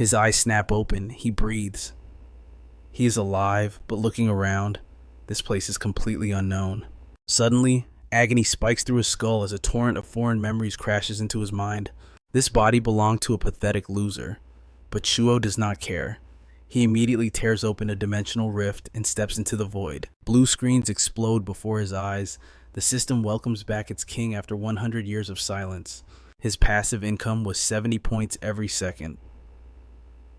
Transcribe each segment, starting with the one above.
His eyes snap open. He breathes. He is alive, but looking around, this place is completely unknown. Suddenly, agony spikes through his skull as a torrent of foreign memories crashes into his mind. This body belonged to a pathetic loser, but Shuo does not care. He immediately tears open a dimensional rift and steps into the void. Blue screens explode before his eyes. The system welcomes back its king after 100 years of silence. His passive income was 70 points every second.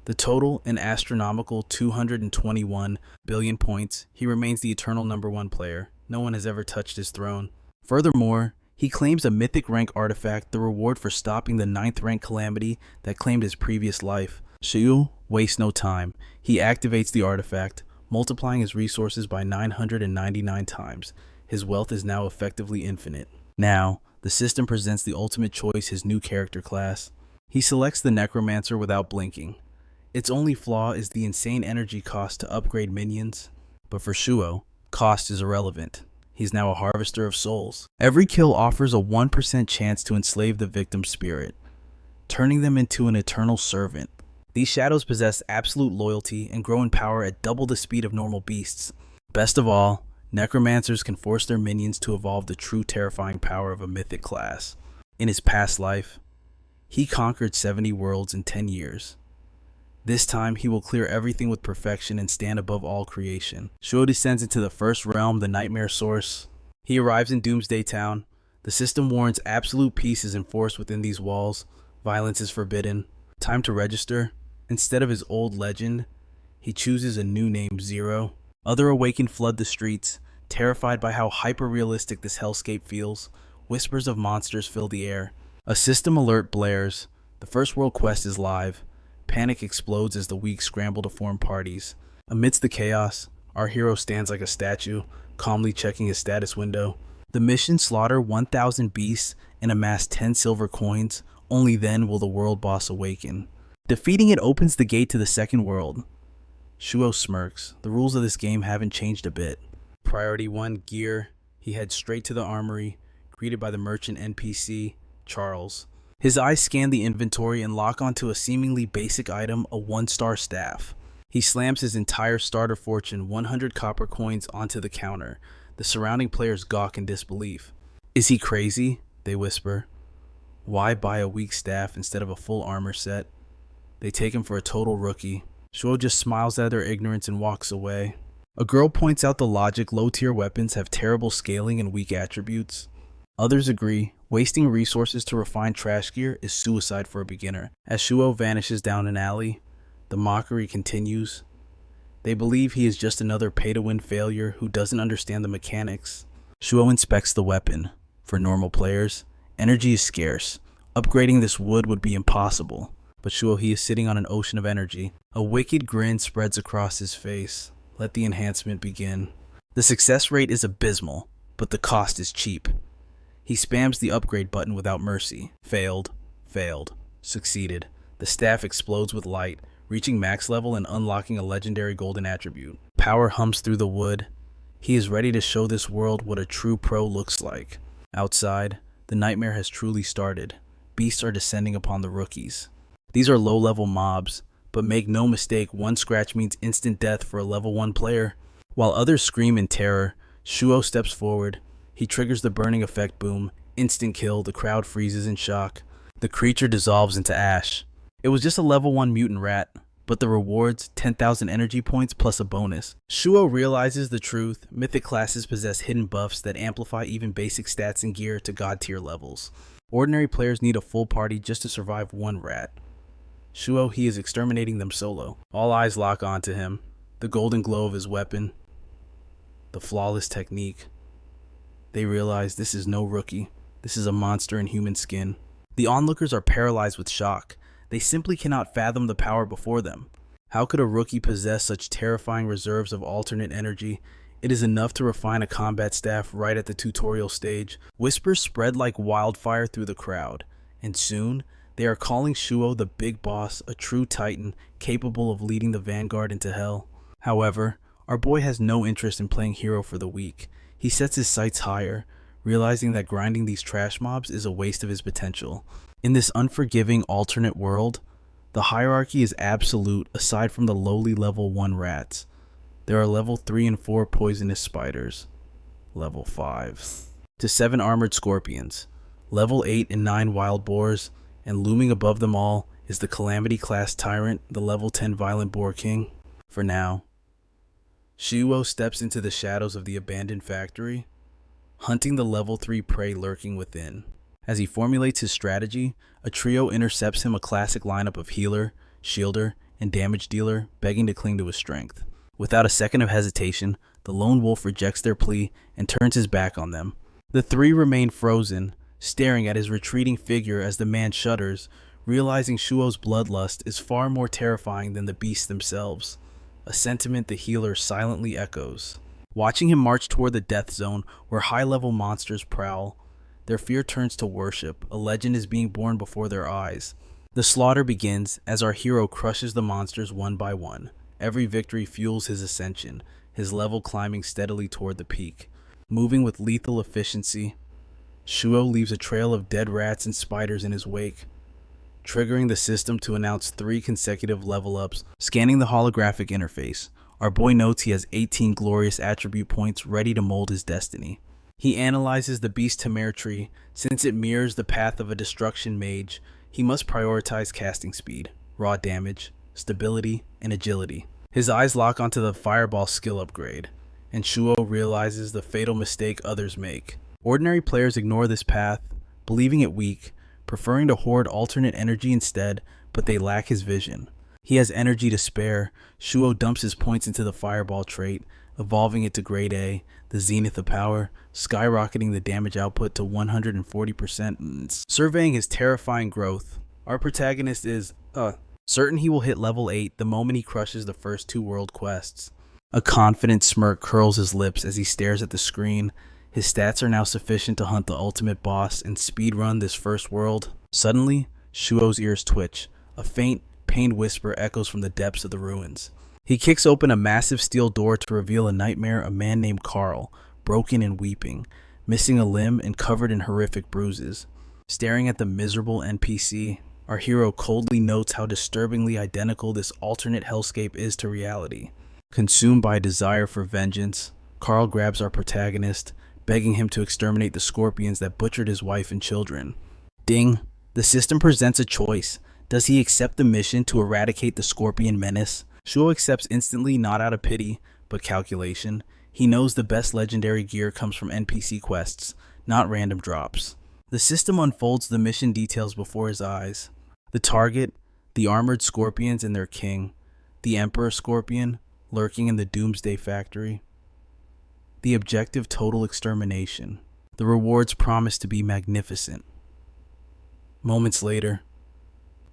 The total, an astronomical 221 billion points. He remains the eternal #1 player. No one has ever touched his throne. Furthermore, he claims a Mythic Rank artifact, the reward for stopping the Ninth Rank Calamity that claimed his previous life. Shuo wastes no time. He activates the artifact, multiplying his resources by 999 times. His wealth is now effectively infinite. Now, the system presents the ultimate choice, his new character class. He selects the Necromancer without blinking. Its only flaw is the insane energy cost to upgrade minions, but for Shuo, cost is irrelevant. He's now a harvester of souls. Every kill offers a 1% chance to enslave the victim's spirit, turning them into an eternal servant. These shadows possess absolute loyalty and grow in power at double the speed of normal beasts. Best of all, necromancers can force their minions to evolve the true terrifying power of a mythic class. In his past life, he conquered 70 worlds in 10 years. This time, he will clear everything with perfection and stand above all creation. Shuo descends into the first realm, the Nightmare Source. He arrives in Doomsday Town. The system warns absolute peace is enforced within these walls. Violence is forbidden. Time to register. Instead of his old legend, he chooses a new name, Zero. Other awakened flood the streets, terrified by how hyper-realistic this hellscape feels. Whispers of monsters fill the air. A system alert blares. The first world quest is live. Panic explodes as the weak scramble to form parties. Amidst the chaos, our hero stands like a statue, calmly checking his status window. The mission: slaughter 1,000 beasts and amass 10 silver coins. Only then will the world boss awaken. Defeating it opens the gate to the second world. Shuo smirks. The rules of this game haven't changed a bit. Priority 1, gear. He heads straight to the armory, greeted by the merchant NPC, Charles. His eyes scan the inventory and lock onto a seemingly basic item, a 1-star staff. He slams his entire starter fortune, 100 copper coins, onto the counter. The surrounding players gawk in disbelief. Is he crazy? They whisper. Why buy a weak staff instead of a full armor set? They take him for a total rookie. Shuo just smiles at their ignorance and walks away. A girl points out the logic: low-tier weapons have terrible scaling and weak attributes. Others agree. Wasting resources to refine trash gear is suicide for a beginner. As Shuo vanishes down an alley, the mockery continues. They believe he is just another pay-to-win failure who doesn't understand the mechanics. Shuo inspects the weapon. For normal players, energy is scarce. Upgrading this would be impossible. But Shuo, he is sitting on an ocean of energy. A wicked grin spreads across his face. Let the enhancement begin. The success rate is abysmal, but the cost is cheap. He spams the upgrade button without mercy. Failed. Failed. Succeeded. The staff explodes with light, reaching max level and unlocking a legendary golden attribute. Power hums through the wood. He is ready to show this world what a true pro looks like. Outside, the nightmare has truly started. Beasts are descending upon the rookies. These are low-level mobs, but make no mistake, one scratch means instant death for a level 1 player. While others scream in terror, Shuo steps forward. He triggers the burning effect boom. Instant kill. The crowd freezes in shock. The creature dissolves into ash. It was just a level 1 mutant rat, but the rewards, 10,000 energy points plus a bonus. Shuo realizes the truth. Mythic classes possess hidden buffs that amplify even basic stats and gear to god tier levels. Ordinary players need a full party just to survive one rat. Shuo, he is exterminating them solo. All eyes lock onto him. The golden glow of his weapon. The flawless technique. They realize this is no rookie. This is a monster in human skin. The onlookers are paralyzed with shock. They simply cannot fathom the power before them. How could a rookie possess such terrifying reserves of alternate energy? It is enough to refine a combat staff right at the tutorial stage. Whispers spread like wildfire through the crowd, and soon they are calling Shuo the big boss, a true titan capable of leading the vanguard into hell. However, our boy has no interest in playing hero for the weak. He sets his sights higher, realizing that grinding these trash mobs is a waste of his potential. In this unforgiving alternate world, The hierarchy is absolute aside from the lowly level 1 rats. There are level 3 and 4 poisonous spiders, level 5, to 7 armored scorpions, level 8 and 9 wild boars, and looming above them all is the Calamity Class tyrant, the level 10 violent boar king. For now, Shuo steps into the shadows of the abandoned factory, hunting the level 3 prey lurking within. As he formulates his strategy, a trio intercepts him, a classic lineup of healer, shielder, and damage dealer, begging to cling to his strength. Without a second of hesitation, the lone wolf rejects their plea and turns his back on them. The three remain frozen, staring at his retreating figure as the man shudders, realizing Shuo's bloodlust is far more terrifying than the beasts themselves, a sentiment the healer silently echoes. Watching him march toward the death zone where high-level monsters prowl, their fear turns to worship. A legend is being born before their eyes. The slaughter begins as our hero crushes the monsters one by one. Every victory fuels his ascension, his level climbing steadily toward the peak. Moving with lethal efficiency, Shuo leaves a trail of dead rats and spiders in his wake, triggering the system to announce 3 consecutive level ups. Scanning the holographic interface, our boy notes he has 18 glorious attribute points ready to mold his destiny. He analyzes the beast Tamare tree. Since it mirrors the path of a destruction mage, he must prioritize casting speed, raw damage, stability, and agility. His eyes lock onto the fireball skill upgrade, and Shuo realizes the fatal mistake others make. Ordinary players ignore this path, believing it weak, preferring to hoard alternate energy instead, but they lack his vision. He has energy to spare. Shuo dumps his points into the fireball trait, evolving it to grade A, the zenith of power, skyrocketing the damage output to 140%. Surveying his terrifying growth, our protagonist is, certain he will hit level 8 the moment he crushes the first 2 world quests. A confident smirk curls his lips as he stares at the screen. His stats are now sufficient to hunt the ultimate boss and speedrun this first world. Suddenly, Shuo's ears twitch. A faint, pained whisper echoes from the depths of the ruins. He kicks open a massive steel door to reveal a nightmare, a man named Carl, broken and weeping, missing a limb and covered in horrific bruises. Staring at the miserable NPC, our hero coldly notes how disturbingly identical this alternate hellscape is to reality. Consumed by a desire for vengeance, Carl grabs our protagonist, begging him to exterminate the scorpions that butchered his wife and children. Ding! The system presents a choice. Does he accept the mission to eradicate the scorpion menace? Shuo accepts instantly, not out of pity, but calculation. He knows the best legendary gear comes from NPC quests, not random drops. The system unfolds the mission details before his eyes. The target, the armored scorpions and their king, the Emperor Scorpion, lurking in the Doomsday Factory. The objective, total extermination. The rewards promise to be magnificent. Moments later,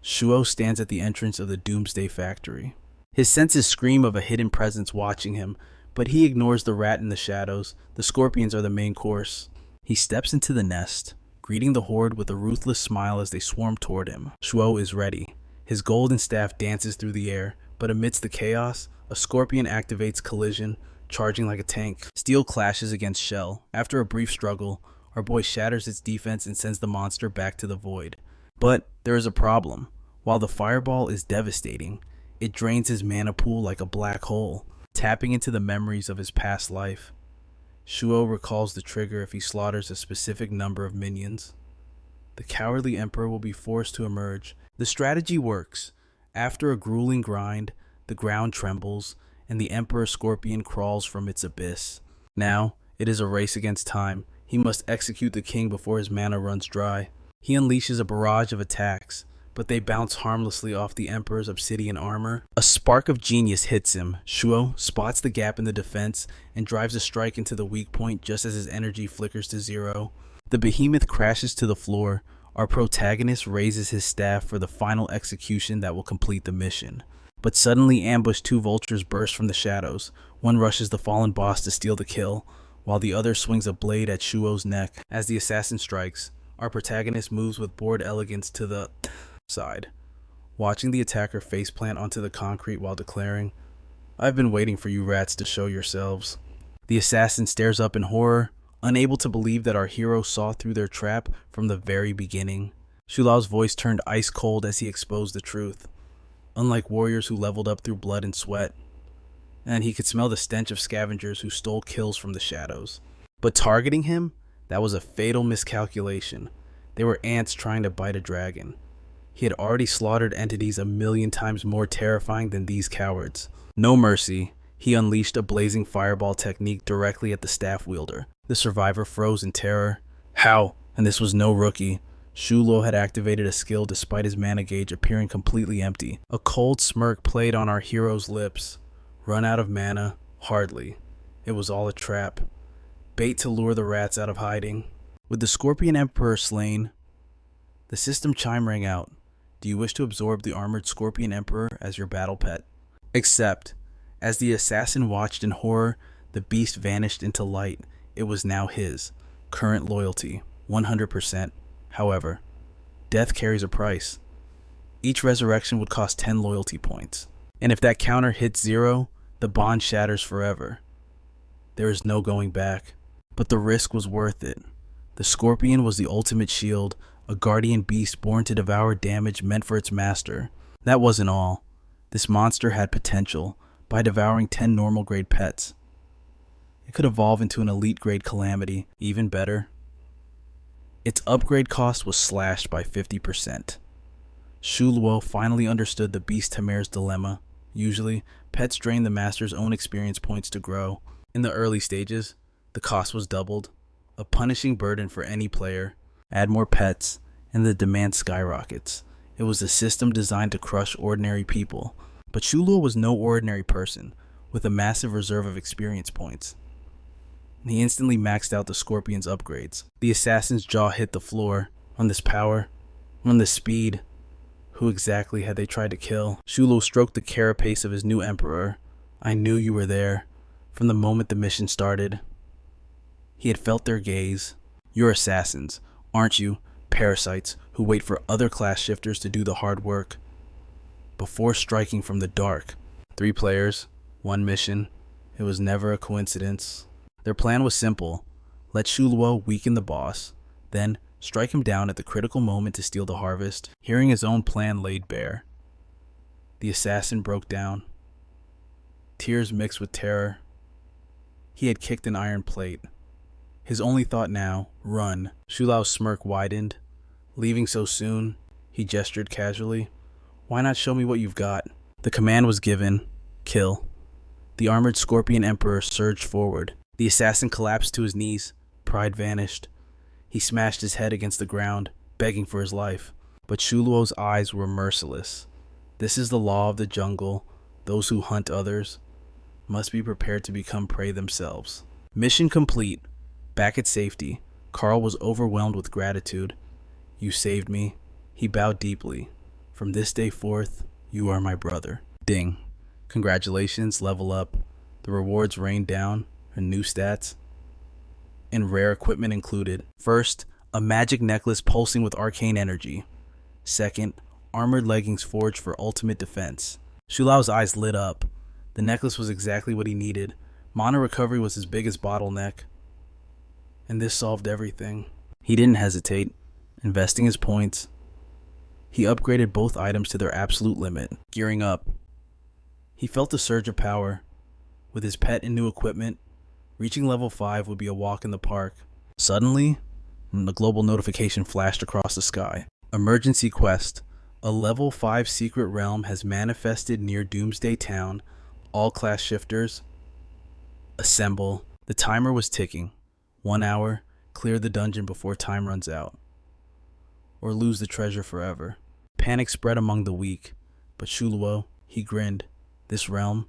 Shuo stands at the entrance of the Doomsday Factory. His senses scream of a hidden presence watching him, but he ignores the rat in the shadows. The scorpions are the main course. He steps into the nest, greeting the horde with a ruthless smile as they swarm toward him. Shuo is ready. His golden staff dances through the air, but amidst the chaos, a scorpion activates collision, charging like a tank. Steel clashes against shell. After a brief struggle, our boy shatters its defense and sends the monster back to the void. But there is a problem. While the fireball is devastating, it drains his mana pool like a black hole, tapping into the memories of his past life. Shuo recalls the trigger if he slaughters a specific number of minions. The cowardly emperor will be forced to emerge. The strategy works. After a grueling grind, the ground trembles, and the Emperor Scorpion crawls from its abyss. Now, it is a race against time. He must execute the king before his mana runs dry. He unleashes a barrage of attacks, but they bounce harmlessly off the Emperor's obsidian armor. A spark of genius hits him. Shuo spots the gap in the defense and drives a strike into the weak point just as his energy flickers to 0. The behemoth crashes to the floor. Our protagonist raises his staff for the final execution that will complete the mission. But suddenly ambushed 2 vultures burst from the shadows. One rushes the fallen boss to steal the kill, while the other swings a blade at Shuo's neck. As the assassin strikes, our protagonist moves with bored elegance to the side, watching the attacker faceplant onto the concrete while declaring, "I've been waiting for you rats to show yourselves." The assassin stares up in horror, unable to believe that our hero saw through their trap from the very beginning. Shulao's voice turned ice cold as he exposed the truth. unlike warriors who leveled up through blood and sweat. And he could smell the stench of scavengers who stole kills from the shadows. But targeting him, that was a fatal miscalculation. They were ants trying to bite a dragon. He had already slaughtered entities 1,000,000 times more terrifying than these cowards. No mercy, he unleashed a blazing fireball technique directly at the staff wielder. The survivor froze in terror. How? And this was no rookie. Shuo had activated a skill despite his mana gauge appearing completely empty. A cold smirk played on our hero's lips. Run out of mana? Hardly. It was all a trap. Bait to lure the rats out of hiding. With the Scorpion Emperor slain, the system chime rang out. Do you wish to absorb the armored Scorpion Emperor as your battle pet? Except, as the assassin watched in horror, the beast vanished into light. It was now his. Current loyalty, 100%. However, death carries a price. Each resurrection would cost 10 loyalty points. And if that counter hits 0, the bond shatters forever. There is no going back. But the risk was worth it. The Scorpion was the ultimate shield, a guardian beast born to devour damage meant for its master. That wasn't all. This monster had potential by devouring 10 normal grade pets. It could evolve into an elite grade calamity, even better. Its upgrade cost was slashed by 50%. Shuo finally understood the Beast Tamer's dilemma. Usually, pets drain the master's own experience points to grow. In the early stages, the cost was doubled, a punishing burden for any player. Add more pets, and the demand skyrockets. It was a system designed to crush ordinary people. But Shuo was no ordinary person, with a massive reserve of experience points. He instantly maxed out the Scorpion's upgrades. The assassin's jaw hit the floor. On this power, on this speed, who exactly had they tried to kill? Shuo stroked the carapace of his new emperor. I knew you were there, from the moment the mission started. He had felt their gaze. You're assassins, aren't you? Parasites who wait for other class shifters to do the hard work. Before striking from the dark. 3 players, 1 mission. It was never a coincidence. Their plan was simple. Let Shuo weaken the boss, then strike him down at the critical moment to steal the harvest. Hearing his own plan laid bare, the assassin broke down. Tears mixed with terror. He had kicked an iron plate. His only thought now, run. Shuo's smirk widened. Leaving so soon, he gestured casually. Why not show me what you've got? The command was given. Kill. The armored Scorpion Emperor surged forward. The assassin collapsed to his knees. Pride vanished. He smashed his head against the ground, begging for his life. But Shuo's eyes were merciless. This is the law of the jungle. Those who hunt others must be prepared to become prey themselves. Mission complete. Back at safety, Carl was overwhelmed with gratitude. You saved me. He bowed deeply. From this day forth, you are my brother. Ding. Congratulations, level up. The rewards rained down, and new stats, and rare equipment included. First, a magic necklace pulsing with arcane energy. Second, armored leggings forged for ultimate defense. Shuo's eyes lit up. The necklace was exactly what he needed. Mana recovery was his biggest bottleneck, and this solved everything. He didn't hesitate, investing his points. He upgraded both items to their absolute limit. Gearing up, he felt a surge of power. With his pet and new equipment, reaching level 5 would be a walk in the park. Suddenly, a global notification flashed across the sky. Emergency quest. A level 5 secret realm has manifested near Doomsday Town. All class shifters, assemble. The timer was ticking. 1 hour, clear the dungeon before time runs out. Or lose the treasure forever. Panic spread among the weak, but Shuo, he grinned. This realm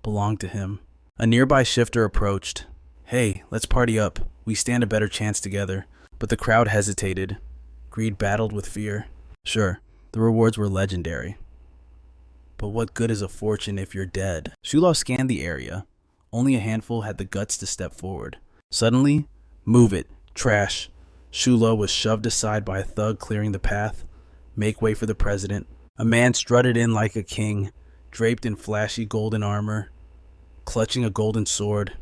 belonged to him. A nearby shifter approached. Hey, let's party up. We stand a better chance together. But the crowd hesitated. Greed battled with fear. Sure, the rewards were legendary. But what good is a fortune if you're dead? Shuo scanned the area. Only a handful had the guts to step forward. Suddenly, move it, trash. Shuo was shoved aside by a thug clearing the path. Make way for the president. A man strutted in like a king, draped in flashy golden armor, clutching a golden sword,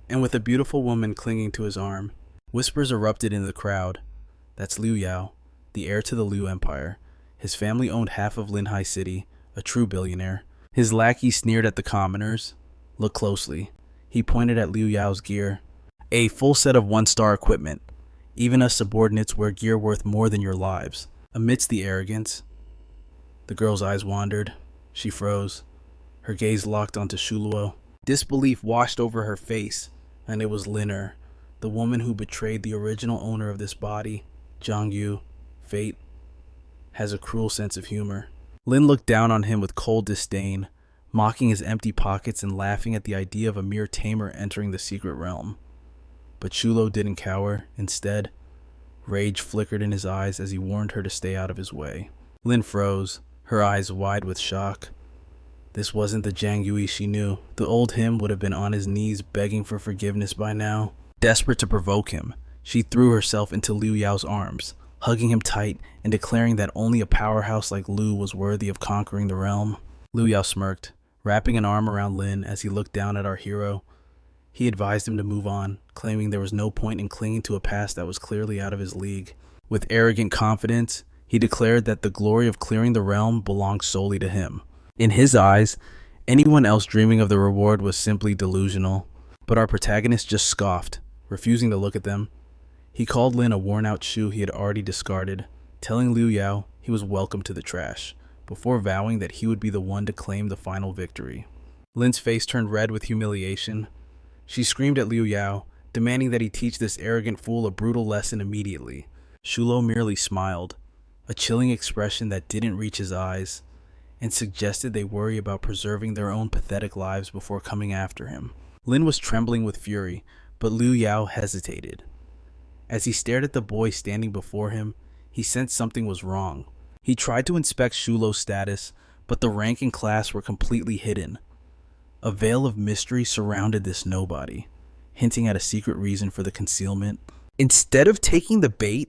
and with a beautiful woman clinging to his arm. Whispers erupted in the crowd. That's Liu Yao, the heir to the Liu Empire. His family owned half of Linhai City, a true billionaire. His lackey sneered at the commoners. Look closely. He pointed at Liu Yao's gear. A full set of 1-star equipment. Even us subordinates wear gear worth more than your lives. Amidst the arrogance, the girl's eyes wandered. She froze. Her gaze locked onto Shuo. Disbelief washed over her face, and it was Linner, the woman who betrayed the original owner of this body. Zhang Yu, fate, has a cruel sense of humor. Lin looked down on him with cold disdain, mocking his empty pockets and laughing at the idea of a mere tamer entering the secret realm. But Shuo didn't cower. Instead, rage flickered in his eyes as he warned her to stay out of his way. Lin froze, her eyes wide with shock. This wasn't the Zhang Yui she knew. The old him would have been on his knees begging for forgiveness by now. Desperate to provoke him, she threw herself into Liu Yao's arms, hugging him tight and declaring that only a powerhouse like Liu was worthy of conquering the realm. Liu Yao smirked, wrapping an arm around Lin as he looked down at our hero. He advised him to move on, claiming there was no point in clinging to a past that was clearly out of his league. With arrogant confidence, he declared that the glory of clearing the realm belonged solely to him. In his eyes, anyone else dreaming of the reward was simply delusional. But our protagonist just scoffed, refusing to look at them. He called Lin a worn-out shoe he had already discarded, telling Liu Yao he was welcome to the trash, before vowing that he would be the one to claim the final victory. Lin's face turned red with humiliation. She screamed at Liu Yao, demanding that he teach this arrogant fool a brutal lesson immediately. Shuo merely smiled, a chilling expression that didn't reach his eyes, and suggested they worry about preserving their own pathetic lives before coming after him. Lin was trembling with fury, but Liu Yao hesitated. As he stared at the boy standing before him, he sensed something was wrong. He tried to inspect Shulo's status, but the rank and class were completely hidden. A veil of mystery surrounded this nobody, hinting at a secret reason for the concealment. Instead of taking the bait,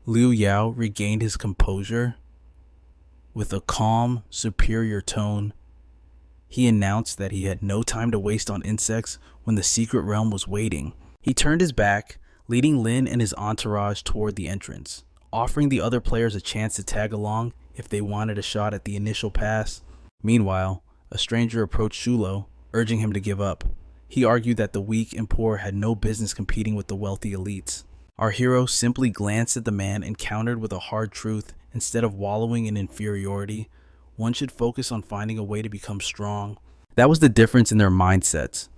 Liu Yao regained his composure. With a calm, superior tone, he announced that he had no time to waste on insects when the secret realm was waiting. He turned his back, leading Lin and his entourage toward the entrance, offering the other players a chance to tag along if they wanted a shot at the initial pass. Meanwhile, a stranger approached Shulo, urging him to give up. He argued that the weak and poor had no business competing with the wealthy elites. Our hero simply glanced at the man and countered with a hard truth. Instead of wallowing in inferiority, one should focus on finding a way to become strong. That was the difference in their mindsets.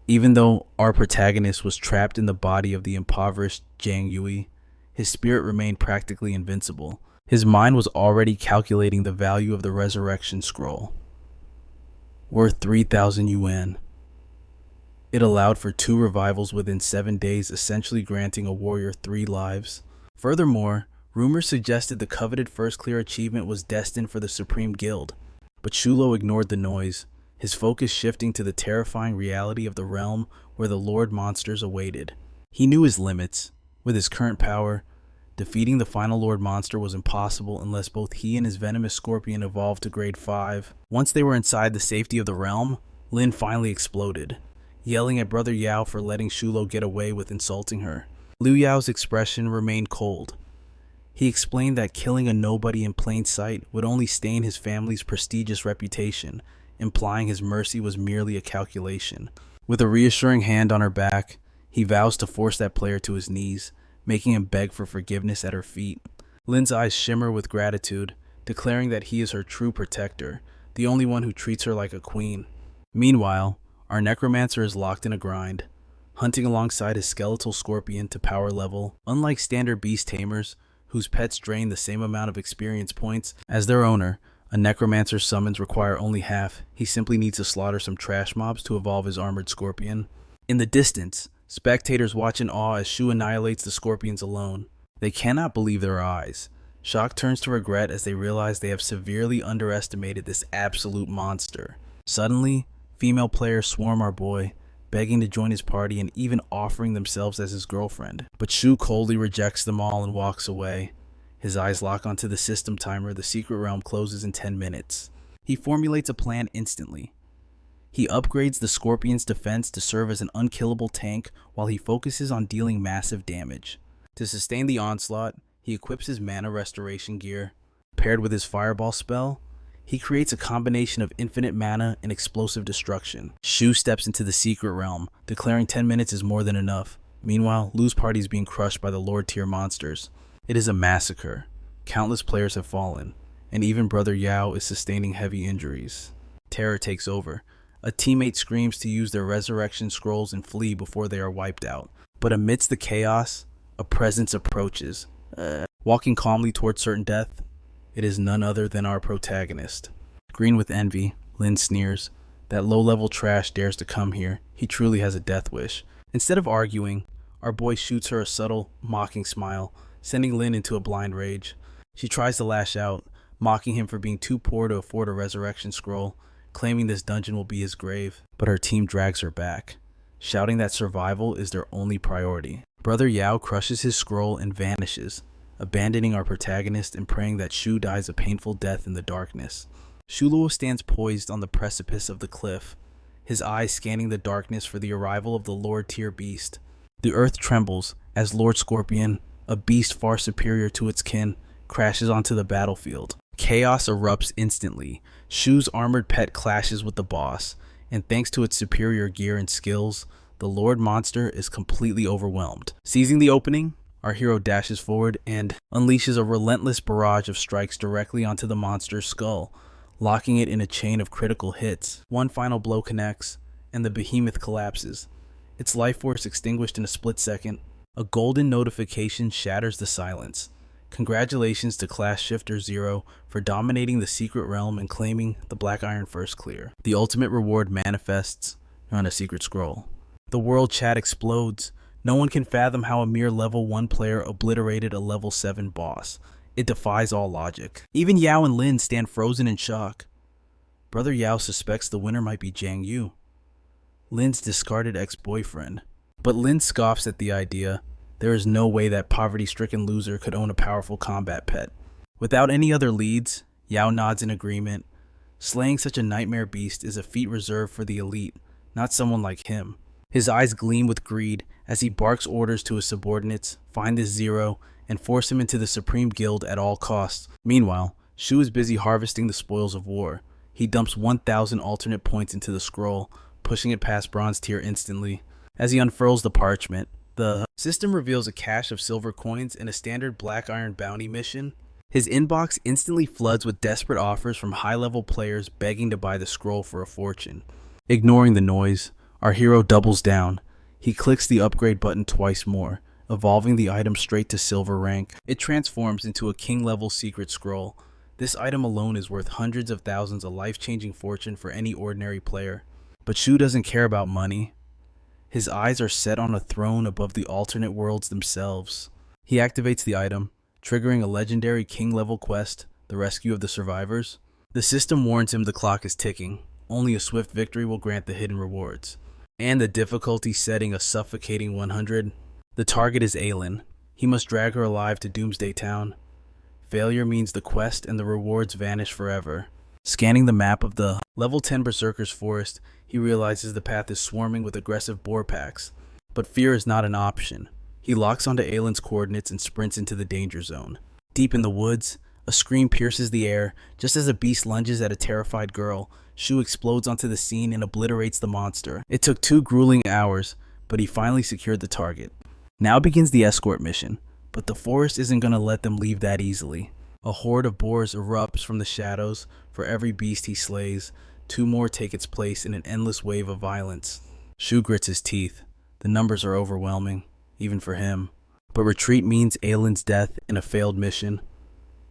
Even though our protagonist was trapped in the body of the impoverished Zhang Yui, his spirit remained practically invincible. His mind was already calculating the value of the resurrection scroll, worth 3,000 yuan. It allowed for 2 revivals within 7 days, essentially granting a warrior 3 lives. Furthermore, rumors suggested the coveted first clear achievement was destined for the Supreme Guild, but Shulo ignored the noise, his focus shifting to the terrifying reality of the realm where the Lord monsters awaited. He knew his limits. With his current power, defeating the final Lord monster was impossible unless both he and his venomous scorpion evolved to grade 5. Once they were inside the safety of the realm, Lin finally exploded, yelling at Brother Yao for letting Shulo get away with insulting her. Liu Yao's expression remained cold. He explained that killing a nobody in plain sight would only stain his family's prestigious reputation, implying his mercy was merely a calculation. With a reassuring hand on her back, he vows to force that player to his knees, making him beg for forgiveness at her feet. Lin's eyes shimmer with gratitude, declaring that he is her true protector, the only one who treats her like a queen. Meanwhile, our necromancer is locked in a grind, hunting alongside his skeletal scorpion to power level. Unlike standard beast tamers, whose pets drain the same amount of experience points as their owner, a necromancer's summons require only half. He simply needs to slaughter some trash mobs to evolve his armored scorpion. In the distance, spectators watch in awe as Shu annihilates the scorpions alone. They cannot believe their eyes. Shock turns to regret as they realize they have severely underestimated this absolute monster. Suddenly, female players swarm our boy, begging to join his party and even offering themselves as his girlfriend. But Shu coldly rejects them all and walks away. His eyes lock onto the system timer. The secret realm closes in 10 minutes. He formulates a plan instantly. He upgrades the Scorpion's defense to serve as an unkillable tank while he focuses on dealing massive damage. To sustain the onslaught, he equips his mana restoration gear, Paired with his fireball spell, he creates a combination of infinite mana and explosive destruction. Shu steps into the secret realm, declaring 10 minutes is more than enough. Meanwhile, Lu's party is being crushed by the Lord tier monsters. It is a massacre. Countless players have fallen, and even Brother Yao is sustaining heavy injuries. Terror takes over. A teammate screams to use their resurrection scrolls and flee before they are wiped out. But amidst the chaos, a presence approaches. Walking calmly towards certain death, it is none other than our protagonist. Green with envy, Lin sneers. That low-level trash dares to come here. He truly has a death wish. Instead of arguing, our boy shoots her a subtle, mocking smile, sending Lin into a blind rage. She tries to lash out, mocking him for being too poor to afford a resurrection scroll, claiming this dungeon will be his grave. But her team drags her back, shouting that survival is their only priority. Brother Yao crushes his scroll and vanishes, abandoning our protagonist and praying that Shu dies a painful death in the darkness. Shuo stands poised on the precipice of the cliff, his eyes scanning the darkness for the arrival of the Lord tier beast. The earth trembles as Lord Scorpion, a beast far superior to its kin, crashes onto the battlefield. Chaos erupts instantly. Shu's armored pet clashes with the boss, and thanks to its superior gear and skills, the Lord monster is completely overwhelmed. Seizing the opening, our hero dashes forward and unleashes a relentless barrage of strikes directly onto the monster's skull, locking it in a chain of critical hits. One final blow connects, and the behemoth collapses, its life force extinguished in a split second. A golden notification shatters the silence. Congratulations to Class Shifter 0 for dominating the secret realm and claiming the Black Iron First Clear. The ultimate reward manifests on a secret scroll. The world chat explodes. No one can fathom how a mere level 1 player obliterated a level 7 boss. It defies all logic. Even Yao and Lin stand frozen in shock. Brother Yao suspects the winner might be Jiang Yu, Lin's discarded ex-boyfriend. But Lin scoffs at the idea. There is no way that poverty-stricken loser could own a powerful combat pet. Without any other leads, Yao nods in agreement. Slaying such a nightmare beast is a feat reserved for the elite, not someone like him. His eyes gleam with greed as he barks orders to his subordinates, find this Zero, and force him into the Supreme Guild at all costs. Meanwhile, Shu is busy harvesting the spoils of war. He dumps 1,000 alternate points into the scroll, pushing it past bronze tier instantly. As he unfurls the parchment, the system reveals a cache of silver coins and a standard Black Iron bounty mission. His inbox instantly floods with desperate offers from high-level players begging to buy the scroll for a fortune. Ignoring the noise, our hero doubles down. He clicks the upgrade button twice more, evolving the item straight to silver rank. It transforms into a king-level secret scroll. This item alone is worth hundreds of thousands, a life-changing fortune for any ordinary player. But Shu doesn't care about money. His eyes are set on a throne above the alternate worlds themselves. He activates the item, triggering a legendary king-level quest, the rescue of the survivors. The system warns him the clock is ticking. Only a swift victory will grant the hidden rewards. And the difficulty setting a suffocating 100. The target is Aelin. He must drag her alive to Doomsday Town. Failure means the quest and the rewards vanish forever. Scanning the map of the level 10 Berserker's forest, he realizes the path is swarming with aggressive boar packs. But fear is not an option. He locks onto Aelin's coordinates and sprints into the danger zone. Deep in the woods, a scream pierces the air. Just as a beast lunges at a terrified girl, Shu explodes onto the scene and obliterates the monster. It took 2 grueling hours, but he finally secured the target. Now begins the escort mission, but the forest isn't going to let them leave that easily. A horde of boars erupts from the shadows. For every beast he slays, 2 more take its place in an endless wave of violence. Shu grits his teeth. The numbers are overwhelming, even for him. But retreat means Aelin's death in a failed mission.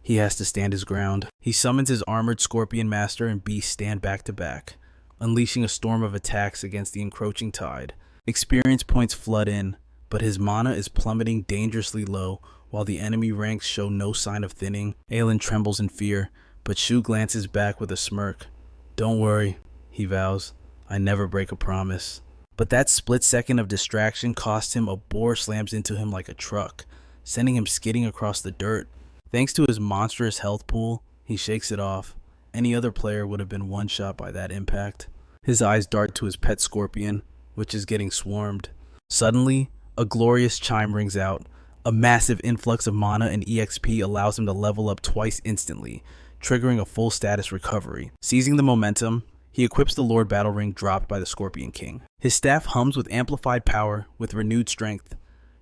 He has to stand his ground. He summons his armored Scorpion Master and beasts stand back to back, unleashing a storm of attacks against the encroaching tide. Experience points flood in, but his mana is plummeting dangerously low, while the enemy ranks show no sign of thinning. Aelin trembles in fear, but Shu glances back with a smirk. "Don't worry," he vows. "I never break a promise." But that split second of distraction costs him. A boar slams into him like a truck, sending him skidding across the dirt. Thanks to his monstrous health pool, he shakes it off. Any other player would have been one-shot by that impact. His eyes dart to his pet scorpion, which is getting swarmed. Suddenly, a glorious chime rings out. A massive influx of mana and EXP allows him to level up twice instantly, triggering a full status recovery. Seizing the momentum, he equips the Lord Battle Ring dropped by the Scorpion King. His staff hums with amplified power, with renewed strength.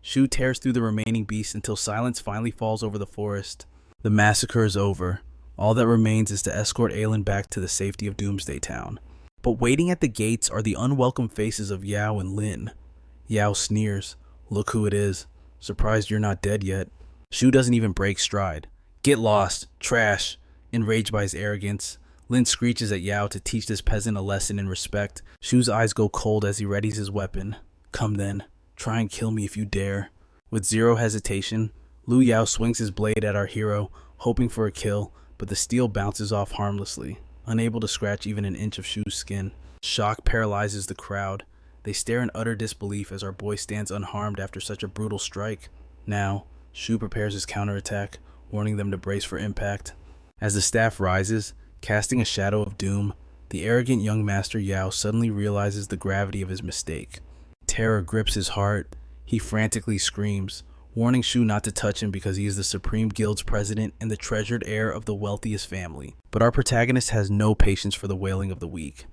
Shuo tears through the remaining beasts until silence finally falls over the forest. The massacre is over. All that remains is to escort Aelin back to the safety of Doomsday Town. But waiting at the gates are the unwelcome faces of Yao and Lin. Yao sneers. "Look who it is. Surprised you're not dead yet." Shuo doesn't even break stride. "Get lost. Trash." Enraged by his arrogance, Lin screeches at Yao to teach this peasant a lesson in respect. Shu's eyes go cold as he readies his weapon. "Come then. Try and kill me if you dare." With zero hesitation, Lu Yao swings his blade at our hero, hoping for a kill, but the steel bounces off harmlessly, unable to scratch even an inch of Shu's skin. Shock paralyzes the crowd. They stare in utter disbelief as our boy stands unharmed after such a brutal strike. Now, Shu prepares his counterattack, warning them to brace for impact. As the staff rises, casting a shadow of doom, the arrogant young master Yao suddenly realizes the gravity of his mistake. Terror grips his heart. He frantically screams, warning Shu not to touch him because he is the Supreme Guild's president and the treasured heir of the wealthiest family. But our protagonist has no patience for the wailing of the weak.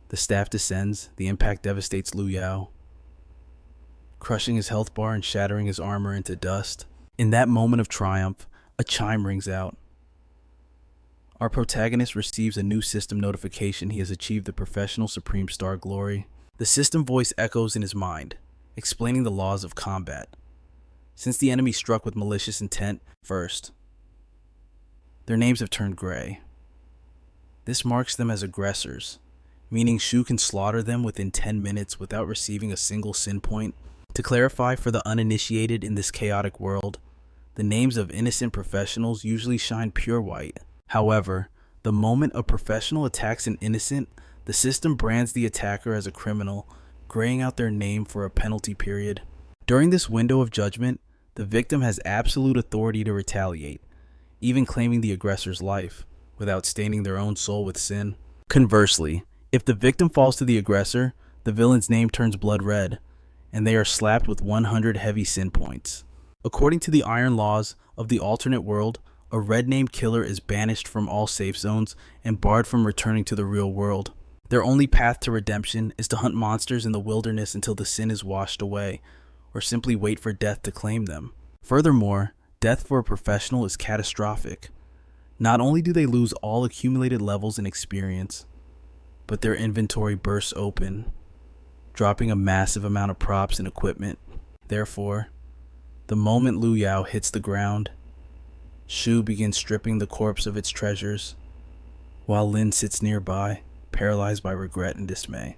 The staff descends, the impact devastates Lu Yao, crushing his health bar and shattering his armor into dust. In that moment of triumph, a chime rings out. Our protagonist receives a new system notification he has achieved the professional Supreme Star glory. The system voice echoes in his mind, explaining the laws of combat. Since the enemy struck with malicious intent first, their names have turned gray. This marks them as aggressors, meaning Shu can slaughter them within 10 minutes without receiving a single sin point. To clarify for the uninitiated in this chaotic world, the names of innocent professionals usually shine pure white. However, the moment a professional attacks an innocent, the system brands the attacker as a criminal, graying out their name for a penalty period. During this window of judgment, the victim has absolute authority to retaliate, even claiming the aggressor's life, without staining their own soul with sin. Conversely, if the victim falls to the aggressor, the villain's name turns blood red, and they are slapped with 100 heavy sin points. According to the iron laws of the alternate world, a red-named killer is banished from all safe zones and barred from returning to the real world. Their only path to redemption is to hunt monsters in the wilderness until the sin is washed away, or simply wait for death to claim them. Furthermore, death for a professional is catastrophic. Not only do they lose all accumulated levels and experience, but their inventory bursts open, dropping a massive amount of props and equipment. Therefore, the moment Lu Yao hits the ground, Shu begins stripping the corpse of its treasures, while Lin sits nearby, paralyzed by regret and dismay.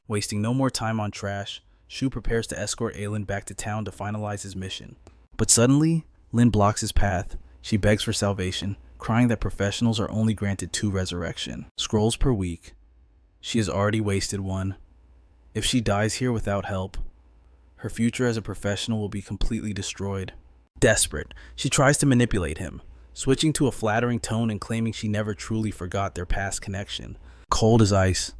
Wasting no more time on trash, Shu prepares to escort Aelin back to town to finalize his mission. But suddenly, Lin blocks his path. She begs for salvation, crying that professionals are only granted 2 resurrection scrolls per week. She has already wasted 1. If she dies here without help, her future as a professional will be completely destroyed. Desperate, she tries to manipulate him, switching to a flattering tone and claiming she never truly forgot their past connection. Cold as ice,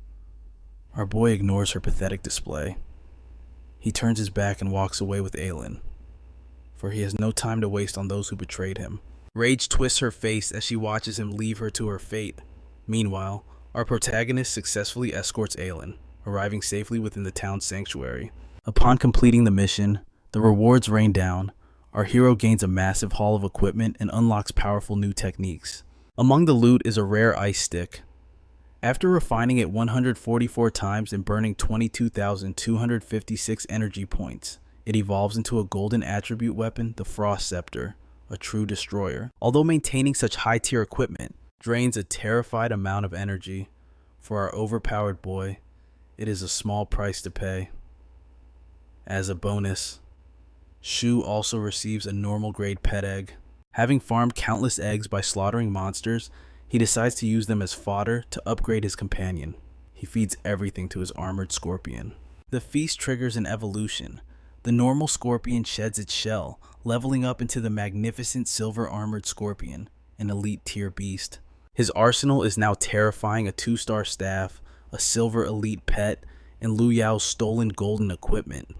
our boy ignores her pathetic display. He turns his back and walks away with Aelin, for he has no time to waste on those who betrayed him. Rage twists her face as she watches him leave her to her fate. Meanwhile, our protagonist successfully escorts Aelin, arriving safely within the town's sanctuary. Upon completing the mission, the rewards rain down. Our hero gains a massive haul of equipment and unlocks powerful new techniques. Among the loot is a rare ice stick. After refining it 144 times and burning 22,256 energy points, it evolves into a golden attribute weapon, the Frost Scepter, a true destroyer. Although maintaining such high-tier equipment drains a terrified amount of energy, for our overpowered boy, it is a small price to pay. As a bonus, Shu also receives a normal grade pet egg. Having farmed countless eggs by slaughtering monsters, he decides to use them as fodder to upgrade his companion. He feeds everything to his armored scorpion. The feast triggers an evolution. The normal scorpion sheds its shell, leveling up into the magnificent silver armored scorpion, an elite tier beast. His arsenal is now terrifying: a 2-star staff, a silver elite pet, and Lu Yao's stolen golden equipment.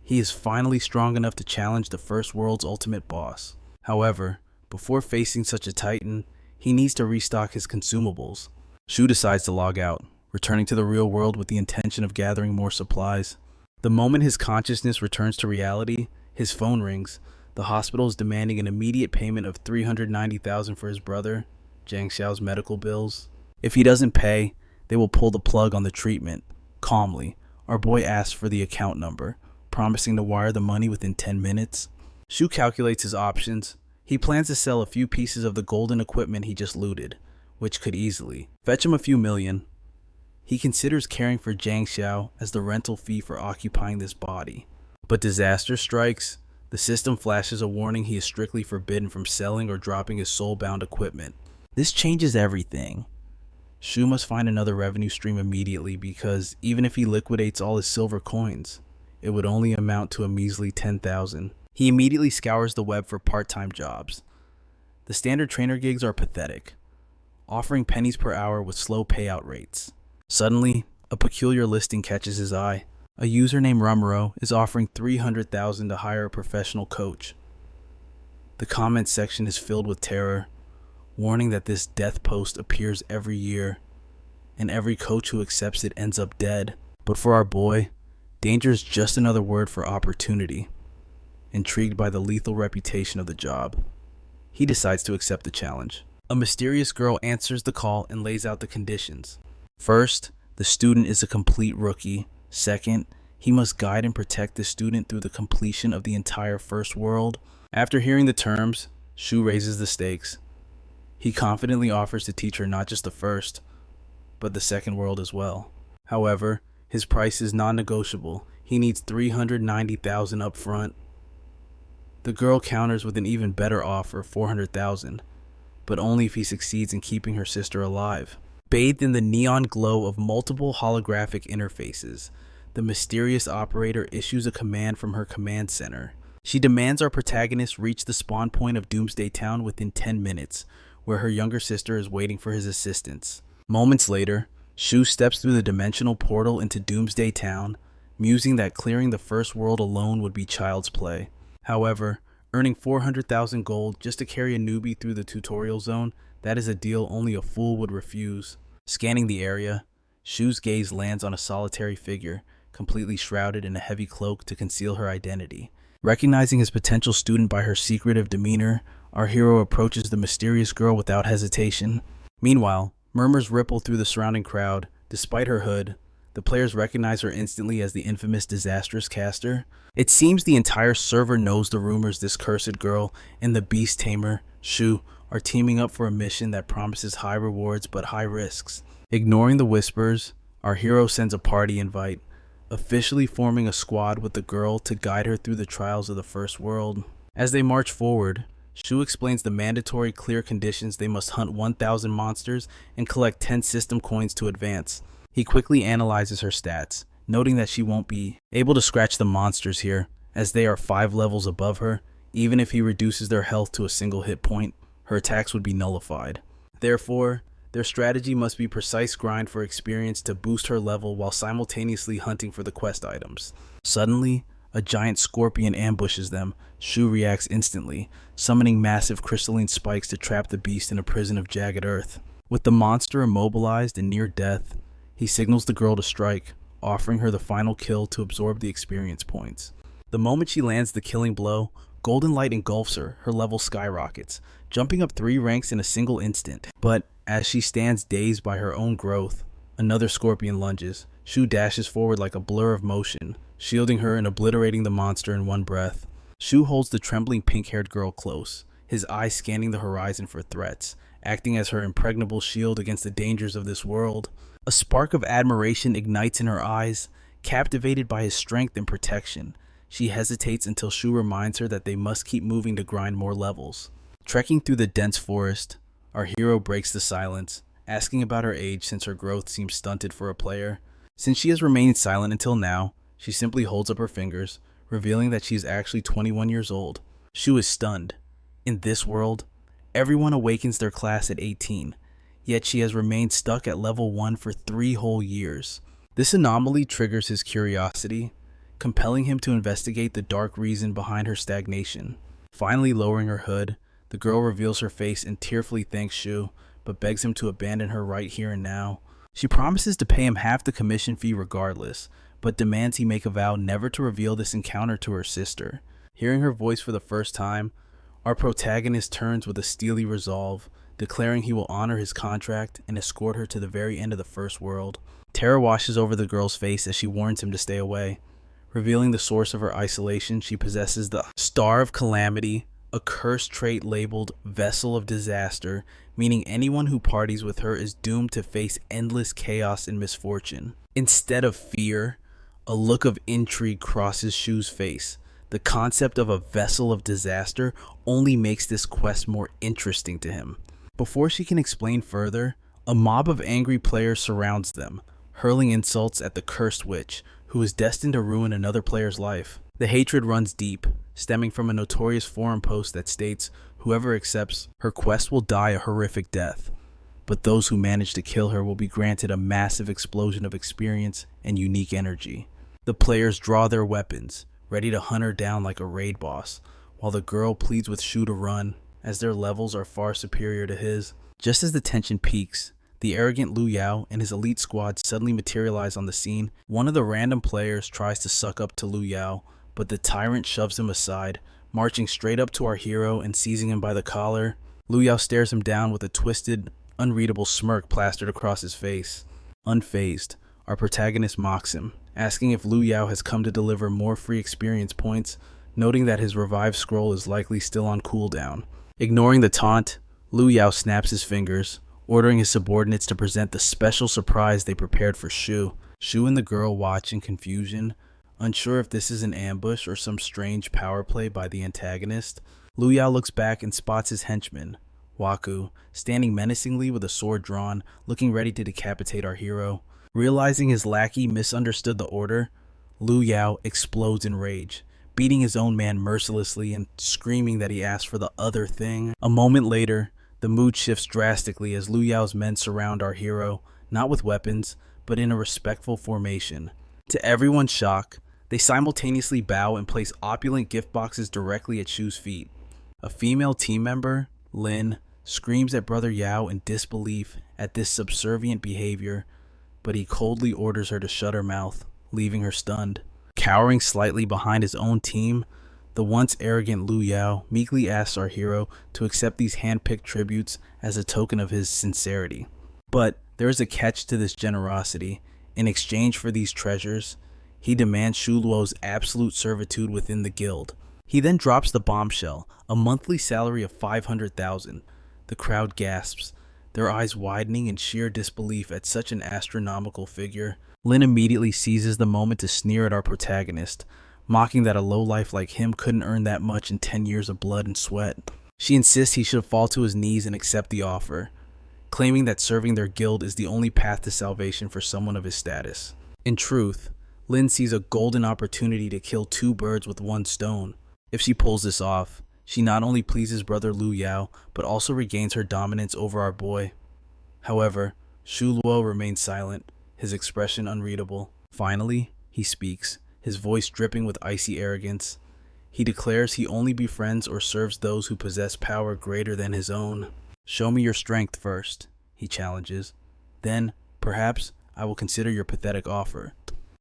He is finally strong enough to challenge the first world's ultimate boss. However, before facing such a titan, he needs to restock his consumables. Shuo decides to log out, returning to the real world with the intention of gathering more supplies. The moment his consciousness returns to reality, his phone rings. The hospital is demanding an immediate payment of $390,000 for his brother, Jiang Xiao's medical bills. If he doesn't pay, they will pull the plug on the treatment. Calmly, our boy asks for the account number, promising to wire the money within 10 minutes. Shuo calculates his options. He plans to sell a few pieces of the golden equipment he just looted, which could easily fetch him a few million. He considers caring for Jiang Xiao as the rental fee for occupying this body. But disaster strikes. The system flashes a warning he is strictly forbidden from selling or dropping his soul-bound equipment. This changes everything. Shuo must find another revenue stream immediately because even if he liquidates all his silver coins, it would only amount to a measly 10,000. He immediately scours the web for part-time jobs. The standard trainer gigs are pathetic, offering pennies per hour with slow payout rates. Suddenly, a peculiar listing catches his eye. A user named Rumro is offering $300,000 to hire a professional coach. The comment section is filled with terror, warning that this death post appears every year, and every coach who accepts it ends up dead. But for our boy, danger is just another word for opportunity. Intrigued by the lethal reputation of the job, he decides to accept the challenge. A mysterious girl answers the call and lays out the conditions. First, the student is a complete rookie. Second, he must guide and protect the student through the completion of the entire first world. After hearing the terms, Shuo raises the stakes. He confidently offers to teach her not just the first, but the second world as well. However, his price is non-negotiable. He needs $390,000 up front. The girl counters with an even better offer, $400,000, but only if he succeeds in keeping her sister alive. Bathed in the neon glow of multiple holographic interfaces, the mysterious operator issues a command from her command center. She demands our protagonist reach the spawn point of Doomsday Town within 10 minutes, where her younger sister is waiting for his assistance. Moments later, Shuo steps through the dimensional portal into Doomsday Town, musing that clearing the first world alone would be child's play. However, earning 400,000 gold just to carry a newbie through the tutorial zone, that is a deal only a fool would refuse. Scanning the area, Shu's gaze lands on a solitary figure, completely shrouded in a heavy cloak to conceal her identity. Recognizing his potential student by her secretive demeanor, our hero approaches the mysterious girl without hesitation. Meanwhile, murmurs ripple through the surrounding crowd. Despite her hood, the players recognize her instantly as the infamous disastrous caster. It seems the entire server knows the rumors this cursed girl and the beast tamer, Shuo, are teaming up for a mission that promises high rewards but high risks. Ignoring the whispers, our hero sends a party invite, officially forming a squad with the girl to guide her through the trials of the first world. As they march forward, Shuo explains the mandatory clear conditions. They must hunt 1,000 monsters and collect 10 system coins to advance. He quickly analyzes her stats, noting that she won't be able to scratch the monsters here, as they are 5 levels above her. Even if he reduces their health to a single hit point, her attacks would be nullified. Therefore, their strategy must be precise grind for experience to boost her level while simultaneously hunting for the quest items. Suddenly, a giant scorpion ambushes them. Shuo reacts instantly, summoning massive crystalline spikes to trap the beast in a prison of jagged earth. With the monster immobilized and near death, he signals the girl to strike, offering her the final kill to absorb the experience points. The moment she lands the killing blow, golden light engulfs her, her level skyrockets, jumping up 3 ranks in a single instant. But as she stands dazed by her own growth, another scorpion lunges. Shuo dashes forward like a blur of motion, shielding her and obliterating the monster in one breath. Shuo holds the trembling pink-haired girl close, his eyes scanning the horizon for threats, acting as her impregnable shield against the dangers of this world. A spark of admiration ignites in her eyes, captivated by his strength and protection. She hesitates until Shuo reminds her that they must keep moving to grind more levels. Trekking through the dense forest, our hero breaks the silence, asking about her age since her growth seems stunted for a player. Since she has remained silent until now, she simply holds up her fingers, revealing that she is actually 21 years old. Shuo is stunned. In this world, everyone awakens their class at 18, yet she has remained stuck at level 1 for 3 whole years. This anomaly triggers his curiosity. compelling him to investigate the dark reason behind her stagnation. Finally lowering her hood, the girl reveals her face and tearfully thanks Shuo, but begs him to abandon her right here and now. She promises to pay him half the commission fee regardless, but demands he make a vow never to reveal this encounter to her sister. Hearing her voice for the first time, our protagonist turns with a steely resolve, declaring he will honor his contract and escort her to the very end of the first world. Terror washes over the girl's face as she warns him to stay away. Revealing the source of her isolation, she possesses the Star of Calamity, a cursed trait labeled Vessel of Disaster, meaning anyone who parties with her is doomed to face endless chaos and misfortune. Instead of fear, a look of intrigue crosses Shu's face. The concept of a Vessel of Disaster only makes this quest more interesting to him. Before she can explain further, a mob of angry players surrounds them, hurling insults at the cursed witch, who is destined to ruin another player's life. The hatred runs deep, stemming from a notorious forum post that states whoever accepts her quest will die a horrific death, but those who manage to kill her will be granted a massive explosion of experience and unique energy. The players draw their weapons, ready to hunt her down like a raid boss, while the girl pleads with Shu to run, as their levels are far superior to his. Just as the tension peaks, the arrogant Lu Yao and his elite squad suddenly materialize on the scene. One of the random players tries to suck up to Lu Yao, but the tyrant shoves him aside, marching straight up to our hero and seizing him by the collar. Lu Yao stares him down with a twisted, unreadable smirk plastered across his face. Unfazed, our protagonist mocks him, asking if Lu Yao has come to deliver more free experience points, noting that his revive scroll is likely still on cooldown. Ignoring the taunt, Lu Yao snaps his fingers, ordering his subordinates to present the special surprise they prepared for Shu. Shu and the girl watch in confusion, unsure if this is an ambush or some strange power play by the antagonist. Lu Yao looks back and spots his henchman, Waku, standing menacingly with a sword drawn, looking ready to decapitate our hero. Realizing his lackey misunderstood the order, Lu Yao explodes in rage, beating his own man mercilessly and screaming that he asked for the other thing. A moment later, the mood shifts drastically as Lu Yao's men surround our hero, not with weapons, but in a respectful formation. To everyone's shock, they simultaneously bow and place opulent gift boxes directly at Shu's feet. A female team member, Lin, screams at Brother Yao in disbelief at this subservient behavior, but he coldly orders her to shut her mouth, leaving her stunned. Cowering slightly behind his own team, the once arrogant Lu Yao meekly asks our hero to accept these hand-picked tributes as a token of his sincerity. But there is a catch to this generosity. In exchange for these treasures, he demands Shu Luo's absolute servitude within the guild. He then drops the bombshell, a monthly salary of 500,000. The crowd gasps, their eyes widening in sheer disbelief at such an astronomical figure. Lin immediately seizes the moment to sneer at our protagonist, mocking that a lowlife like him couldn't earn that much in 10 years of blood and sweat. She insists he should fall to his knees and accept the offer, claiming that serving their guild is the only path to salvation for someone of his status. In truth, Lin sees a golden opportunity to kill two birds with one stone. If she pulls this off, she not only pleases Brother Lu Yao, but also regains her dominance over our boy. However, Shu Luo remains silent, his expression unreadable. Finally, he speaks, his voice dripping with icy arrogance. He declares he only befriends or serves those who possess power greater than his own. "Show me your strength first," he challenges. "Then, perhaps, I will consider your pathetic offer."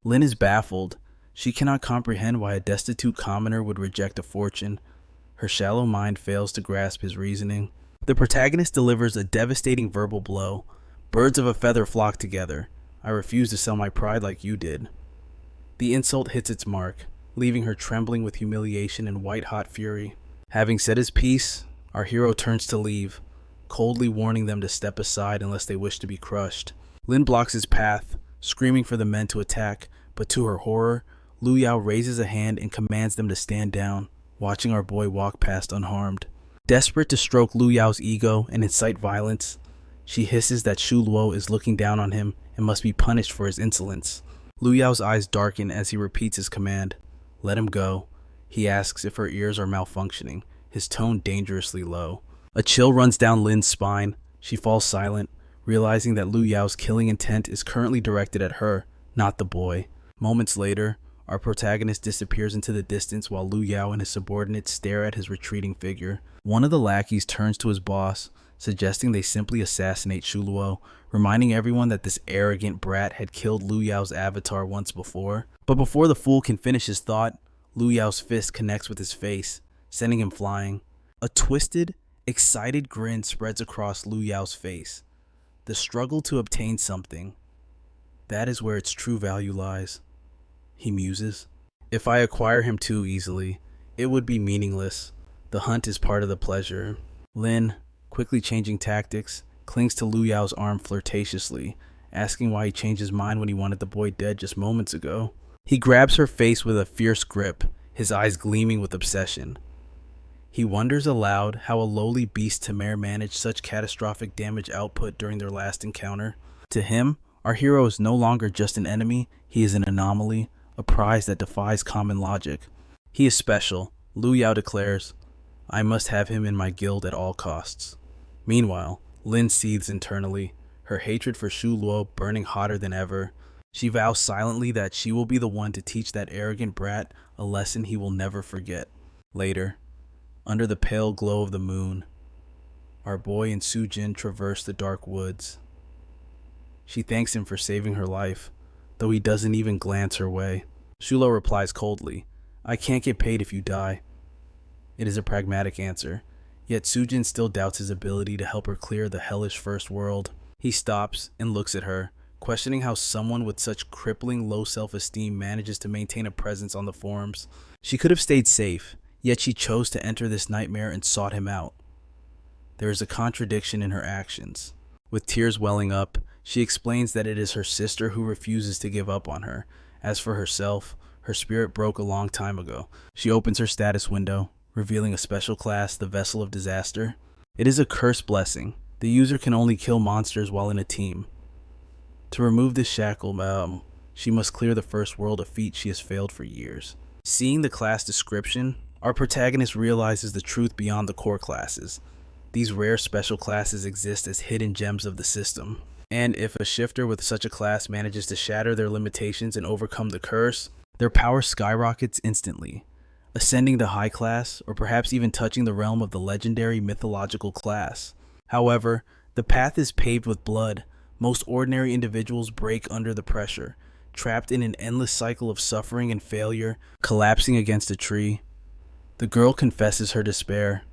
Lin is baffled. She cannot comprehend why a destitute commoner would reject a fortune. Her shallow mind fails to grasp his reasoning. The protagonist delivers a devastating verbal blow. "Birds of a feather flock together. I refuse to sell my pride like you did." The insult hits its mark, leaving her trembling with humiliation and white-hot fury. Having said his piece, our hero turns to leave, coldly warning them to step aside unless they wish to be crushed. Lin blocks his path, screaming for the men to attack, but to her horror, Lu Yao raises a hand and commands them to stand down, watching our boy walk past unharmed. Desperate to stroke Lu Yao's ego and incite violence, she hisses that Shu Luo is looking down on him and must be punished for his insolence. Lu Yao's eyes darken as he repeats his command. "Let him go." He asks if her ears are malfunctioning, his tone dangerously low. A chill runs down Lin's spine. She falls silent, realizing that Lu Yao's killing intent is currently directed at her, not the boy. Moments later, Our protagonist disappears into the distance while Lu Yao and his subordinates stare at his retreating figure. One of the lackeys turns to his boss, suggesting they simply assassinate Shuo, reminding everyone that this arrogant brat had killed Lu Yao's avatar once before. But before the fool can finish his thought, Lu Yao's fist connects with his face, sending him flying. A twisted, excited grin spreads across Lu Yao's face. The struggle to obtain something. That is where its true value lies. He muses. If I acquire him too easily, it would be meaningless. The hunt is part of the pleasure. Lin, quickly changing tactics, clings to Lu Yao's arm flirtatiously, asking why he changed his mind when he wanted the boy dead just moments ago. He grabs her face with a fierce grip, his eyes gleaming with obsession. He wonders aloud how a lowly beast Tamir managed such catastrophic damage output during their last encounter. To him, our hero is no longer just an enemy, he is an anomaly, a prize that defies common logic. He is special, Lu Yao declares. I must have him in my guild at all costs. Meanwhile, Lin seethes internally, her hatred for Shuo burning hotter than ever. She vows silently that she will be the one to teach that arrogant brat a lesson he will never forget. Later, under the pale glow of the moon, our boy and Sujin traverse the dark woods. She thanks him for saving her life, though he doesn't even glance her way. Shuo replies coldly, I can't get paid if you die. It is a pragmatic answer, yet Sujin still doubts his ability to help her clear the hellish first world. He stops and looks at her, questioning how someone with such crippling low self-esteem manages to maintain a presence on the forums. She could have stayed safe, yet she chose to enter this nightmare and sought him out. There is a contradiction in her actions. With tears welling up, she explains that it is her sister who refuses to give up on her. As for herself, her spirit broke a long time ago. She opens her status window, revealing a special class, the Vessel of Disaster. It is a cursed blessing. The user can only kill monsters while in a team. To remove this shackle, she must clear the first world, a feat she has failed for years. Seeing the class description, our protagonist realizes the truth beyond the core classes. These rare special classes exist as hidden gems of the system. And if a shifter with such a class manages to shatter their limitations and overcome the curse, their power skyrockets instantly, ascending to high class or perhaps even touching the realm of the legendary mythological class. However, the path is paved with blood. Most ordinary individuals break under the pressure, trapped in an endless cycle of suffering and failure, collapsing against a tree. The girl confesses her despair.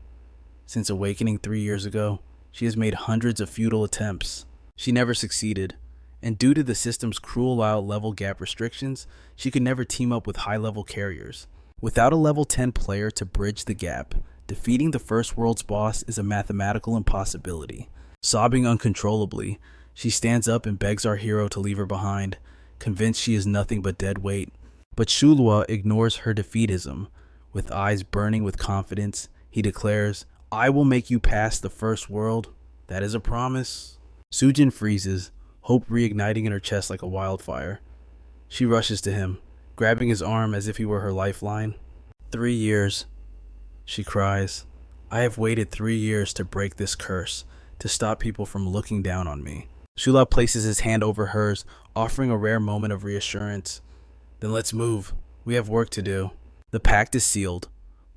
Since awakening 3 years ago, she has made hundreds of futile attempts. She never succeeded, and due to the system's cruel level gap restrictions, she could never team up with high-level carriers. Without a level 10 player to bridge the gap, defeating the first world's boss is a mathematical impossibility. Sobbing uncontrollably, she stands up and begs our hero to leave her behind, convinced she is nothing but dead weight. But Shuo ignores her defeatism. With eyes burning with confidence, he declares, I will make you pass the first world. That is a promise. Sujin freezes, hope reigniting in her chest like a wildfire. She rushes to him, grabbing his arm as if he were her lifeline. 3 years, she cries. I have waited 3 years to break this curse, to stop people from looking down on me. Shuo places his hand over hers, offering a rare moment of reassurance. Then let's move. We have work to do. The pact is sealed.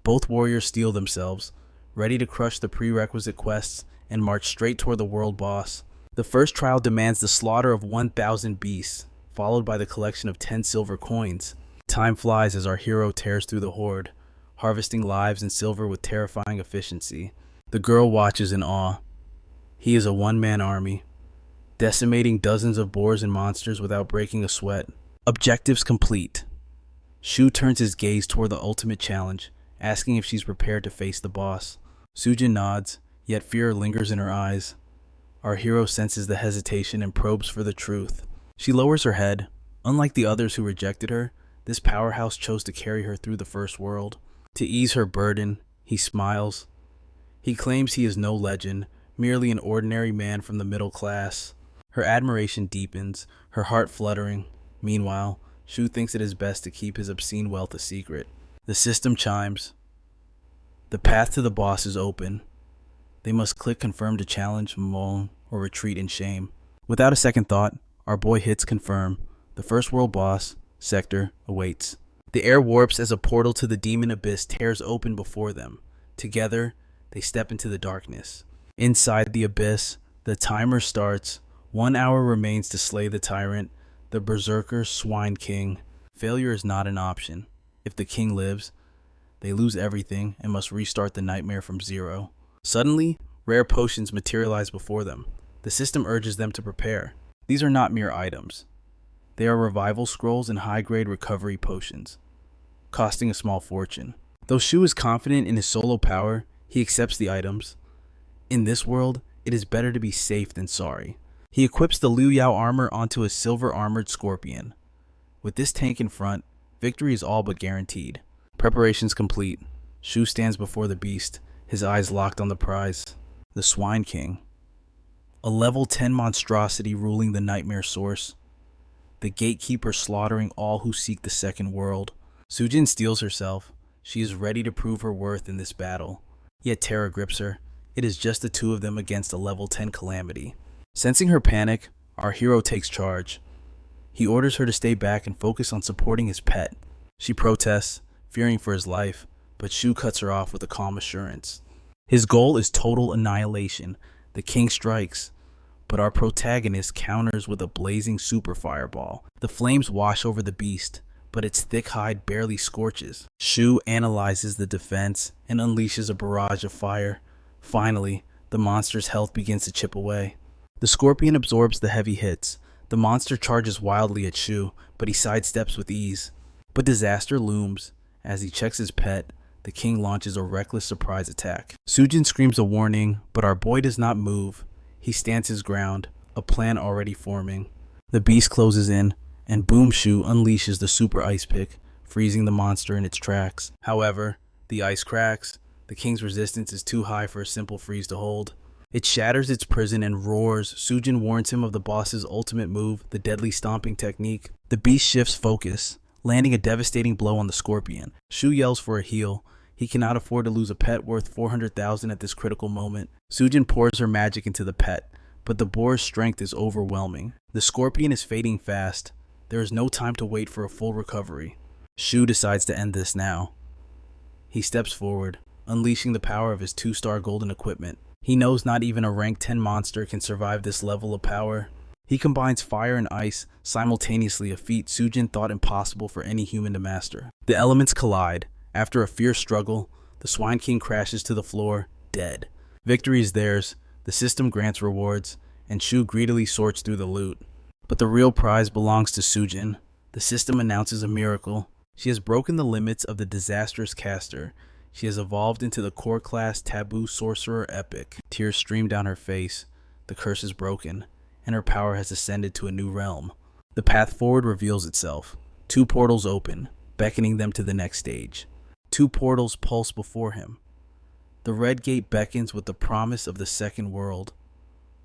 Both warriors steel themselves, ready to crush the prerequisite quests and march straight toward the world boss. The first trial demands the slaughter of 1,000 beasts, followed by the collection of 10 silver coins. Time flies as our hero tears through the horde, harvesting lives and silver with terrifying efficiency. The girl watches in awe. He is a one-man army, decimating dozens of boars and monsters without breaking a sweat. Objectives complete. Shu turns his gaze toward the ultimate challenge, asking if she's prepared to face the boss. Sujin nods, yet fear lingers in her eyes. Our hero senses the hesitation and probes for the truth. She lowers her head. Unlike the others who rejected her, this powerhouse chose to carry her through the first world. To ease her burden, he smiles. He claims he is no legend, merely an ordinary man from the middle class. Her admiration deepens, her heart fluttering. Meanwhile, Shu thinks it is best to keep his obscene wealth a secret. The system chimes. The path to the boss is open. They must click confirm to challenge, moan, or retreat in shame. Without a second thought, our boy hits confirm. The first world boss, sector, awaits. The air warps as a portal to the demon abyss tears open before them. Together, they step into the darkness. Inside the abyss, the timer starts. 1 hour remains to slay the tyrant, the berserker Swine King. Failure is not an option. If the king lives, they lose everything and must restart the nightmare from zero. Suddenly, rare potions materialize before them. The system urges them to prepare. These are not mere items. They are revival scrolls and high-grade recovery potions, costing a small fortune. Though Shuo is confident in his solo power, he accepts the items. In this world, it is better to be safe than sorry. He equips the Liu Yao armor onto a silver-armored scorpion. With this tank in front, victory is all but guaranteed. Preparations complete. Shu stands before the beast, his eyes locked on the prize, the Swine King. A level 10 monstrosity ruling the nightmare source. The gatekeeper slaughtering all who seek the second world. Sujin steels herself. She is ready to prove her worth in this battle. Yet terror grips her. It is just the two of them against a level 10 calamity. Sensing her panic, our hero takes charge. He orders her to stay back and focus on supporting his pet. She protests, fearing for his life, but Shu cuts her off with a calm assurance. His goal is total annihilation. The king strikes, but our protagonist counters with a blazing super fireball. The flames wash over the beast, but its thick hide barely scorches. Shu analyzes the defense and unleashes a barrage of fire. Finally, the monster's health begins to chip away. The scorpion absorbs the heavy hits. The monster charges wildly at Shu, but he sidesteps with ease. But disaster looms. As he checks his pet, the king launches a reckless surprise attack. Sujin screams a warning, but our boy does not move. He stands his ground, a plan already forming. The beast closes in, and Boom Shu unleashes the super ice pick, freezing the monster in its tracks. However, the ice cracks. The king's resistance is too high for a simple freeze to hold. It shatters its prison and roars. Sujin warns him of the boss's ultimate move, the deadly stomping technique. The beast shifts focus, landing a devastating blow on the scorpion. Shu yells for a heal. He cannot afford to lose a pet worth 400,000 at this critical moment. Sujin pours her magic into the pet, but the boar's strength is overwhelming. The scorpion is fading fast. There is no time to wait for a full recovery. Shu decides to end this now. He steps forward, unleashing the power of his 2-star golden equipment. He knows not even a rank 10 monster can survive this level of power. He combines fire and ice simultaneously, a feat Sujin thought impossible for any human to master. The elements collide. After a fierce struggle, the Swine King crashes to the floor, dead. Victory is theirs, the system grants rewards, and Shu greedily sorts through the loot. But the real prize belongs to Sujin. The system announces a miracle. She has broken the limits of the disastrous caster. She has evolved into the core class taboo sorcerer epic. Tears stream down her face. The curse is broken, and her power has ascended to a new realm. The path forward reveals itself. 2 portals open, beckoning them to the next stage. 2 portals pulse before him. The red gate beckons with the promise of the second world,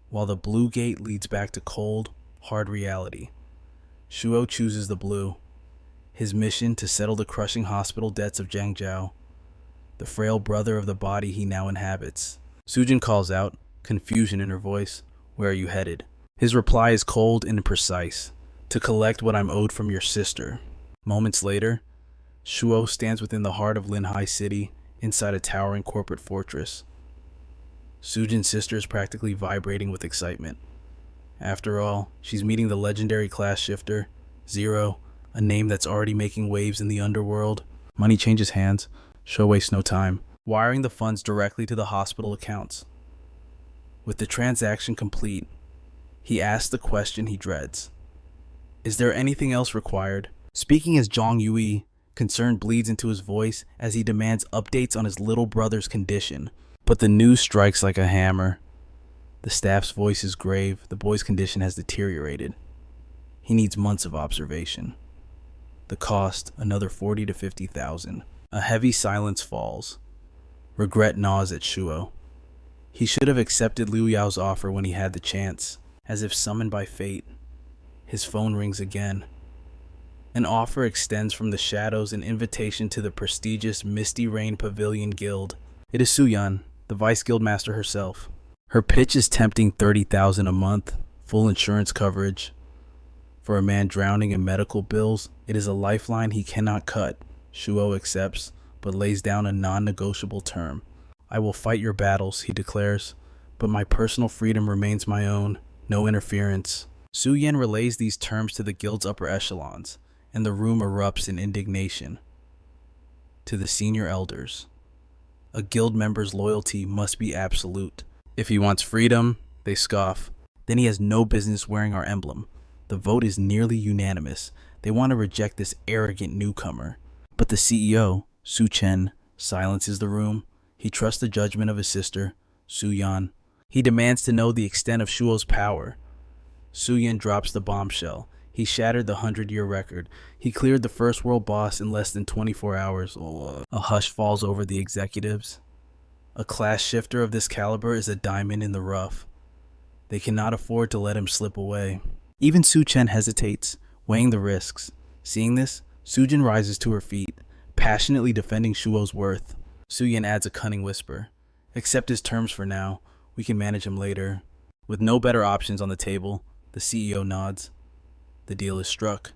while the blue gate leads back to cold, hard reality. Shuo chooses the blue. His mission to settle the crushing hospital debts of Zhangjiao, the frail brother of the body he now inhabits. Sujin calls out, confusion in her voice. Where are you headed? His reply is cold and precise. To collect what I'm owed from your sister. Moments later, Shuo stands within the heart of Linhai City, inside a towering corporate fortress. Sujin's sister is practically vibrating with excitement. After all, she's meeting the legendary class shifter, Zero, a name that's already making waves in the underworld. Money changes hands. Shuo wastes no time, wiring the funds directly to the hospital accounts. With the transaction complete, he asks the question he dreads. Is there anything else required? Speaking as Zhang Yui, concern bleeds into his voice as he demands updates on his little brother's condition. But the news strikes like a hammer. The staff's voice is grave. The boy's condition has deteriorated. He needs months of observation. The cost, another 40 to 50,000. A heavy silence falls. Regret gnaws at Shuo. He should have accepted Liu Yao's offer when he had the chance, as if summoned by fate. His phone rings again. An offer extends from the shadows, an invitation to the prestigious Misty Pavilion Guild. It is Suyan, the Vice Guildmaster herself. Her pitch is tempting 30,000 a month, full insurance coverage. For a man drowning in medical bills, it is a lifeline he cannot cut. Shuo accepts, but lays down a non-negotiable term. I will fight your battles, he declares, but my personal freedom remains my own. No interference. Su Yan relays these terms to the guild's upper echelons, and the room erupts in indignation. To the senior elders, a guild member's loyalty must be absolute. If he wants freedom, they scoff. Then he has no business wearing our emblem. The vote is nearly unanimous. They want to reject this arrogant newcomer. But the CEO, Su Chen, silences the room. He trusts the judgment of his sister, Su Yan. He demands to know the extent of Shuo's power. Su Yan drops the bombshell. He shattered the 100-year record. He cleared the first world boss in less than 24 hours. A hush falls over the executives. A class shifter of this caliber is a diamond in the rough. They cannot afford to let him slip away. Even Su Chen hesitates, weighing the risks. Seeing this, Su Jin rises to her feet, passionately defending Shuo's worth. Su Yan adds a cunning whisper. Accept his terms for now. We can manage him later. With no better options on the table, the CEO nods. The deal is struck.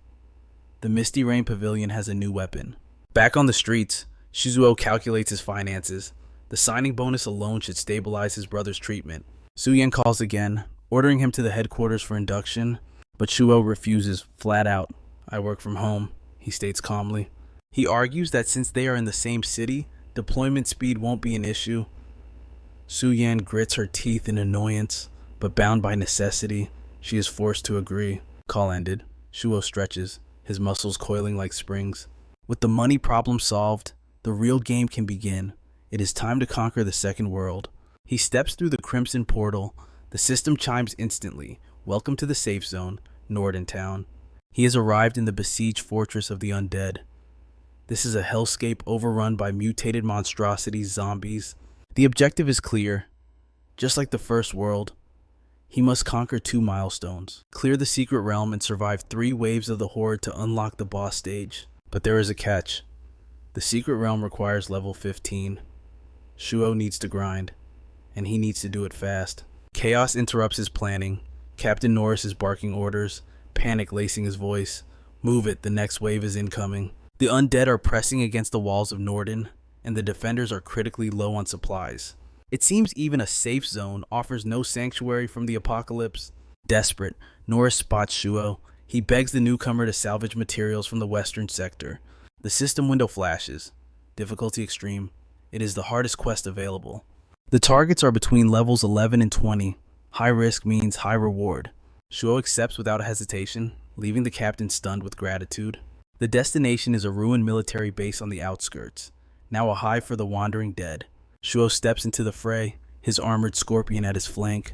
The Misty Rain Pavilion has a new weapon. Back on the streets, Shizuo calculates his finances. The signing bonus alone should stabilize his brother's treatment. Su Yan calls again, ordering him to the headquarters for induction, but Shuo refuses flat out. I work from home, he states calmly. He argues that since they are in the same city, deployment speed won't be an issue. Su Yan grits her teeth in annoyance, but bound by necessity, she is forced to agree. Call ended. Shuo stretches, his muscles coiling like springs. With the money problem solved, the real game can begin. It is time to conquer the second world. He steps through the crimson portal. The system chimes instantly. Welcome to the safe zone, Northern Town. He has arrived in the besieged fortress of the undead. This is a hellscape overrun by mutated monstrosities, zombies. The objective is clear. Just like the first world, he must conquer 2 milestones, clear the secret realm, and survive 3 waves of the horde to unlock the boss stage. But there is a catch. The secret realm requires level 15. Shuo needs to grind, and he needs to do it fast. Chaos interrupts his planning. Captain Norris is barking orders, panic lacing his voice. Move it, the next wave is incoming. The undead are pressing against the walls of Norden, and the defenders are critically low on supplies. It seems even a safe zone offers no sanctuary from the apocalypse. Desperate, Norris spots Shuo. He begs the newcomer to salvage materials from the western sector. The system window flashes. Difficulty extreme. It is the hardest quest available. The targets are between levels 11 and 20. High risk means high reward. Shuo accepts without hesitation, leaving the captain stunned with gratitude. The destination is a ruined military base on the outskirts, now a hive for the wandering dead. Shuo steps into the fray, his armored scorpion at his flank.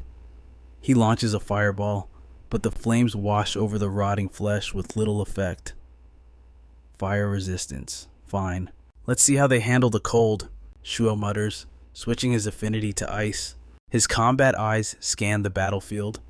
He launches a fireball, but the flames wash over the rotting flesh with little effect. Fire resistance. Fine. Let's see how they handle the cold, Shuo mutters, switching his affinity to ice. His combat eyes scan the battlefield.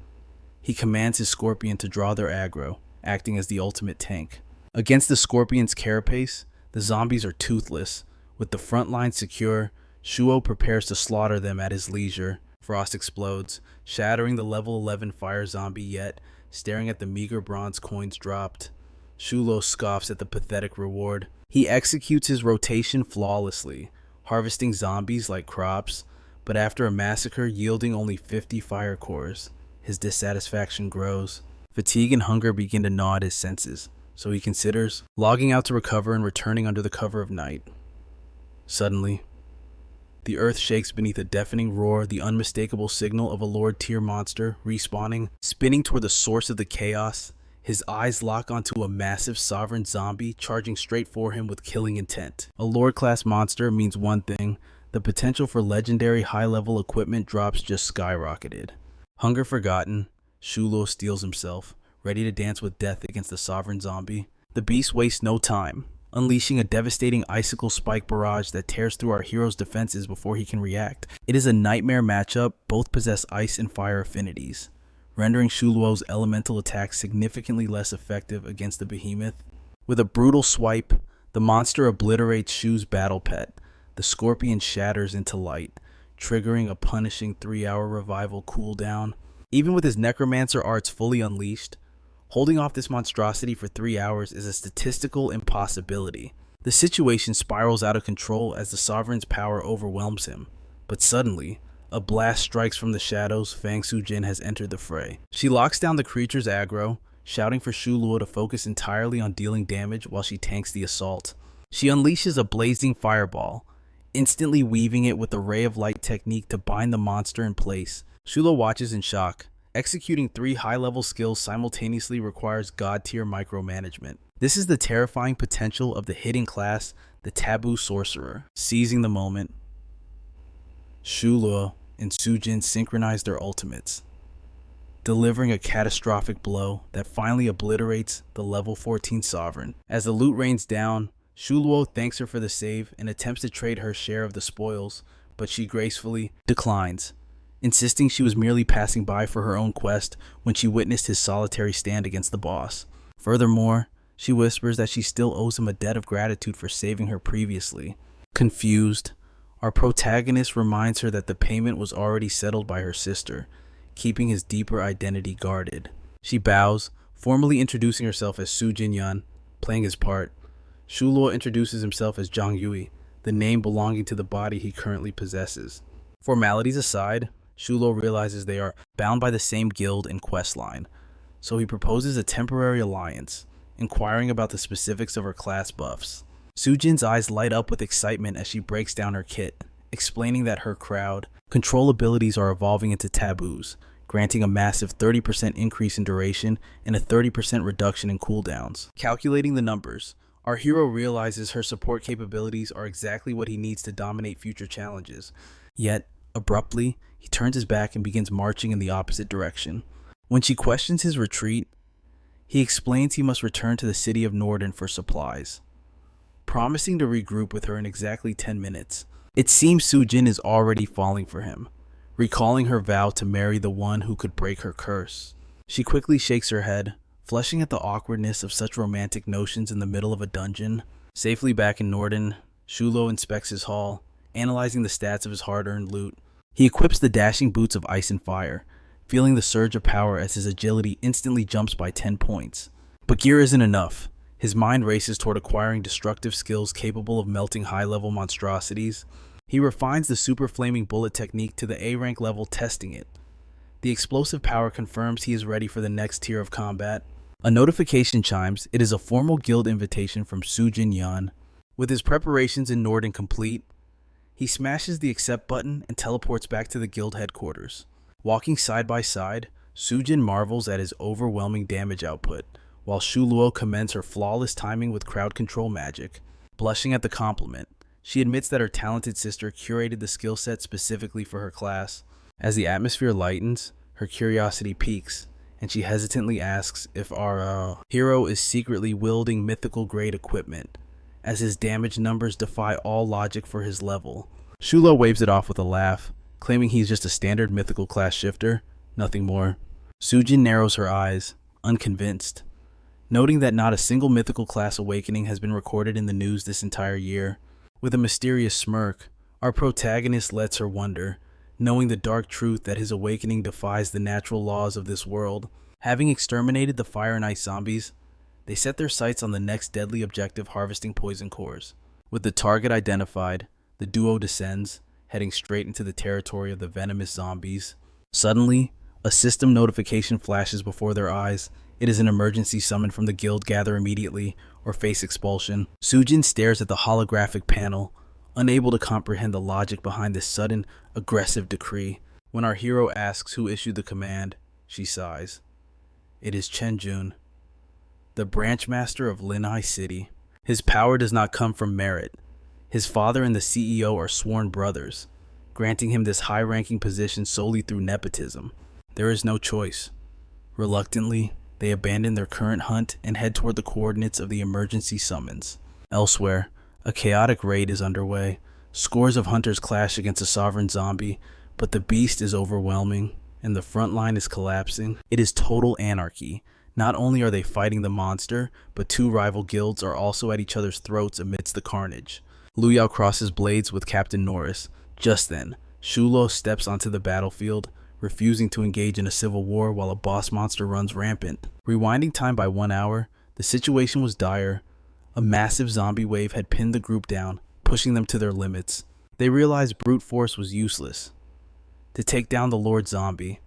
He commands his scorpion to draw their aggro, acting as the ultimate tank. Against the scorpion's carapace, the zombies are toothless. With the front line secure, Shuo prepares to slaughter them at his leisure. Frost explodes, shattering the level 11 fire zombie yet, staring at the meager bronze coins dropped. Shuo scoffs at the pathetic reward. He executes his rotation flawlessly, harvesting zombies like crops, but after a massacre yielding only 50 fire cores, his dissatisfaction grows. Fatigue and hunger begin to gnaw at his senses, so he considers logging out to recover and returning under the cover of night. Suddenly, the earth shakes beneath a deafening roar, the unmistakable signal of a Lord tier monster respawning, spinning toward the source of the chaos. His eyes lock onto a massive sovereign zombie charging straight for him with killing intent. A Lord class monster means one thing: the potential for legendary high-level equipment drops just skyrocketed. Hunger forgotten, Shuo steels himself, ready to dance with death against the sovereign zombie. The beast wastes no time, unleashing a devastating icicle spike barrage that tears through our hero's defenses before he can react. It is a nightmare matchup. Both possess ice and fire affinities, rendering Shuo's elemental attacks significantly less effective against the behemoth. With a brutal swipe, the monster obliterates Shu's battle pet. The scorpion shatters into light, triggering a punishing 3-hour revival cooldown. Even with his necromancer arts fully unleashed, Holding off this monstrosity for 3 hours is a statistical impossibility. The situation spirals out of control as the sovereign's power overwhelms him. But suddenly, a blast strikes from the shadows. Fang Sujin has entered the fray. She locks down the creature's aggro, shouting for Shuo to focus entirely on dealing damage while she tanks the assault. She unleashes a blazing fireball, instantly weaving it with a ray of light technique to bind the monster in place. Shuo watches in shock. Executing 3 high-level skills simultaneously requires god-tier micromanagement. This is the terrifying potential of the hidden class, the Taboo Sorcerer. Seizing the moment, Shuo and Sujin synchronize their ultimates, delivering a catastrophic blow that finally obliterates the level 14 sovereign. As the loot rains down, Shuo thanks her for the save and attempts to trade her share of the spoils, but she gracefully declines, insisting she was merely passing by for her own quest when she witnessed his solitary stand against the boss. Furthermore, she whispers that she still owes him a debt of gratitude for saving her previously. Confused, our protagonist reminds her that the payment was already settled by her sister, keeping his deeper identity guarded. She bows, formally introducing herself as Su Jinyan, playing his part. Shuo introduces himself as Zhang Yui, the name belonging to the body he currently possesses. Formalities aside, Shuo realizes they are bound by the same guild and quest line, so he proposes a temporary alliance, inquiring about the specifics of her class buffs. Sujin's eyes light up with excitement as she breaks down her kit, explaining that her crowd control abilities are evolving into taboos, granting a massive 30% increase in duration and a 30% reduction in cooldowns. Calculating the numbers, our hero realizes her support capabilities are exactly what he needs to dominate future challenges. Yet, abruptly, he turns his back and begins marching in the opposite direction. When she questions his retreat, he explains he must return to the city of Norden for supplies, promising to regroup with her in exactly 10 minutes. It seems Sujin is already falling for him, recalling her vow to marry the one who could break her curse. She quickly shakes her head, flushing at the awkwardness of such romantic notions in the middle of a dungeon. Safely back in Norden, Shuo inspects his haul, analyzing the stats of his hard-earned loot. He equips the dashing boots of ice and fire, feeling the surge of power as his agility instantly jumps by 10 points. But gear isn't enough. His mind races toward acquiring destructive skills capable of melting high-level monstrosities. He refines the super flaming bullet technique to the A rank level, testing it. The explosive power confirms he is ready for the next tier of combat. A notification chimes. It is a formal guild invitation from Su Jinyan. With his preparations in Norden complete, he smashes the accept button and teleports back to the guild headquarters. Walking side by side, Sujin marvels at his overwhelming damage output, while Shuo commends her flawless timing with crowd control magic. Blushing at the compliment, she admits that her talented sister curated the skill set specifically for her class. As the atmosphere lightens, her curiosity peaks, and she hesitantly asks if our hero is secretly wielding mythical grade equipment, as his damage numbers defy all logic for his level. Shuo waves it off with a laugh, claiming he's just a standard mythical class shifter, nothing more. Sujin narrows her eyes, unconvinced, noting that not a single mythical class awakening has been recorded in the news this entire year. With a mysterious smirk, our protagonist lets her wonder, knowing the dark truth that his awakening defies the natural laws of this world. Having exterminated the fire and ice zombies, they set their sights on the next deadly objective, harvesting poison cores. With the target identified, the duo descends, heading straight into the territory of the venomous zombies. Suddenly, a system notification flashes before their eyes. It is an emergency summon from the guild. Gather immediately or face expulsion. Sujin stares at the holographic panel, unable to comprehend the logic behind this sudden, aggressive decree. When our hero asks who issued the command, she sighs. It is Chenjun, the branch master of Linhai City. His power does not come from merit. His father and the CEO are sworn brothers, granting him this high-ranking position solely through nepotism. There is no choice. Reluctantly, they abandon their current hunt and head toward the coordinates of the emergency summons. Elsewhere, a chaotic raid is underway. Scores of hunters clash against a sovereign zombie, but the beast is overwhelming, and the front line is collapsing. It is total anarchy. Not only are they fighting the monster, but 2 rival guilds are also at each other's throats amidst the carnage. Lu Yao crosses blades with Captain Norris. Just then, Shuo steps onto the battlefield, refusing to engage in a civil war while a boss monster runs rampant. Rewinding time by 1 hour, the situation was dire. A massive zombie wave had pinned the group down, pushing them to their limits. They realized brute force was useless to take down the Lord Zombie.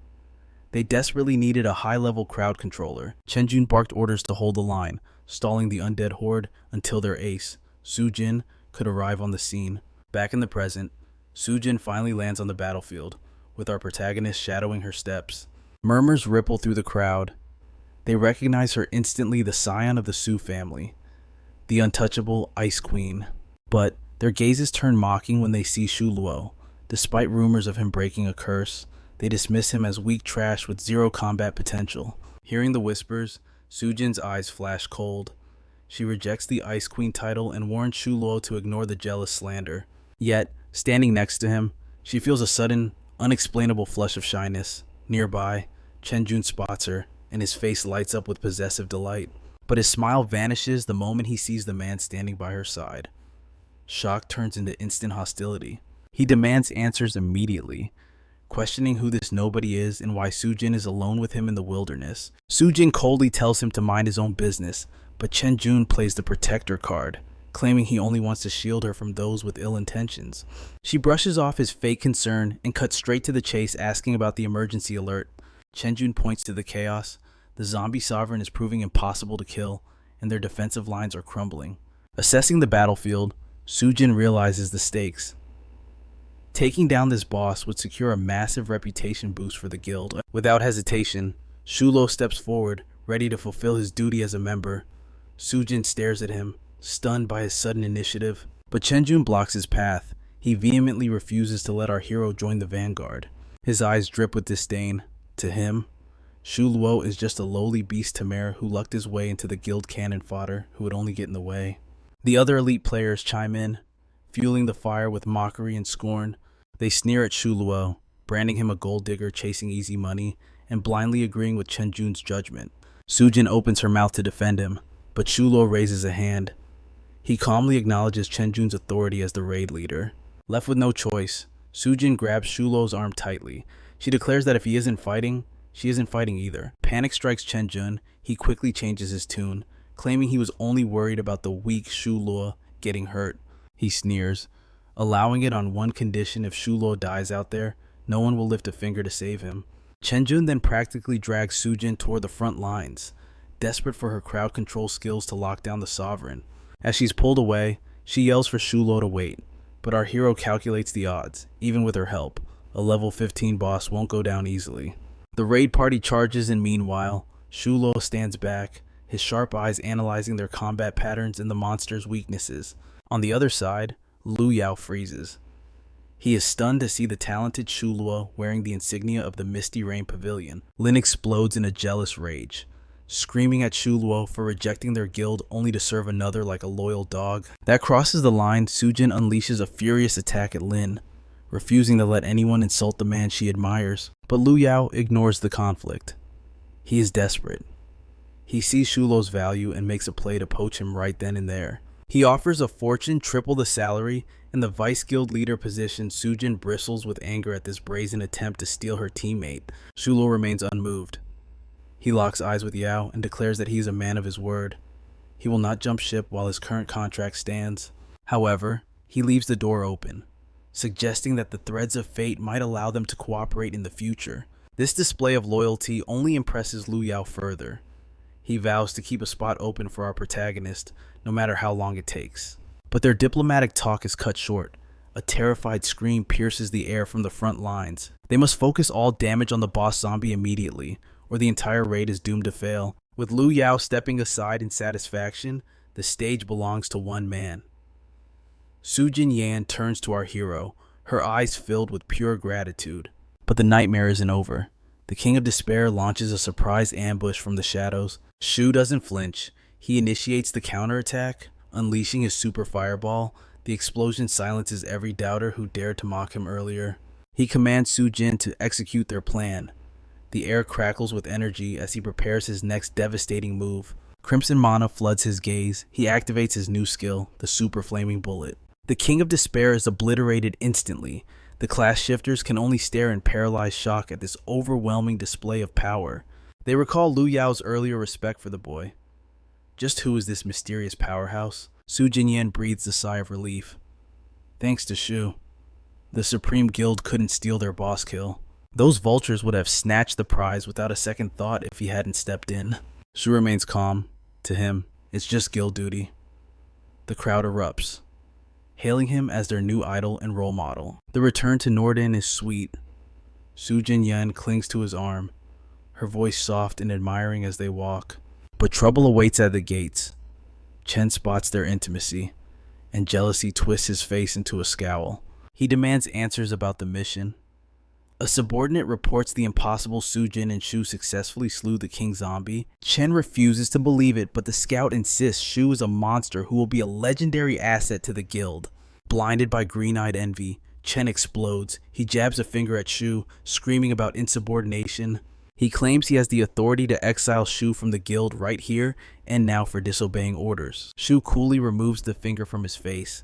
They desperately needed a high-level crowd controller. Chenjun barked orders to hold the line, stalling the undead horde until their ace, Sujin, could arrive on the scene. Back in the present, Sujin finally lands on the battlefield, with our protagonist shadowing her steps. Murmurs ripple through the crowd. They recognize her instantly, the scion of the Su family, the untouchable Ice Queen. But their gazes turn mocking when they see Shuo. Despite rumors of him breaking a curse, they dismiss him as weak trash with zero combat potential. Hearing the whispers, Sujin's eyes flash cold. She rejects the Ice Queen title and warns Shuo to ignore the jealous slander. Yet, standing next to him, she feels a sudden, unexplainable flush of shyness. Nearby, Chenjun spots her, and his face lights up with possessive delight. But his smile vanishes the moment he sees the man standing by her side. Shock turns into instant hostility. He demands answers immediately, questioning who this nobody is and why Sujin is alone with him in the wilderness. Sujin coldly tells him to mind his own business, but Chenjun plays the protector card, claiming he only wants to shield her from those with ill intentions. She brushes off his fake concern and cuts straight to the chase, asking about the emergency alert. Chenjun points to the chaos. The zombie sovereign is proving impossible to kill, and their defensive lines are crumbling. Assessing the battlefield, Sujin realizes the stakes. Taking down this boss would secure a massive reputation boost for the guild. Without hesitation, Shuo steps forward, ready to fulfill his duty as a member. Sujin stares at him, stunned by his sudden initiative. But Chenjun blocks his path. He vehemently refuses to let our hero join the vanguard. His eyes drip with disdain. To him, Shuo is just a lowly beast Tamir who lucked his way into the guild cannon fodder who would only get in the way. The other elite players chime in, fueling the fire with mockery and scorn. They sneer at Shuo, branding him a gold digger chasing easy money, and blindly agreeing with Chenjun's judgment. Sujin opens her mouth to defend him, but Shuo raises a hand. He calmly acknowledges Chenjun's authority as the raid leader. Left with no choice, Sujin grabs Shulo's arm tightly. She declares that if he isn't fighting, she isn't fighting either. Panic strikes Chenjun. He quickly changes his tune, claiming he was only worried about the weak Shuo getting hurt. He sneers, allowing it on one condition: if Shuo dies out there, no one will lift a finger to save him. Chenjun then practically drags Sujin toward the front lines, desperate for her crowd control skills to lock down the sovereign. As she's pulled away, she yells for Shuo to wait, but our hero calculates the odds. Even with her help, a level 15 boss won't go down easily. The raid party charges, and meanwhile, Shuo stands back, his sharp eyes analyzing their combat patterns and the monster's weaknesses. On the other side, Lu Yao freezes. He is stunned to see the talented Shuo wearing the insignia of the Misty Pavilion. Lin explodes in a jealous rage, screaming at Shuo for rejecting their guild only to serve another like a loyal dog. That crosses the line. Sujin unleashes a furious attack at Lin, refusing to let anyone insult the man she admires. But Lu Yao ignores the conflict. He is desperate. He sees Shulo's value and makes a play to poach him right then and there. He offers a fortune, triple the salary, and the vice guild leader position. Sujin bristles with anger at this brazen attempt to steal her teammate. Shuo remains unmoved. He locks eyes with Yao and declares that he is a man of his word. He will not jump ship while his current contract stands. However, he leaves the door open, suggesting that the threads of fate might allow them to cooperate in the future. This display of loyalty only impresses Lu Yao further. He vows to keep a spot open for our protagonist, no matter how long it takes. But their diplomatic talk is cut short. A terrified scream pierces the air from the front lines. They must focus all damage on the boss zombie immediately, or the entire raid is doomed to fail. With Lu Yao stepping aside in satisfaction, the stage belongs to one man. Sujin Yan turns to our hero, her eyes filled with pure gratitude. But the nightmare isn't over. The King of Despair launches a surprise ambush from the shadows. Shu doesn't flinch. He initiates the counterattack, unleashing his super fireball. The explosion silences every doubter who dared to mock him earlier. He commands Sujin to execute their plan. The air crackles with energy as he prepares his next devastating move. Crimson mana floods his gaze. He activates his new skill, the Super Flaming Bullet. The King of Despair is obliterated instantly. The class shifters can only stare in paralyzed shock at this overwhelming display of power. They recall Lu Yao's earlier respect for the boy. Just who is this mysterious powerhouse? Su Jinyan breathes a sigh of relief. Thanks to Shu, the Supreme Guild couldn't steal their boss kill. Those vultures would have snatched the prize without a second thought if he hadn't stepped in. Shu remains calm. To him, it's just guild duty. The crowd erupts, hailing him as their new idol and role model. The return to Norden is sweet. Su Jinyan clings to his arm, her voice soft and admiring as they walk. But trouble awaits at the gates. Chen spots their intimacy, and jealousy twists his face into a scowl. He demands answers about the mission. A subordinate reports the impossible Sujin and Shu successfully slew the king zombie. Chen refuses to believe it, but the scout insists Shu is a monster who will be a legendary asset to the guild. Blinded by green-eyed envy, Chen explodes. He jabs a finger at Shu, screaming about insubordination. He claims he has the authority to exile Shu from the guild right here and now for disobeying orders. Shu coolly removes the finger from his face.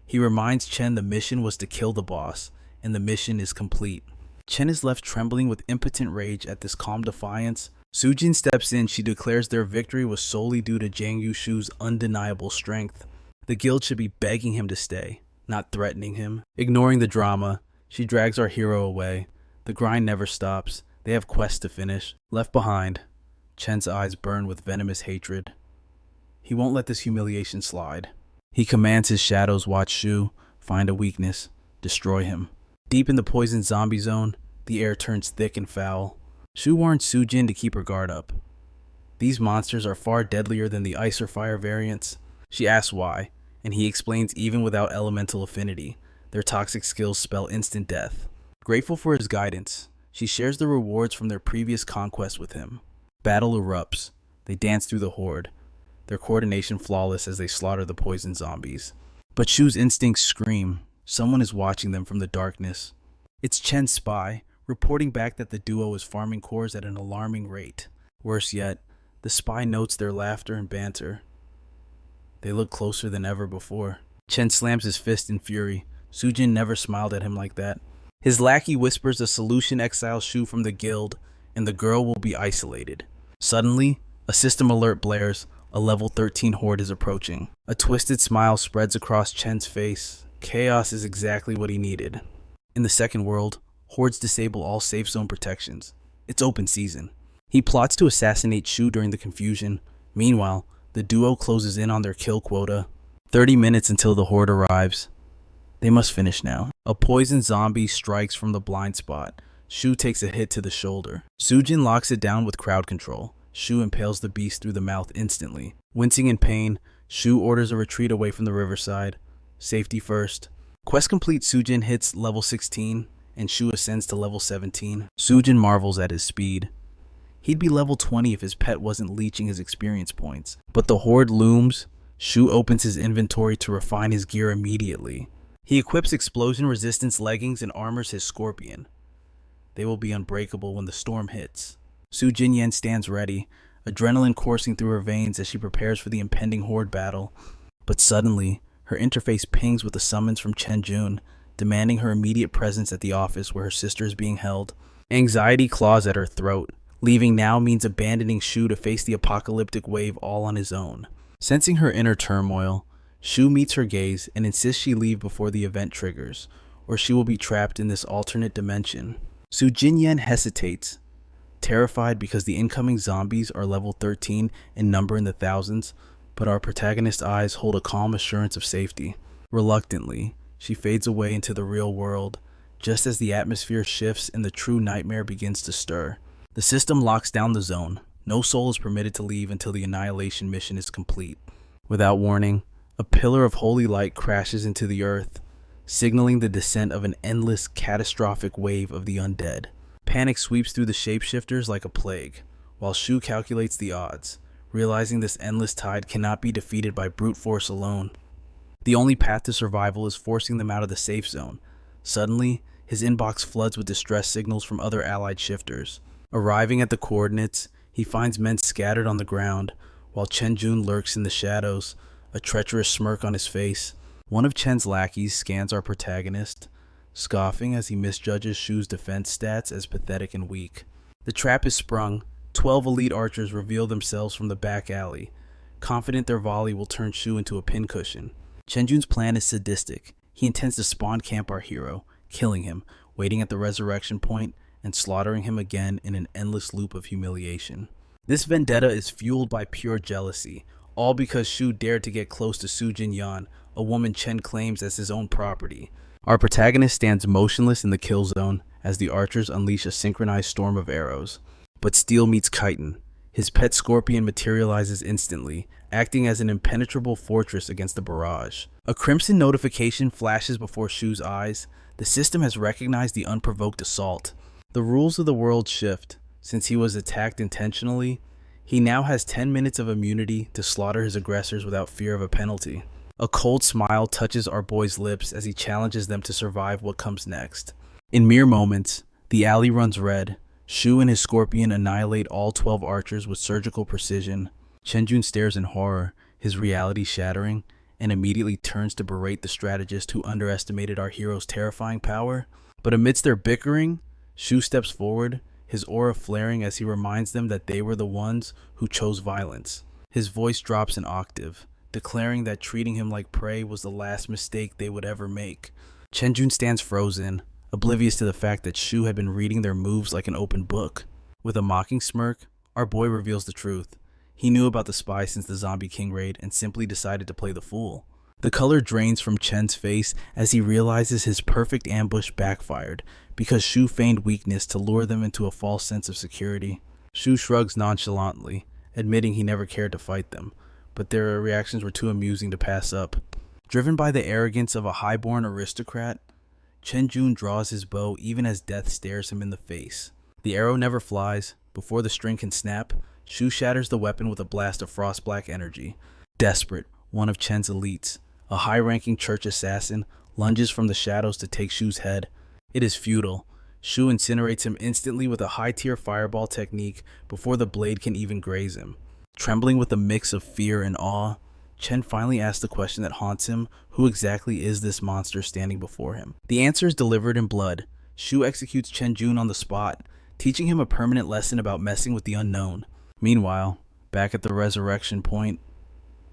He reminds Chen the mission was to kill the boss, and the mission is complete. Chen is left trembling with impotent rage at this calm defiance. Sujin steps in. She declares their victory was solely due to Jiang Yushu's undeniable strength. The guild should be begging him to stay, not threatening him. Ignoring the drama, she drags our hero away. The grind never stops. They have quests to finish. Left behind, Chen's eyes burn with venomous hatred. He won't let this humiliation slide. He commands his shadows watch Shu, find a weakness, destroy him. Deep in the poison zombie zone, the air turns thick and foul. Shu warns Sujin to keep her guard up. These monsters are far deadlier than the ice or fire variants. She asks why, and he explains even without elemental affinity, their toxic skills spell instant death. Grateful for his guidance, she shares the rewards from their previous conquest with him. Battle erupts. They dance through the horde, their coordination flawless as they slaughter the poison zombies. But Shu's instincts scream. Someone is watching them from the darkness. It's Chen's spy, reporting back that the duo is farming cores at an alarming rate. Worse yet, the spy notes their laughter and banter. They look closer than ever before. Chen slams his fist in fury. Sujin never smiled at him like that. His lackey whispers a solution exiles Shu from the guild, and the girl will be isolated. Suddenly, a system alert blares. A level 13 horde is approaching. A twisted smile spreads across Chen's face. Chaos is exactly what he needed. In the second world, hordes disable all safe zone protections. It's open season. He plots to assassinate Shu during the confusion. Meanwhile, the duo closes in on their kill quota. 30 minutes until the horde arrives. They must finish now. A poison zombie strikes from the blind spot. Shu takes a hit to the shoulder. Sujin locks it down with crowd control. Shu impales the beast through the mouth instantly. Wincing in pain, Shu orders a retreat away from the riverside. Safety first. Quest complete. Sujin hits level 16 and Shu ascends to level 17. Sujin marvels at his speed. He'd be level 20 if his pet wasn't leeching his experience points. But the horde looms. Shu opens his inventory to refine his gear immediately. He equips explosion resistance leggings and armors his scorpion. They will be unbreakable when the storm hits. Su Jinyan stands ready, adrenaline coursing through her veins as she prepares for the impending horde battle. But suddenly, her interface pings with a summons from Chen Jun, demanding her immediate presence at the office where her sister is being held. Anxiety claws at her throat. Leaving now means abandoning Shu to face the apocalyptic wave all on his own. Sensing her inner turmoil, Shu meets her gaze and insists she leave before the event triggers, or she will be trapped in this alternate dimension. Su Jinyan hesitates, terrified because the incoming zombies are level 13 and number in the thousands, but our protagonist's eyes hold a calm assurance of safety. Reluctantly, she fades away into the real world, just as the atmosphere shifts and the true nightmare begins to stir. The system locks down the zone. No soul is permitted to leave until the annihilation mission is complete. Without warning, a pillar of holy light crashes into the earth, signaling the descent of an endless, catastrophic wave of the undead. Panic sweeps through the shapeshifters like a plague, while Shu calculates the odds, realizing this endless tide cannot be defeated by brute force alone. The only path to survival is forcing them out of the safe zone. Suddenly, his inbox floods with distress signals from other allied shifters. Arriving at the coordinates, he finds men scattered on the ground, while Chen Jun lurks in the shadows, a treacherous smirk on his face. One of Chen's lackeys scans our protagonist, scoffing as he misjudges Shu's defense stats as pathetic and weak. The trap is sprung. 12 elite archers reveal themselves from the back alley, confident their volley will turn Shu into a pincushion. Chenjun's plan is sadistic. He intends to spawn camp our hero, killing him, waiting at the resurrection point, and slaughtering him again in an endless loop of humiliation. This vendetta is fueled by pure jealousy, all because Shu dared to get close to Su Jinyan, a woman Chen claims as his own property. Our protagonist stands motionless in the kill zone as the archers unleash a synchronized storm of arrows. But steel meets chitin. His pet scorpion materializes instantly, acting as an impenetrable fortress against the barrage. A crimson notification flashes before Shu's eyes. The system has recognized the unprovoked assault. The rules of the world shift. Since he was attacked intentionally, he now has 10 minutes of immunity to slaughter his aggressors without fear of a penalty. A cold smile touches our boy's lips as he challenges them to survive what comes next. In mere moments, the alley runs red. Shu and his scorpion annihilate all 12 archers with surgical precision. Chenjun stares in horror, his reality shattering, and immediately turns to berate the strategist who underestimated our hero's terrifying power. But amidst their bickering, Shu steps forward, his aura flaring as he reminds them that they were the ones who chose violence. His voice drops an octave, declaring that treating him like prey was the last mistake they would ever make. Chenjun stands frozen, oblivious to the fact that Shu had been reading their moves like an open book. With a mocking smirk, our boy reveals the truth. He knew about the spy since the Zombie King raid and simply decided to play the fool. The color drains from Chen's face as he realizes his perfect ambush backfired because Shu feigned weakness to lure them into a false sense of security. Shu shrugs nonchalantly, admitting he never cared to fight them, but their reactions were too amusing to pass up. Driven by the arrogance of a highborn aristocrat, Chenjun draws his bow even as death stares him in the face. The arrow never flies. Before the string can snap, Shu shatters the weapon with a blast of frost-black energy. Desperate, one of Chen's elites, a high-ranking church assassin, lunges from the shadows to take Shu's head. It is futile. Shu incinerates him instantly with a high-tier fireball technique before the blade can even graze him. Trembling with a mix of fear and awe, Chen finally asks the question that haunts him: who exactly is this monster standing before him? The answer is delivered in blood. Shu executes Chenjun on the spot, teaching him a permanent lesson about messing with the unknown. Meanwhile, back at the resurrection point,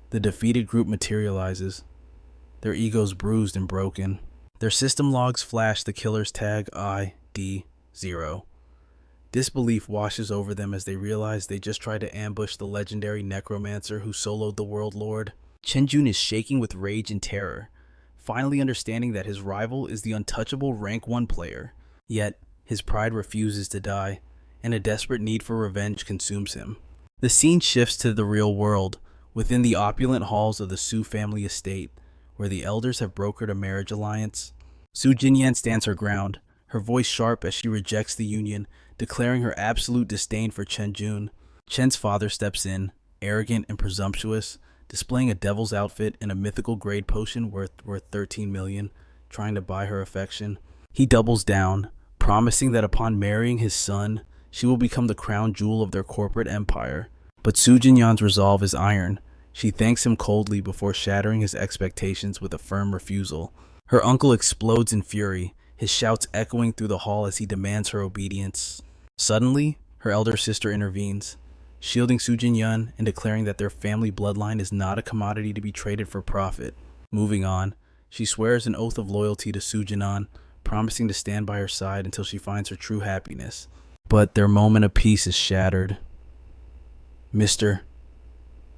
the defeated group materializes, their egos bruised and broken. Their system logs flash the killer's tag ID0. Disbelief washes over them as they realize they just tried to ambush the legendary Necromancer who soloed the World Lord. Chenjun is shaking with rage and terror, finally understanding that his rival is the untouchable rank 1 player. Yet, his pride refuses to die, and a desperate need for revenge consumes him. The scene shifts to the real world, within the opulent halls of the Su family estate, where the elders have brokered a marriage alliance. Su Jinyan stands her ground, her voice sharp as she rejects the union, declaring her absolute disdain for Chenjun. Chen's father steps in, arrogant and presumptuous, displaying a devil's outfit and a mythical grade potion worth 13 million, trying to buy her affection. He doubles down, promising that upon marrying his son, she will become the crown jewel of their corporate empire. But Su Jinyan's resolve is iron. She thanks him coldly before shattering his expectations with a firm refusal. Her uncle explodes in fury, his shouts echoing through the hall as he demands her obedience. Suddenly, her elder sister intervenes, shielding Su Jinyan and declaring that their family bloodline is not a commodity to be traded for profit. Moving on, she swears an oath of loyalty to Su Jinan, promising to stand by her side until she finds her true happiness. But their moment of peace is shattered. Mr.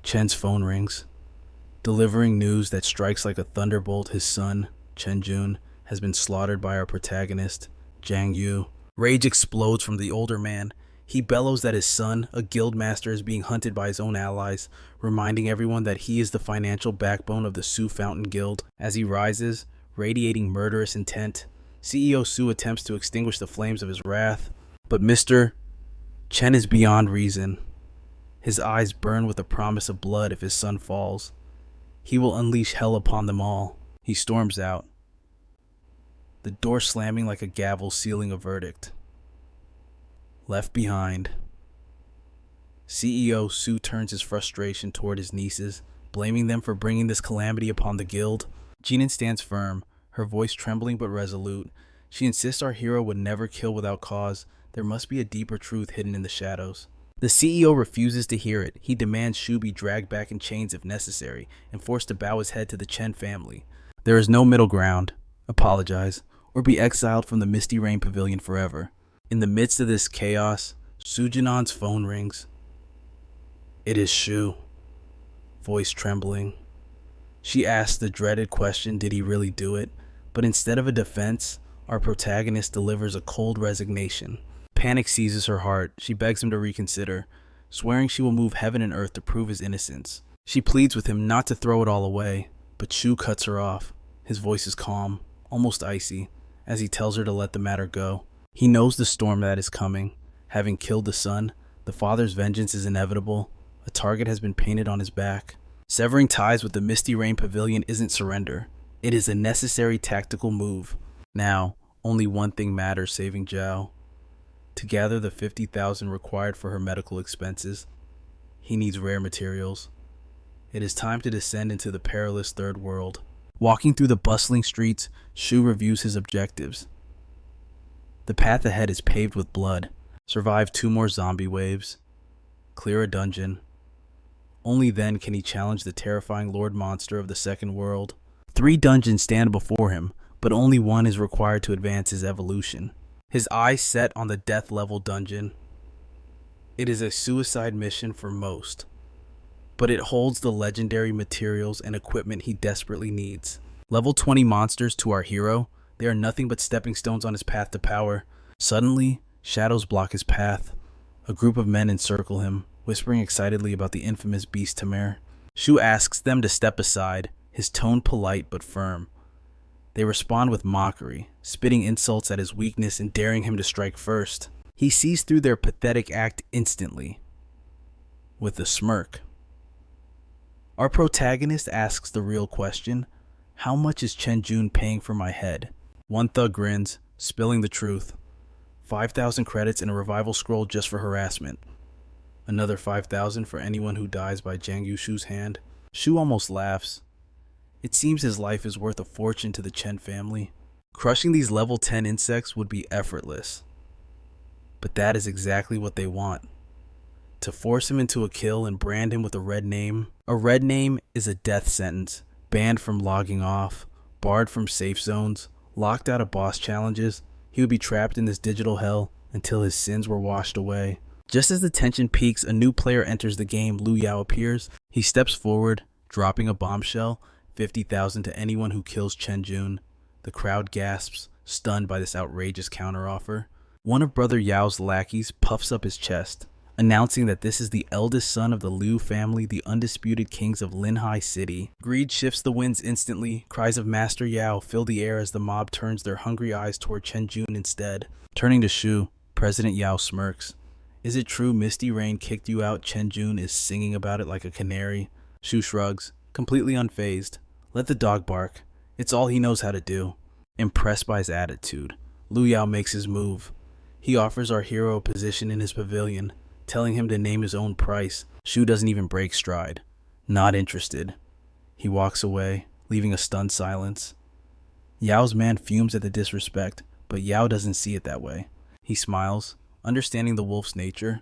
Chen's phone rings, delivering news that strikes like a thunderbolt. His son, Chenjun, has been slaughtered by our protagonist, Jiang Yu. Rage explodes from the older man. He bellows that his son, a guild master, is being hunted by his own allies, reminding everyone that he is the financial backbone of the Su Fountain Guild. As he rises, radiating murderous intent, CEO Su attempts to extinguish the flames of his wrath, but Mr. Chen is beyond reason. His eyes burn with the promise of blood if his son falls. He will unleash hell upon them all. He storms out, the door slamming like a gavel sealing a verdict. Left behind. CEO Su turns his frustration toward his nieces, blaming them for bringing this calamity upon the guild. Jinan stands firm, her voice trembling but resolute, She insists our hero would never kill without cause. There must be a deeper truth hidden in the shadows. The CEO refuses to hear it. He demands Shu be dragged back in chains if necessary and forced to bow his head to the Chen family. There is no middle ground. Apologize, or be exiled from the Misty Rain Pavilion forever. In the midst of this chaos, Sujinan's phone rings. It is Shu, voice trembling. She asks the dreaded question, did he really do it? But instead of a defense, our protagonist delivers a cold resignation. Panic seizes her heart. She begs him to reconsider, swearing she will move heaven and earth to prove his innocence. She pleads with him not to throw it all away, but Shu cuts her off. His voice is calm, almost icy, as he tells her to let the matter go. He knows the storm that is coming. Having killed the son, the father's vengeance is inevitable. A target has been painted on his back. Severing ties with the Misty Rain Pavilion isn't surrender. It is a necessary tactical move. Now, only one thing matters saving Zhao. To gather the 50,000 required for her medical expenses, he needs rare materials. It is time to descend into the perilous third world. Walking through the bustling streets, Shu reviews his objectives. The path ahead is paved with blood. Survive 2 more zombie waves. Clear a dungeon. Only then can he challenge the terrifying Lord Monster of the Second World. 3 dungeons stand before him, but only one is required to advance his evolution. His eyes set on the death level dungeon. It is a suicide mission for most, but it holds the legendary materials and equipment he desperately needs. Level 20 monsters to our hero, they are nothing but stepping stones on his path to power. Suddenly, shadows block his path. A group of men encircle him, whispering excitedly about the infamous beast Tamir. Shu asks them to step aside, his tone polite but firm. They respond with mockery, spitting insults at his weakness and daring him to strike first. He sees through their pathetic act instantly, with a smirk. Our protagonist asks the real question, how much is Chen Jun paying for my head? One thug grins, spilling the truth. 5,000 credits and a revival scroll just for harassment. Another 5,000 for anyone who dies by Jiang Yushu's hand. Shu almost laughs. It seems his life is worth a fortune to the Chen family. Crushing these level 10 insects would be effortless. But that is exactly what they want. To force him into a kill and brand him with a red name. A red name is a death sentence, banned from logging off, barred from safe zones, locked out of boss challenges. He would be trapped in this digital hell until his sins were washed away. Just as the tension peaks, a new player enters the game. Lu Yao appears. He steps forward, dropping a bombshell. 50,000 to anyone who kills Chen Jun. The crowd gasps, stunned by this outrageous counteroffer. One of Brother Yao's lackeys puffs up his chest, announcing that this is the eldest son of the Liu family, the undisputed kings of Linhai City. Greed shifts the winds instantly. Cries of Master Yao fill the air as the mob turns their hungry eyes toward Chen Jun instead. Turning to Shu, President Yao smirks. Is it true Misty Rain kicked you out? Chen Jun is singing about it like a canary. Shu shrugs, completely unfazed. Let the dog bark. It's all he knows how to do. Impressed by his attitude, Lu Yao makes his move. He offers our hero a position in his pavilion, telling him to name his own price. Shu doesn't even break stride. Not interested. He walks away, leaving a stunned silence. Yao's man fumes at the disrespect, but Yao doesn't see it that way. He smiles, understanding the wolf's nature.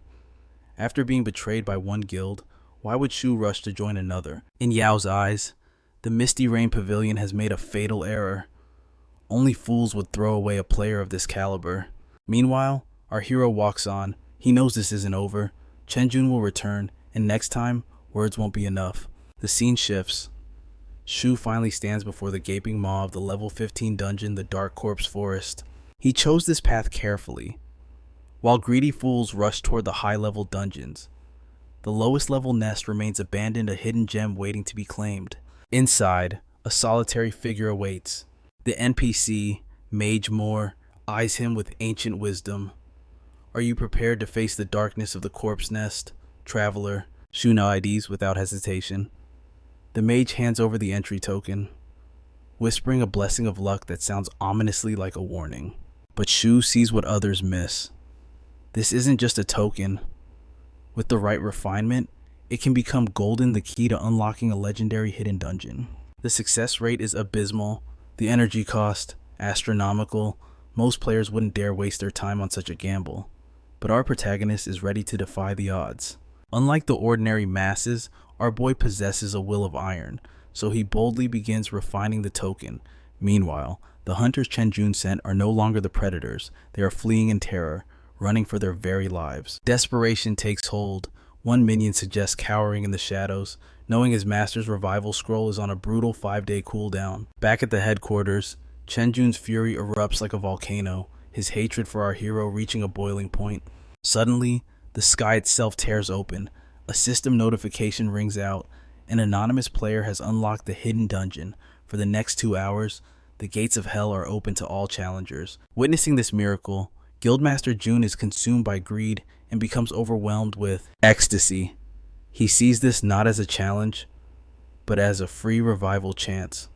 After being betrayed by one guild, why would Shu rush to join another? In Yao's eyes, the Misty Rain Pavilion has made a fatal error. Only fools would throw away a player of this caliber. Meanwhile, our hero walks on. He knows this isn't over. Chen Jun will return, and next time, words won't be enough. The scene shifts. Shu finally stands before the gaping maw of the level 15 dungeon, the Dark Corpse Forest. He chose this path carefully. While greedy fools rush toward the high-level dungeons, the lowest level nest remains abandoned, a hidden gem waiting to be claimed. Inside, a solitary figure awaits. The NPC, Mage Moore, eyes him with ancient wisdom. Are you prepared to face the darkness of the corpse nest, traveler? Shu now IDs without hesitation. The mage hands over the entry token, whispering a blessing of luck that sounds ominously like a warning. But Shu sees what others miss. This isn't just a token. With the right refinement, it can become golden, the key to unlocking a legendary hidden dungeon. The success rate is abysmal, the energy cost astronomical, Most players wouldn't dare waste their time on such a gamble, but our protagonist is ready to defy the odds. Unlike the ordinary masses, our boy possesses a will of iron, so he boldly begins refining the token. Meanwhile, the hunters Chen Jun sent are no longer the predators. They are fleeing in terror, running for their very lives. Desperation takes hold. One minion suggests cowering in the shadows, knowing his master's revival scroll is on a brutal 5-day cooldown. Back at the headquarters, Chen Jun's fury erupts like a volcano, his hatred for our hero reaching a boiling point. Suddenly, the sky itself tears open. A system notification rings out. An anonymous player has unlocked the hidden dungeon. For the next 2 hours, the gates of hell are open to all challengers. Witnessing this miracle, Guildmaster Jun is consumed by greed and becomes overwhelmed with ecstasy. He sees this not as a challenge, but as a free revival chance.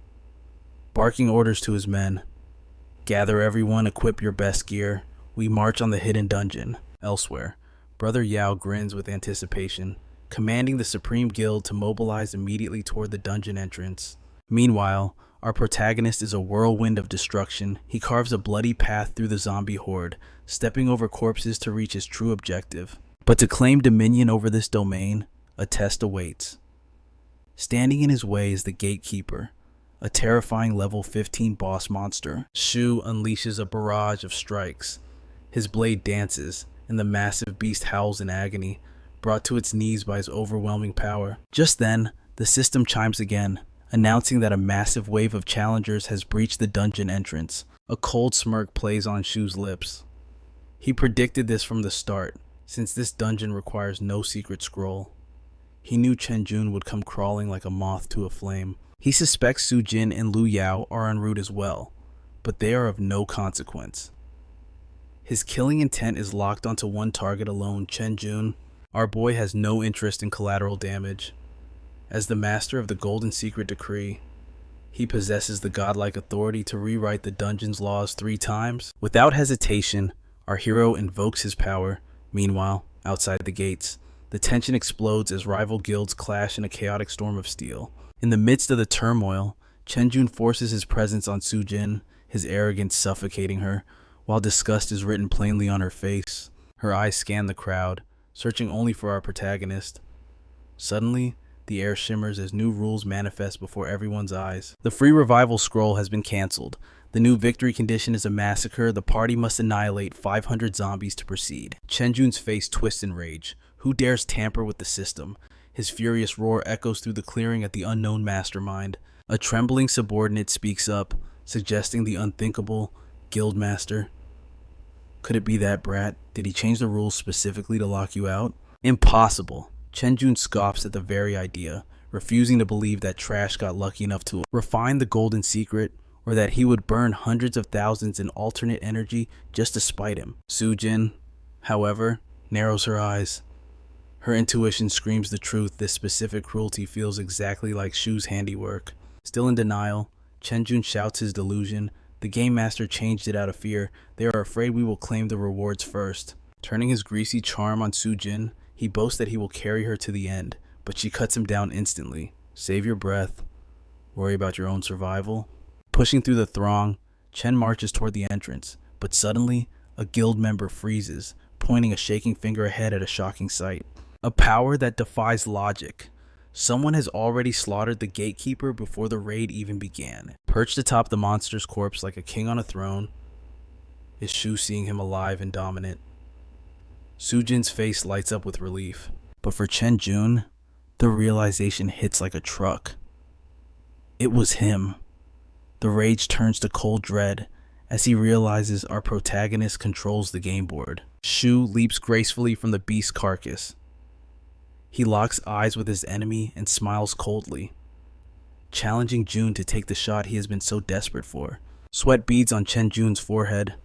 Barking orders to his men, "Gather everyone, equip your best gear. We march on the hidden dungeon." Elsewhere, Brother Yao grins with anticipation, commanding the Supreme Guild to mobilize immediately toward the dungeon entrance. Meanwhile, our protagonist is a whirlwind of destruction. He carves a bloody path through the zombie horde, stepping over corpses to reach his true objective. But to claim dominion over this domain, a test awaits. Standing in his way is the Gatekeeper, a terrifying level 15 boss monster. Shuo unleashes a barrage of strikes. His blade dances, and the massive beast howls in agony, brought to its knees by his overwhelming power. Just then, the system chimes again, announcing that a massive wave of challengers has breached the dungeon entrance. A cold smirk plays on Shu's lips. He predicted this from the start, since this dungeon requires no secret scroll. He knew Chen Jun would come crawling like a moth to a flame. He suspects Su Jin and Lu Yao are en route as well, but they are of no consequence. His killing intent is locked onto one target alone, Chen Jun. Our boy has no interest in collateral damage. As the master of the Golden Secret Decree, he possesses the godlike authority to rewrite the dungeon's laws 3 times. Without hesitation, our hero invokes his power. Meanwhile, outside the gates, the tension explodes as rival guilds clash in a chaotic storm of steel. In the midst of the turmoil, Chen Jun forces his presence on Su Jin, his arrogance suffocating her, while disgust is written plainly on her face. Her eyes scan the crowd, searching only for our protagonist. Suddenly, the air shimmers as new rules manifest before everyone's eyes. The free revival scroll has been cancelled. The new victory condition is a massacre. The party must annihilate 500 zombies to proceed. Chen Jun's face twists in rage. Who dares tamper with the system? His furious roar echoes through the clearing at the unknown mastermind. A trembling subordinate speaks up, suggesting the unthinkable. Guildmaster. Could it be that brat? Did he change the rules specifically to lock you out? Impossible. Chen Jun scoffs at the very idea, refusing to believe that trash got lucky enough to refine the golden secret, or that he would burn hundreds of thousands in alternate energy just to spite him. Su Jin, however, narrows her eyes. Her intuition screams the truth. This specific cruelty feels exactly like Shu's handiwork. Still in denial, Chen Jun shouts his delusion. The game master changed it out of fear. They are afraid we will claim the rewards first. Turning his greasy charm on Su Jin, he boasts that he will carry her to the end, but she cuts him down instantly. Save your breath. Worry about your own survival. Pushing through the throng, Chen marches toward the entrance, but suddenly, a guild member freezes, pointing a shaking finger ahead at a shocking sight. A power that defies logic. Someone has already slaughtered the gatekeeper before the raid even began. Perched atop the monster's corpse like a king on a throne, is Shu, seeing him alive and dominant. Su Jin's face lights up with relief, but for Chen Jun, the realization hits like a truck. It was him. The rage turns to cold dread as he realizes our protagonist controls the game board. Shu leaps gracefully from the beast's carcass. He locks eyes with his enemy and smiles coldly, challenging Jun to take the shot he has been so desperate for. Sweat beads on Chen Jun's forehead.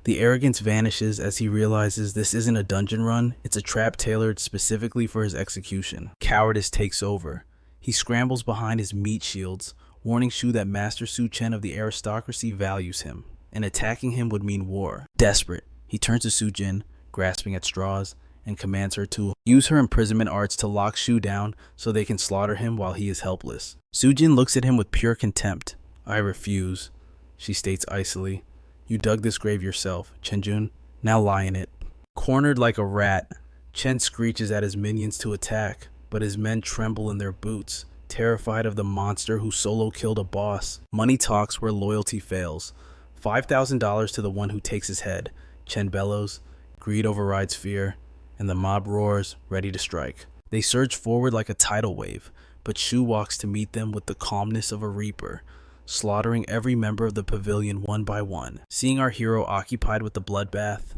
The arrogance vanishes as he realizes this isn't a dungeon run, it's a trap tailored specifically for his execution. Cowardice takes over. He scrambles behind his meat shields, warning Shu that Master Su Chen of the aristocracy values him, and attacking him would mean war. Desperate, he turns to Su Jin, grasping at straws, and commands her to use her imprisonment arts to lock Shu down so they can slaughter him while he is helpless. Su Jin looks at him with pure contempt. "I refuse," she states icily. You dug this grave yourself, Chenjun. Now lie in it. Cornered like a rat, Chen screeches at his minions to attack, but his men tremble in their boots, terrified of the monster who solo killed a boss. Money talks where loyalty fails. $5,000 to the one who takes his head. Chen bellows, greed overrides fear, and the mob roars, ready to strike. They surge forward like a tidal wave, but Shuo walks to meet them with the calmness of a reaper, slaughtering every member of the pavilion one by one. Seeing our hero occupied with the bloodbath,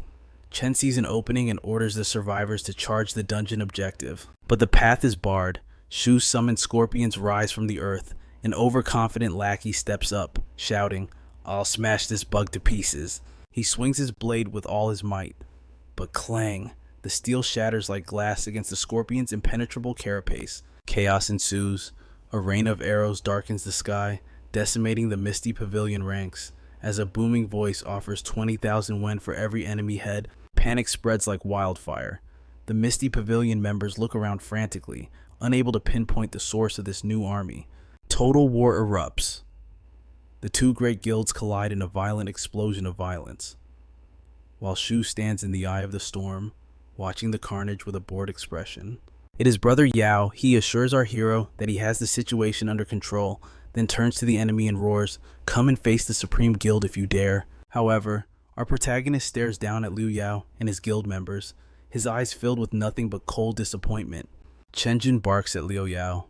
Chen sees an opening and orders the survivors to charge the dungeon objective. But the path is barred. Shu's summoned scorpions rise from the earth. An overconfident lackey steps up, shouting, "I'll smash this bug to pieces." He swings his blade with all his might. But clang, the steel shatters like glass against the scorpion's impenetrable carapace. Chaos ensues. A rain of arrows darkens the sky, decimating the Misty Pavilion ranks. As a booming voice offers 20,000 wen for every enemy head, panic spreads like wildfire. The Misty Pavilion members look around frantically, unable to pinpoint the source of this new army. Total war erupts. The two great guilds collide in a violent explosion of violence. While Shu stands in the eye of the storm, watching the carnage with a bored expression. It is Brother Yao. He assures our hero that he has the situation under control, then turns to the enemy and roars, "Come and face the Supreme Guild if you dare." However, our protagonist stares down at Liu Yao and his guild members, his eyes filled with nothing but cold disappointment. Chenjun barks at Liu Yao,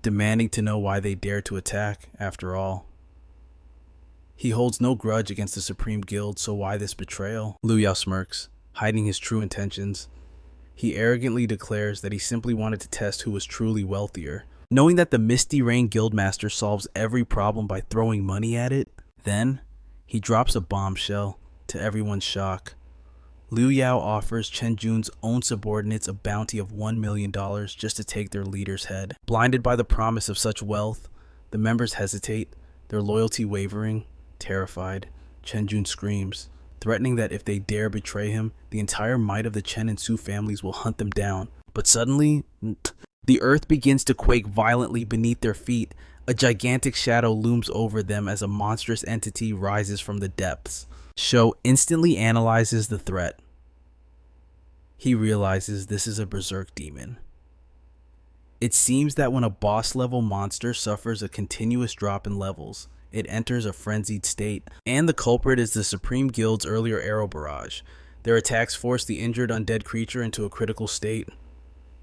demanding to know why they dare to attack, after all. He holds no grudge against the Supreme Guild, so why this betrayal? Liu Yao smirks, hiding his true intentions. He arrogantly declares that he simply wanted to test who was truly wealthier. Knowing that the Misty Rank Guildmaster solves every problem by throwing money at it, then he drops a bombshell, to everyone's shock. Liu Yao offers Chenjun's own subordinates a bounty of $1 million just to take their leader's head. Blinded by the promise of such wealth, the members hesitate, their loyalty wavering. Terrified, Chenjun screams, threatening that if they dare betray him, the entire might of the Chen and Su families will hunt them down. But suddenly, the earth begins to quake violently beneath their feet. A gigantic shadow looms over them as a monstrous entity rises from the depths. Shuo instantly analyzes the threat. He realizes this is a berserk demon. It seems that when a boss-level monster suffers a continuous drop in levels, it enters a frenzied state, and the culprit is the Supreme Guild's earlier arrow barrage. Their attacks force the injured undead creature into a critical state,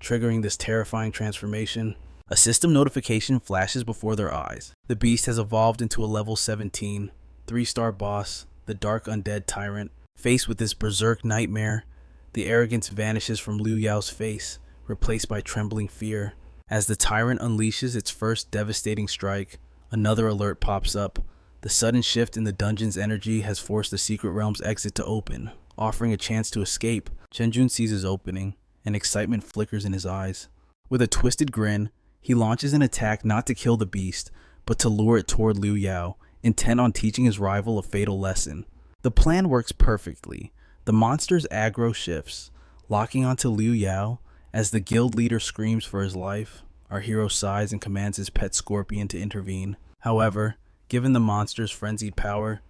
triggering this terrifying transformation. A system notification flashes before their eyes. The beast has evolved into a level 17, 3-star boss, the dark undead tyrant. Faced with this berserk nightmare, the arrogance vanishes from Liu Yao's face, replaced by trembling fear. As the tyrant unleashes its first devastating strike, another alert pops up. The sudden shift in the dungeon's energy has forced the secret realm's exit to open, offering a chance to escape. Chenjun sees his opening, and excitement flickers in his eyes. With a twisted grin, he launches an attack not to kill the beast, but to lure it toward Liu Yao, intent on teaching his rival a fatal lesson. The plan works perfectly. The monster's aggro shifts, locking onto Liu Yao. As the guild leader screams for his life, our hero sighs and commands his pet scorpion to intervene. However, given the monster's frenzied power,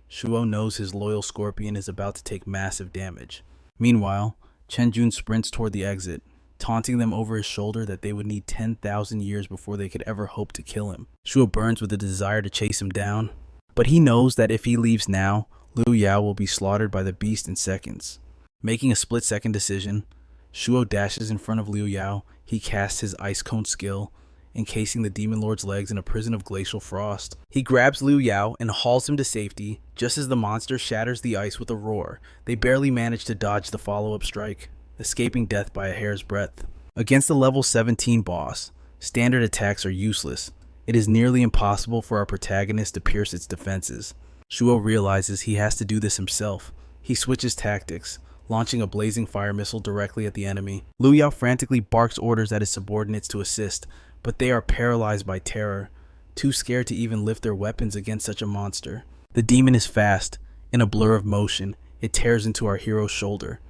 Shuo knows his loyal scorpion is about to take massive damage. Meanwhile, Chenjun sprints toward the exit, taunting them over his shoulder that they would need 10,000 years before they could ever hope to kill him. Shuo burns with a desire to chase him down, but he knows that if he leaves now, Liu Yao will be slaughtered by the beast in seconds. Making a split-second decision, Shuo dashes in front of Liu Yao. He casts his Ice Cone skill, encasing the Demon Lord's legs in a prison of glacial frost. He grabs Liu Yao and hauls him to safety, just as the monster shatters the ice with a roar. They barely manage to dodge the follow-up strike, escaping death by a hair's breadth. Against the level 17 boss, standard attacks are useless. It is nearly impossible for our protagonist to pierce its defenses. Shuo realizes he has to do this himself. He switches tactics, launching a blazing fire missile directly at the enemy. Liu Yao frantically barks orders at his subordinates to assist, but they are paralyzed by terror, too scared to even lift their weapons against such a monster. The demon is fast. In a blur of motion, it tears into our hero's shoulder.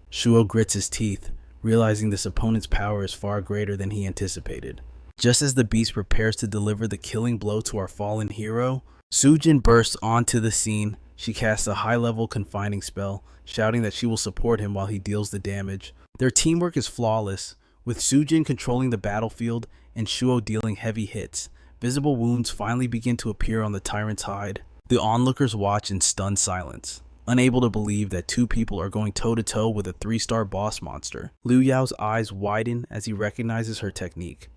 Shuo grits his teeth, realizing this opponent's power is far greater than he anticipated. Just as the beast prepares to deliver the killing blow to our fallen hero, Sujin bursts onto the scene. She casts a high-level confining spell, shouting that she will support him while he deals the damage. Their teamwork is flawless, with Sujin controlling the battlefield and Shuo dealing heavy hits. Visible wounds finally begin to appear on the tyrant's hide. The onlookers watch in stunned silence, unable to believe that two people are going toe-to-toe with a 3-star boss monster. Liu Yao's eyes widen as he recognizes her technique.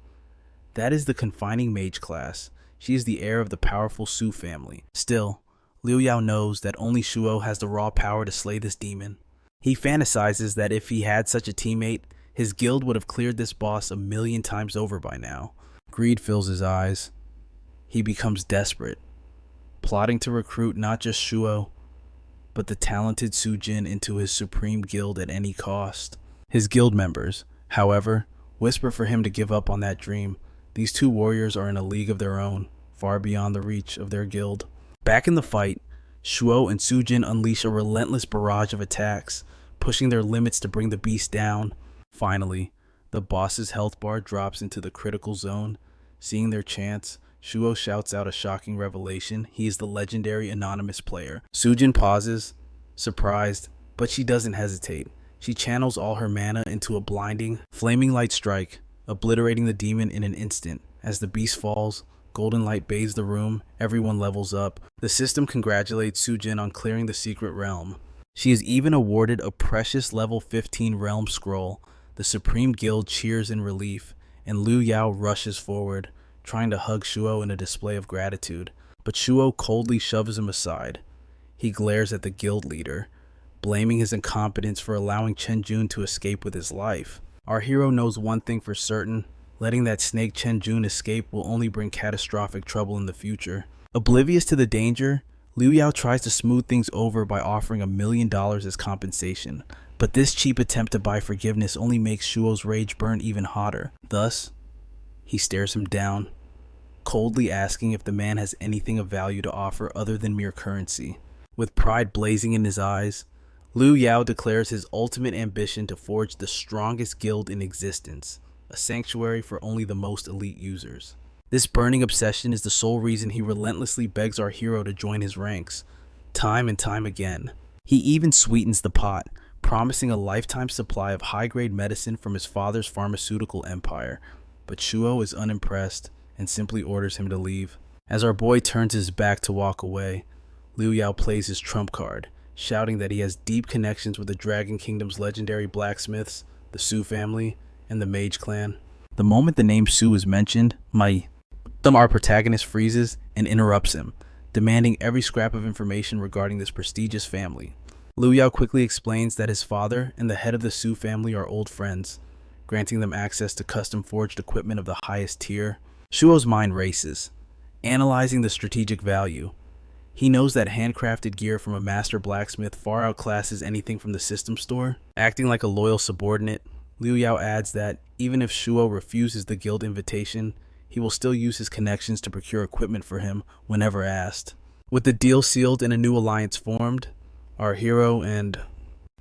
That is the confining mage class. She is the heir of the powerful Su family. Still, Liu Yao knows that only Shuo has the raw power to slay this demon. He fantasizes that if he had such a teammate, his guild would have cleared this boss 1,000,000 times over by now. Greed fills his eyes. He becomes desperate, plotting to recruit not just Shuo, but the talented Sujin into his supreme guild at any cost. His guild members, however, whisper for him to give up on that dream. These two warriors are in a league of their own, far beyond the reach of their guild. Back in the fight, Shuo and Sujin unleash a relentless barrage of attacks, pushing their limits to bring the beast down. Finally, the boss's health bar drops into the critical zone. Seeing their chance, Shuo shouts out a shocking revelation. He is the legendary anonymous player. Sujin pauses, surprised, but she doesn't hesitate. She channels all her mana into a blinding, flaming light strike, obliterating the demon in an instant. As the beast falls, golden light bathes the room, everyone levels up. The system congratulates Sujin on clearing the secret realm. She is even awarded a precious level 15 realm scroll. The Supreme Guild cheers in relief, and Liu Yao rushes forward, trying to hug Shuo in a display of gratitude. But Shuo coldly shoves him aside. He glares at the guild leader, blaming his incompetence for allowing Chen Jun to escape with his life. Our hero knows one thing for certain: letting that snake Chen Jun escape will only bring catastrophic trouble in the future. Oblivious to the danger, Liu Yao tries to smooth things over by offering $1,000,000 as compensation. But this cheap attempt to buy forgiveness only makes Shuo's rage burn even hotter. Thus, he stares him down, coldly asking if the man has anything of value to offer other than mere currency. With pride blazing in his eyes, Liu Yao declares his ultimate ambition to forge the strongest guild in existence, a sanctuary for only the most elite users. This burning obsession is the sole reason he relentlessly begs our hero to join his ranks, time and time again. He even sweetens the pot, promising a lifetime supply of high-grade medicine from his father's pharmaceutical empire. But Shuo is unimpressed and simply orders him to leave. As our boy turns his back to walk away, Liu Yao plays his trump card, shouting that he has deep connections with the Dragon Kingdom's legendary blacksmiths, the Su family, and the Mage clan. The moment the name Su is mentioned, our protagonist freezes and interrupts him, demanding every scrap of information regarding this prestigious family. Liu Yao quickly explains that his father and the head of the Su family are old friends, granting them access to custom-forged equipment of the highest tier. Shuo's mind races, analyzing the strategic value. He knows that handcrafted gear from a master blacksmith far outclasses anything from the system store. Acting like a loyal subordinate, Liu Yao adds that even if Shuo refuses the guild invitation, he will still use his connections to procure equipment for him whenever asked. With the deal sealed and a new alliance formed, our hero and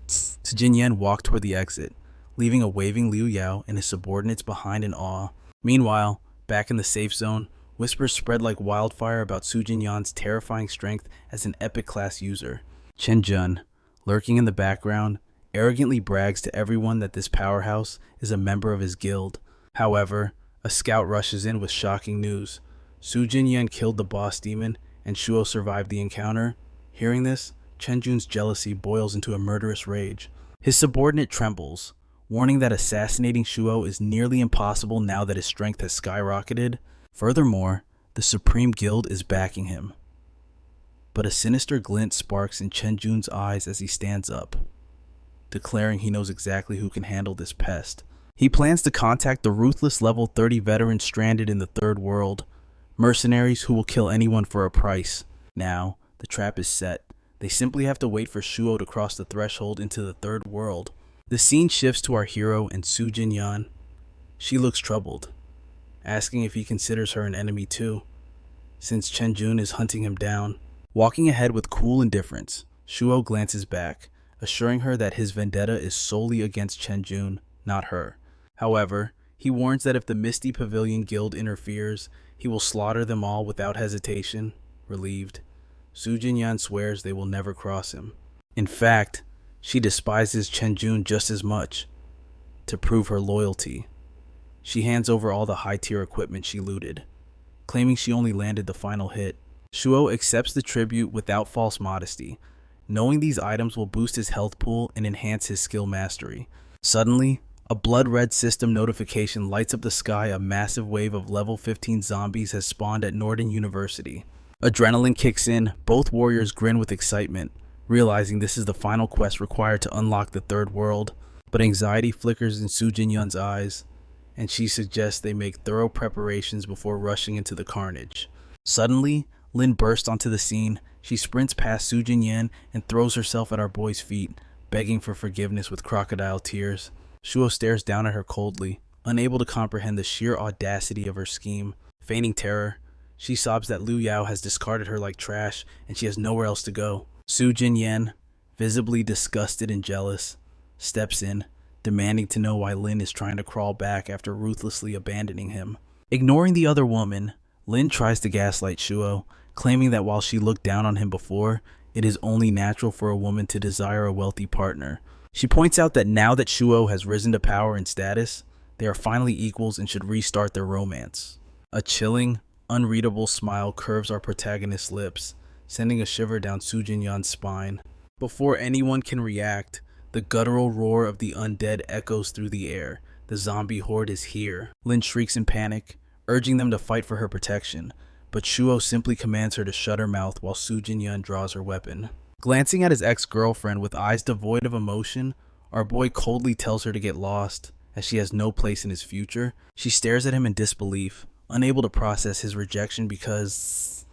Sijin Yan walk toward the exit, leaving a waving Liu Yao and his subordinates behind in awe. Meanwhile, back in the safe zone, whispers spread like wildfire about Sujin Yan's terrifying strength as an epic class user. Chen Jun, lurking in the background, arrogantly brags to everyone that this powerhouse is a member of his guild. However, a scout rushes in with shocking news. Sujin Yan killed the boss demon, and Shuo survived the encounter. Hearing this, Chen Jun's jealousy boils into a murderous rage. His subordinate trembles, warning that assassinating Shuo is nearly impossible now that his strength has skyrocketed. Furthermore, the Supreme Guild is backing him. But a sinister glint sparks in Chen Jun's eyes as he stands up, declaring he knows exactly who can handle this pest. He plans to contact the ruthless level 30 veterans stranded in the Third World, mercenaries who will kill anyone for a price. Now, the trap is set. They simply have to wait for Shuo to cross the threshold into the Third World. The scene shifts to our hero and Sujin Yan. She looks troubled, asking if he considers her an enemy too, since Chen Jun is hunting him down. Walking ahead with cool indifference, Shuo glances back, assuring her that his vendetta is solely against Chen Jun, not her. However, He warns that if the Misty Pavilion Guild interferes, he will slaughter them all without hesitation. Relieved, Su Jinyan swears they will never cross him. In fact, she despises Chenjun just as much. To prove her loyalty, she hands over all the high-tier equipment she looted, claiming she only landed the final hit. Shuo accepts the tribute without false modesty, knowing these items will boost his health pool and enhance his skill mastery. Suddenly, a blood-red system notification lights up the sky. A massive wave of level 15 zombies has spawned at Northern University. Adrenaline kicks in, both warriors grin with excitement, realizing this is the final quest required to unlock the third world. But anxiety flickers in Su Jinyun's eyes, and she suggests they make thorough preparations before rushing into the carnage. Suddenly, Lin bursts onto the scene. She sprints past Su Jinyan and throws herself at our boy's feet, begging for forgiveness with crocodile tears. Shuo stares down at her coldly, unable to comprehend the sheer audacity of her scheme. Feigning terror, she sobs that Liu Yao has discarded her like trash and she has nowhere else to go. Su Jinyan, visibly disgusted and jealous, steps in, demanding to know why Lin is trying to crawl back after ruthlessly abandoning him. Ignoring the other woman, Lin tries to gaslight Shuo, claiming that while she looked down on him before, it is only natural for a woman to desire a wealthy partner. She points out that now that Shuo has risen to power and status, they are finally equals and should restart their romance. A chilling, unreadable smile curves our protagonist's lips, sending a shiver down Su Jinyan's spine. Before anyone can react, the guttural roar of the undead echoes through the air. The zombie horde is here. Lin shrieks in panic, urging them to fight for her protection, but Shuo simply commands her to shut her mouth while Su Jinyan draws her weapon. Glancing at his ex-girlfriend with eyes devoid of emotion, our boy coldly tells her to get lost, as she has no place in his future. She stares at him in disbelief, unable to process his rejection because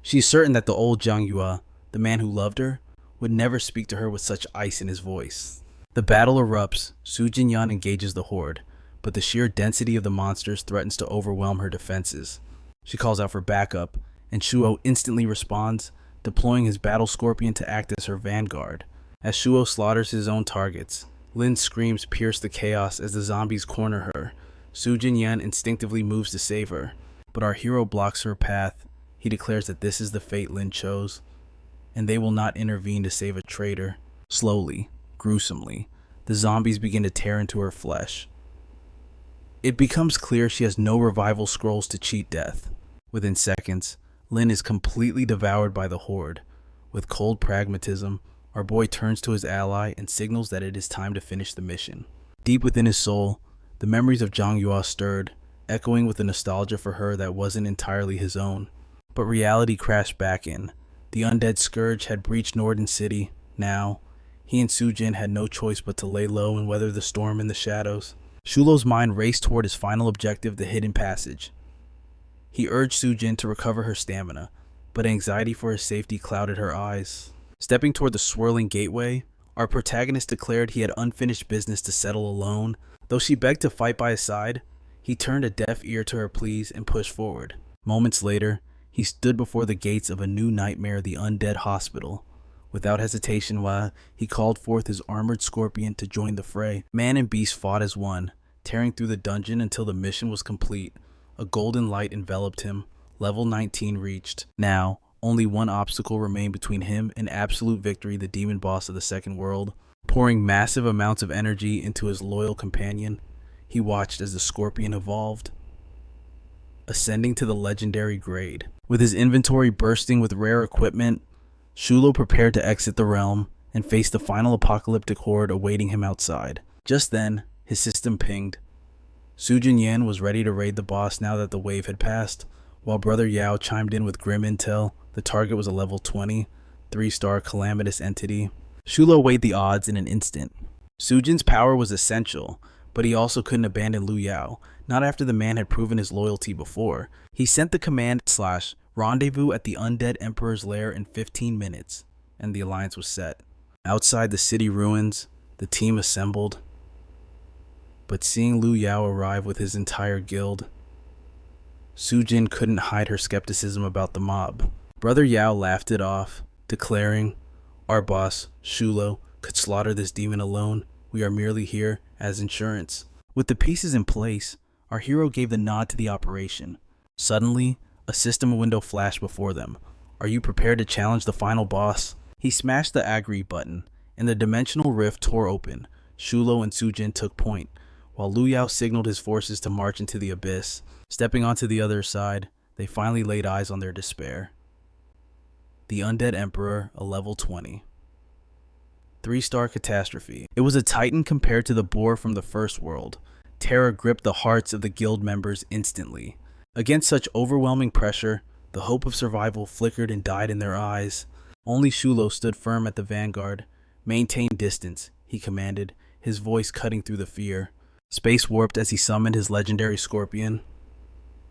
she's certain that the old Zhang Yue, the man who loved her, would never speak to her with such ice in his voice. The battle erupts. Su Jinyan engages the horde, but the sheer density of the monsters threatens to overwhelm her defenses. She calls out for backup, and Shuo instantly responds, deploying his battle scorpion to act as her vanguard. As Shuo slaughters his own targets, Lin's screams pierce the chaos as the zombies corner her. Su Jinyan instinctively moves to save her, but our hero blocks her path. He declares that this is the fate Lin chose, and they will not intervene to save a traitor. Slowly, gruesomely, the zombies begin to tear into her flesh. It becomes clear she has no revival scrolls to cheat death. Within seconds, Lin is completely devoured by the horde. With cold pragmatism, our boy turns to his ally and signals that it is time to finish the mission. Deep within his soul, the memories of Zhang Yue stirred, echoing with a nostalgia for her that wasn't entirely his own. But reality crashed back in. The undead scourge had breached Northern City. Now, he and Su Jin had no choice but to lay low and weather the storm in the shadows. Shulo's mind raced toward his final objective, the hidden passage. He urged Su Jin to recover her stamina, but anxiety for his safety clouded her eyes. Stepping toward the swirling gateway, our protagonist declared he had unfinished business to settle alone. Though she begged to fight by his side, he turned a deaf ear to her pleas and pushed forward. Moments later, he stood before the gates of a new nightmare, the undead hospital. Without hesitation, he called forth his armored scorpion to join the fray. Man and beast fought as one, tearing through the dungeon until the mission was complete. A golden light enveloped him. Level 19 reached. Now, only one obstacle remained between him and absolute victory, the demon boss of the second world. Pouring massive amounts of energy into his loyal companion, he watched as the scorpion evolved, ascending to the legendary grade. With his inventory bursting with rare equipment, Shulo prepared to exit the realm and face the final apocalyptic horde awaiting him outside. Just then, his system pinged. Su Jinyan was ready to raid the boss now that the wave had passed. While Brother Yao chimed in with grim intel, the target was a level 20, 3-star calamitous entity. Shulo weighed the odds in an instant. Sujin's power was essential, but he also couldn't abandon Liu Yao, not after the man had proven his loyalty before. He sent the command / rendezvous at the undead emperor's lair in 15 minutes, and the alliance was set. Outside the city ruins, the team assembled, but seeing Liu Yao arrive with his entire guild, Sujin couldn't hide her skepticism about the mob. Brother Yao laughed it off, declaring, "Our boss, Shulo, could slaughter this demon alone. We are merely here as insurance." With the pieces in place, our hero gave the nod to the operation. Suddenly, a system window flashed before them. Are you prepared to challenge the final boss? He smashed the agree button, and the dimensional rift tore open. Shuo and Sujin took point, while Liu Yao signaled his forces to march into the abyss. Stepping onto the other side, they finally laid eyes on their despair. The Undead Emperor, a level 20. 3-star catastrophe. It was a titan compared to the boar from the first world. Terror gripped the hearts of the guild members instantly. Against such overwhelming pressure, the hope of survival flickered and died in their eyes. Only Shuo stood firm at the vanguard. Maintain distance, he commanded, his voice cutting through the fear. Space warped as he summoned his legendary scorpion.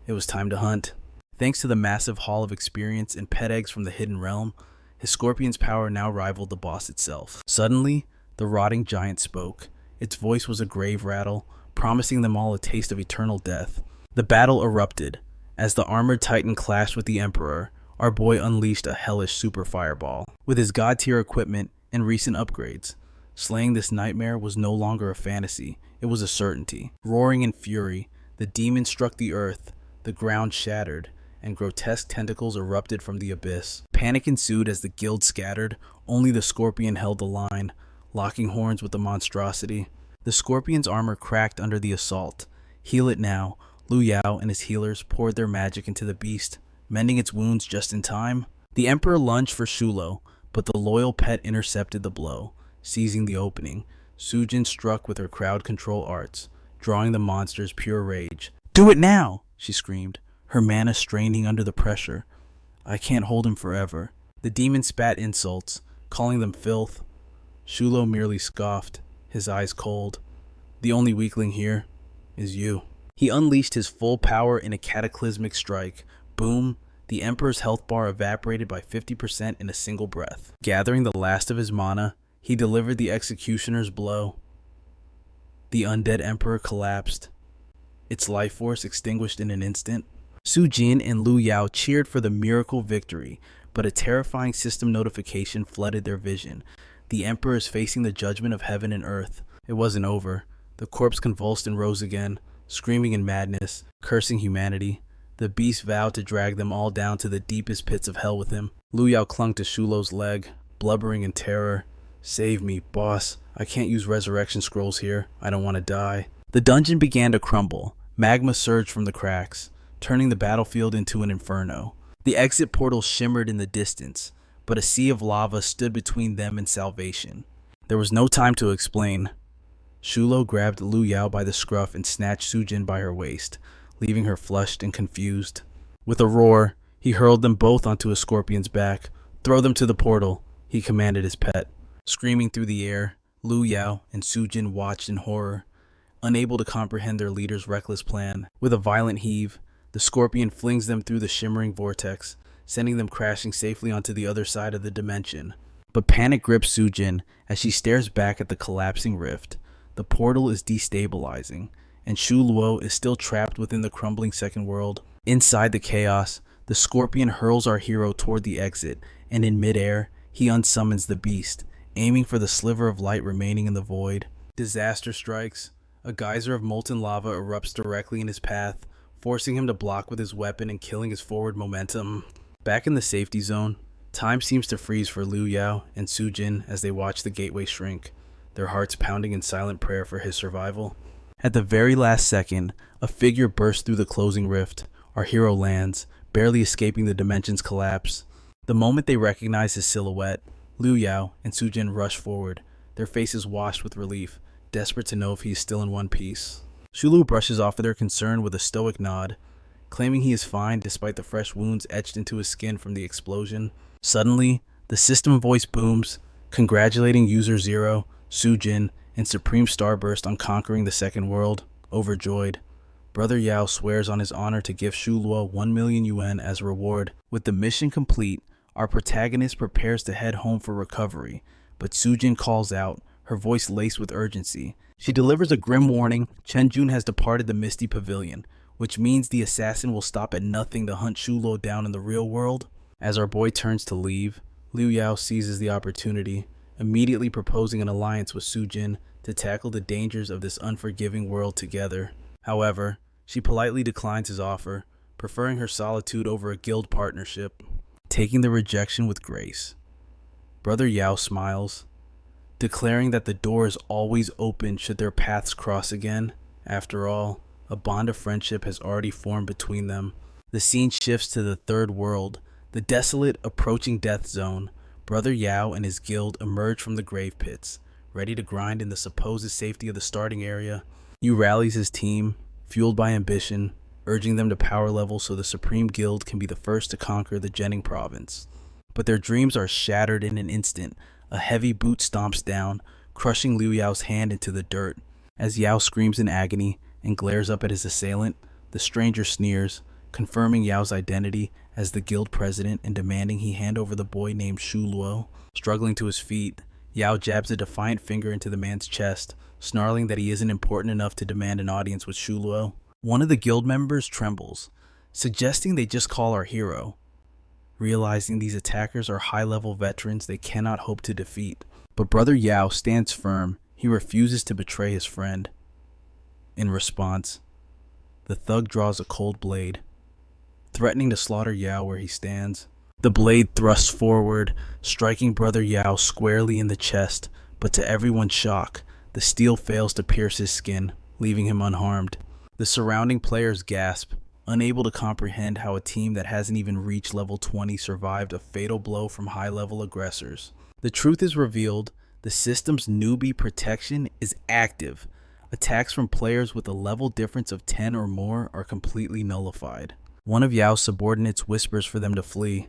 It was time to hunt. Thanks to the massive haul of experience and pet eggs from the hidden realm, his scorpion's power now rivaled the boss itself. Suddenly, the rotting giant spoke. Its voice was a grave rattle, promising them all a taste of eternal death. The battle erupted. As the armored titan clashed with the Emperor, our boy unleashed a hellish super fireball. With his god-tier equipment and recent upgrades, slaying this nightmare was no longer a fantasy, it was a certainty. Roaring in fury, the demon struck the earth, the ground shattered, and grotesque tentacles erupted from the abyss. Panic ensued as the guild scattered. Only the scorpion held the line, locking horns with the monstrosity. The scorpion's armor cracked under the assault. Heal it now. Liu Yao and his healers poured their magic into the beast, mending its wounds just in time. The Emperor lunged for Shuo, but the loyal pet intercepted the blow, seizing the opening. Sujin struck with her crowd control arts, drawing the monster's pure rage. "Do it now!" she screamed, her mana straining under the pressure. "I can't hold him forever." The demon spat insults, calling them filth. Shuo merely scoffed, his eyes cold. "The only weakling here is you." He unleashed his full power in a cataclysmic strike. Boom! The Emperor's health bar evaporated by 50% in a single breath. Gathering the last of his mana, he delivered the executioner's blow. The undead Emperor collapsed, its life force extinguished in an instant. Sujin and Liu Yao cheered for the miracle victory, but a terrifying system notification flooded their vision. The Emperor is facing the judgment of heaven and earth. It wasn't over. The corpse convulsed and rose again, screaming in madness, cursing humanity. The beast vowed to drag them all down to the deepest pits of hell with him. Liu Yao clung to Shulo's leg, blubbering in terror. "Save me, boss. I can't use resurrection scrolls here. I don't want to die." The dungeon began to crumble. Magma surged from the cracks, turning the battlefield into an inferno. The exit portal shimmered in the distance, but a sea of lava stood between them and salvation. There was no time to explain. Shuo grabbed Liu Yao by the scruff and snatched Sujin by her waist, leaving her flushed and confused. With a roar, he hurled them both onto a scorpion's back. "Throw them to the portal," he commanded his pet. Screaming through the air, Liu Yao and Sujin watched in horror, unable to comprehend their leader's reckless plan. With a violent heave, the scorpion flings them through the shimmering vortex, sending them crashing safely onto the other side of the dimension. But panic grips Sujin as she stares back at the collapsing rift. The portal is destabilizing, and Shuo is still trapped within the crumbling second world. Inside the chaos, the scorpion hurls our hero toward the exit, and in midair, he unsummons the beast, aiming for the sliver of light remaining in the void. Disaster strikes. A geyser of molten lava erupts directly in his path, forcing him to block with his weapon and killing his forward momentum. Back in the safety zone, time seems to freeze for Liu Yao and Sujin as they watch the gateway shrink, their hearts pounding in silent prayer for his survival. At the very last second, a figure bursts through the closing rift. Our hero lands, barely escaping the dimension's collapse. The moment they recognize his silhouette, Liu Yao and Sujin rush forward, their faces washed with relief, desperate to know if he is still in one piece. Shuo brushes off their concern with a stoic nod, claiming he is fine despite the fresh wounds etched into his skin from the explosion. Suddenly, the system voice booms, congratulating User Zero, Sujin, and Supreme Starburst on conquering the second world. Overjoyed, Brother Yao swears on his honor to give Shuo 1 million yuan as a reward. With the mission complete, our protagonist prepares to head home for recovery, but Sujin calls out, her voice laced with urgency. She delivers a grim warning. Chenjun has departed the Misty Pavilion, which means the assassin will stop at nothing to hunt Shuo down in the real world. As our boy turns to leave, Liu Yao seizes the opportunity, immediately proposing an alliance with Sujin, to tackle the dangers of this unforgiving world together. However, she politely declines his offer, preferring her solitude over a guild partnership, taking the rejection with grace. Brother Yao smiles, declaring that the door is always open should their paths cross again. After all, a bond of friendship has already formed between them. The scene shifts to the third world, the desolate, approaching death zone. Brother Yao and his guild emerge from the grave pits, ready to grind in the supposed safety of the starting area. Yu rallies his team, fueled by ambition, urging them to power level so the Supreme Guild can be the first to conquer the Jining province. But their dreams are shattered in an instant. A heavy boot stomps down, crushing Liu Yao's hand into the dirt. As Yao screams in agony and glares up at his assailant, the stranger sneers, confirming Yao's identity as the guild president and demanding he hand over the boy named Shuo. Struggling to his feet, Yao jabs a defiant finger into the man's chest, snarling that he isn't important enough to demand an audience with Shuo. One of the guild members trembles, suggesting they just call our hero. Realizing these attackers are high-level veterans they cannot hope to defeat. But Brother Yao stands firm. He refuses to betray his friend. In response, the thug draws a cold blade, threatening to slaughter Yao where he stands. The blade thrusts forward, striking Brother Yao squarely in the chest, but to everyone's shock, the steel fails to pierce his skin, leaving him unharmed. The surrounding players gasp, unable to comprehend how a team that hasn't even reached level 20 survived a fatal blow from high-level aggressors. The truth is revealed. The system's newbie protection is active. Attacks from players with a level difference of 10 or more are completely nullified. One of Yao's subordinates whispers for them to flee,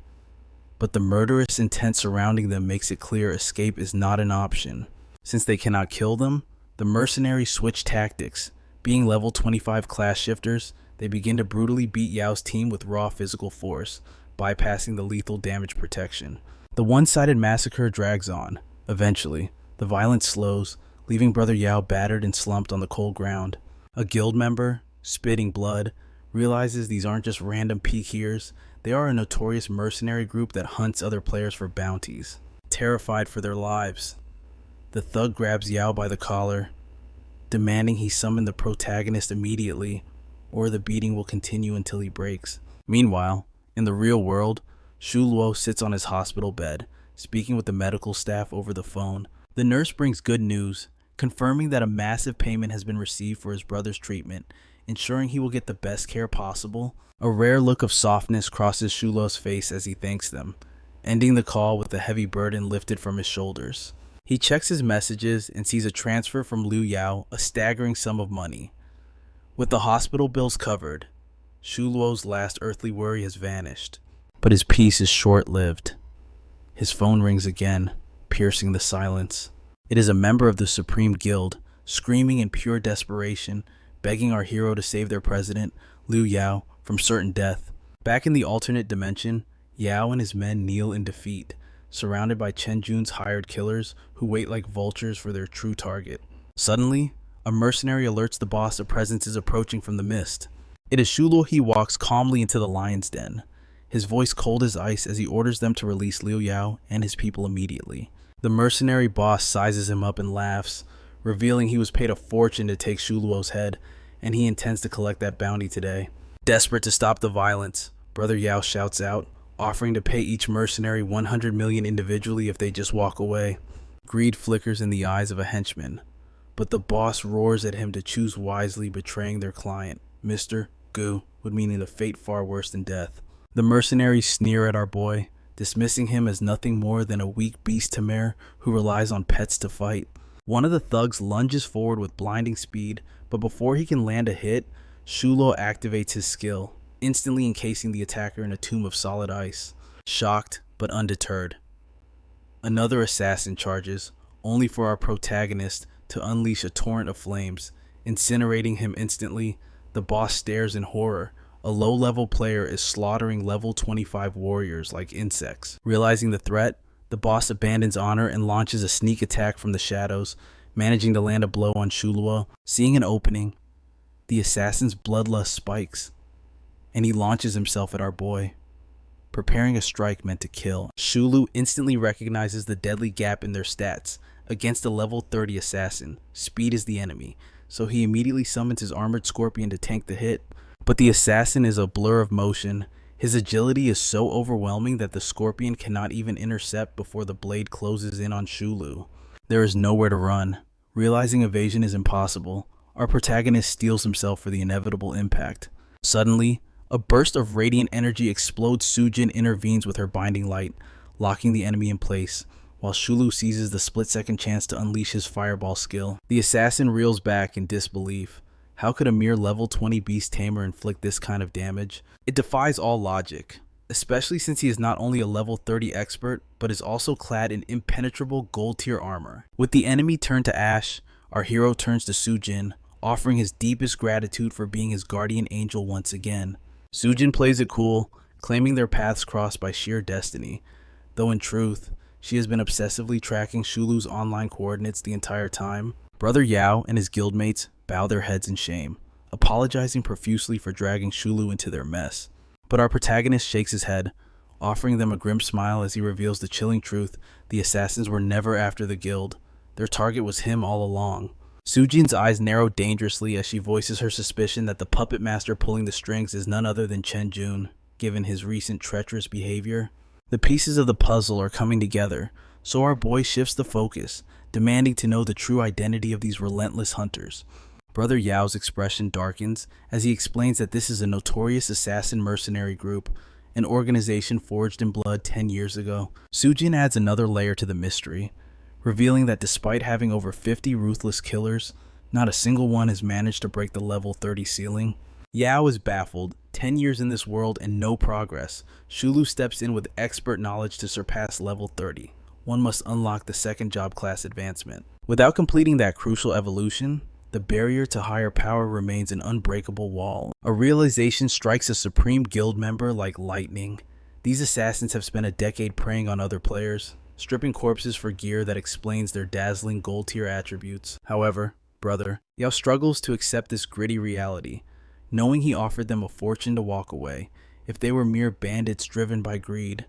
but the murderous intent surrounding them makes it clear escape is not an option. Since they cannot kill them, the mercenaries switch tactics. Being level 25 class shifters, they begin to brutally beat Yao's team with raw physical force, bypassing the lethal damage protection. The one-sided massacre drags on. Eventually, the violence slows, leaving Brother Yao battered and slumped on the cold ground. A guild member, spitting blood, realizes these aren't just random peekeers. They are a notorious mercenary group that hunts other players for bounties. Terrified for their lives, the thug grabs Yao by the collar, demanding he summon the protagonist immediately, or the beating will continue until he breaks. Meanwhile, in the real world, Shuo sits on his hospital bed, speaking with the medical staff over the phone. The nurse brings good news, confirming that a massive payment has been received for his brother's treatment, ensuring he will get the best care possible. A rare look of softness crosses Shulo's face as he thanks them, ending the call with a heavy burden lifted from his shoulders. He checks his messages and sees a transfer from Liu Yao, a staggering sum of money. With the hospital bills covered, Shulo's last earthly worry has vanished, but his peace is short-lived. His phone rings again, piercing the silence. It is a member of the Supreme Guild, screaming in pure desperation, begging our hero to save their president, Liu Yao, from certain death. Back in the alternate dimension, Yao and his men kneel in defeat, surrounded by Chen Jun's hired killers who wait like vultures for their true target. Suddenly, a mercenary alerts the boss a presence is approaching from the mist. It is Shuo. He walks calmly into the lion's den, his voice cold as ice as he orders them to release Liu Yao and his people immediately. The mercenary boss sizes him up and laughs, revealing he was paid a fortune to take Shuo's head, and he intends to collect that bounty today. Desperate to stop the violence, Brother Yao shouts out, offering to pay each mercenary 100 million individually if they just walk away. Greed flickers in the eyes of a henchman, but the boss roars at him to choose wisely, betraying their client. Mr. Gu would mean a fate far worse than death. The mercenaries sneer at our boy, dismissing him as nothing more than a weak beast tamir who relies on pets to fight. One of the thugs lunges forward with blinding speed, but before he can land a hit, Shuo activates his skill, instantly encasing the attacker in a tomb of solid ice. Shocked, but undeterred, another assassin charges, only for our protagonist to unleash a torrent of flames, incinerating him instantly. The boss stares in horror. A low-level player is slaughtering level 25 warriors like insects. Realizing the threat, the boss abandons honor and launches a sneak attack from the shadows, managing to land a blow on Shuo. Seeing an opening, the assassin's bloodlust spikes, and he launches himself at our boy, preparing a strike meant to kill. Shulu instantly recognizes the deadly gap in their stats, Against a level 30 assassin, speed is the enemy, so he immediately summons his armored scorpion to tank the hit. But the assassin is a blur of motion. His agility is so overwhelming that the scorpion cannot even intercept before the blade closes in on Shulu. There is nowhere to run. Realizing evasion is impossible, our protagonist steels himself for the inevitable impact. Suddenly, a burst of radiant energy explodes. Sujin intervenes with her binding light, locking the enemy in place, while Shulu seizes the split-second chance to unleash his fireball skill. The assassin reels back in disbelief. How could a mere level 20 beast tamer inflict this kind of damage? It defies all logic, especially since he is not only a level 30 expert, but is also clad in impenetrable gold-tier armor. With the enemy turned to ash, our hero turns to Sujin, offering his deepest gratitude for being his guardian angel once again. Sujin plays it cool, claiming their paths crossed by sheer destiny, though in truth, she has been obsessively tracking Shulu's online coordinates the entire time. Brother Yao and his guildmates bow their heads in shame, apologizing profusely for dragging Shulu into their mess. But our protagonist shakes his head, offering them a grim smile as he reveals the chilling truth: the assassins were never after the guild. Their target was him all along. Sujin's eyes narrow dangerously as she voices her suspicion that the puppet master pulling the strings is none other than Chen Jun, given his recent treacherous behavior. The pieces of the puzzle are coming together, so our boy shifts the focus, demanding to know the true identity of these relentless hunters. Brother Yao's expression darkens as he explains that this is a notorious assassin mercenary group, an organization forged in blood 10 years ago. Sujin adds another layer to the mystery, revealing that despite having over 50 ruthless killers, not a single one has managed to break the level 30 ceiling. Yao is baffled. 10 years in this world and no progress. Shulu steps in with expert knowledge to surpass level 30. One must unlock the second job class advancement. Without completing that crucial evolution, the barrier to higher power remains an unbreakable wall. A realization strikes a supreme guild member like lightning. These assassins have spent a decade preying on other players, stripping corpses for gear that explains their dazzling gold tier attributes. However, Brother Yao struggles to accept this gritty reality, knowing he offered them a fortune to walk away. If they were mere bandits driven by greed,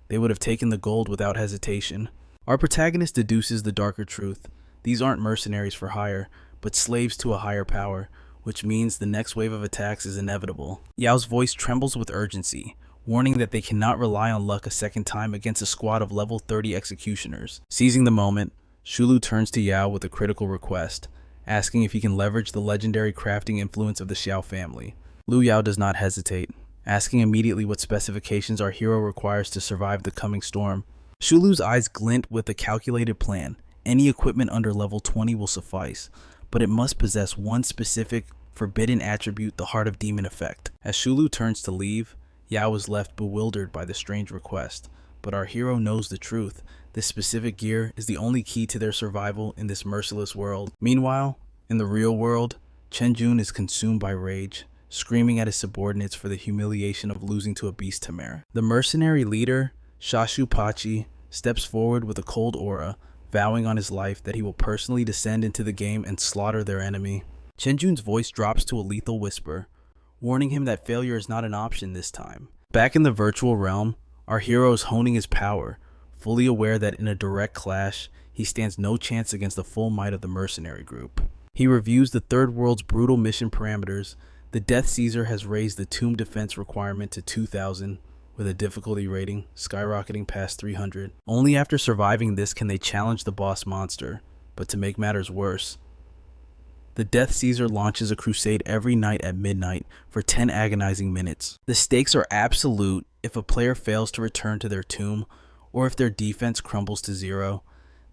they would have taken the gold without hesitation. Our protagonist deduces the darker truth. These aren't mercenaries for hire, but slaves to a higher power, which means the next wave of attacks is inevitable. Yao's voice trembles with urgency, warning that they cannot rely on luck a second time against a squad of level 30 executioners. Seizing the moment, Shulu turns to Yao with a critical request, asking if he can leverage the legendary crafting influence of the Xiao family. Lu Yao does not hesitate, asking immediately what specifications our hero requires to survive the coming storm. Shulu's eyes glint with a calculated plan. Any equipment under level 20 will suffice, but it must possess one specific, forbidden attribute, the Heart of Demon effect. As Shulu turns to leave, Yao is left bewildered by the strange request, but our hero knows the truth. This specific gear is the only key to their survival in this merciless world. Meanwhile, in the real world, Chen Jun is consumed by rage, screaming at his subordinates for the humiliation of losing to a beast tamer. The mercenary leader, Shashu Pachi, steps forward with a cold aura, vowing on his life that he will personally descend into the game and slaughter their enemy. Chen Jun's voice drops to a lethal whisper, warning him that failure is not an option this time. Back in the virtual realm, our hero is honing his power, fully aware that in a direct clash, he stands no chance against the full might of the mercenary group. He reviews the Third World's brutal mission parameters. The Death Caesar has raised the tomb defense requirement to 2,000, with a difficulty rating skyrocketing past 300. Only after surviving this can they challenge the boss monster. But to make matters worse, the Death Caesar launches a crusade every night at midnight for 10 agonizing minutes. The stakes are absolute if a player fails to return to their tomb, or if their defense crumbles to 0.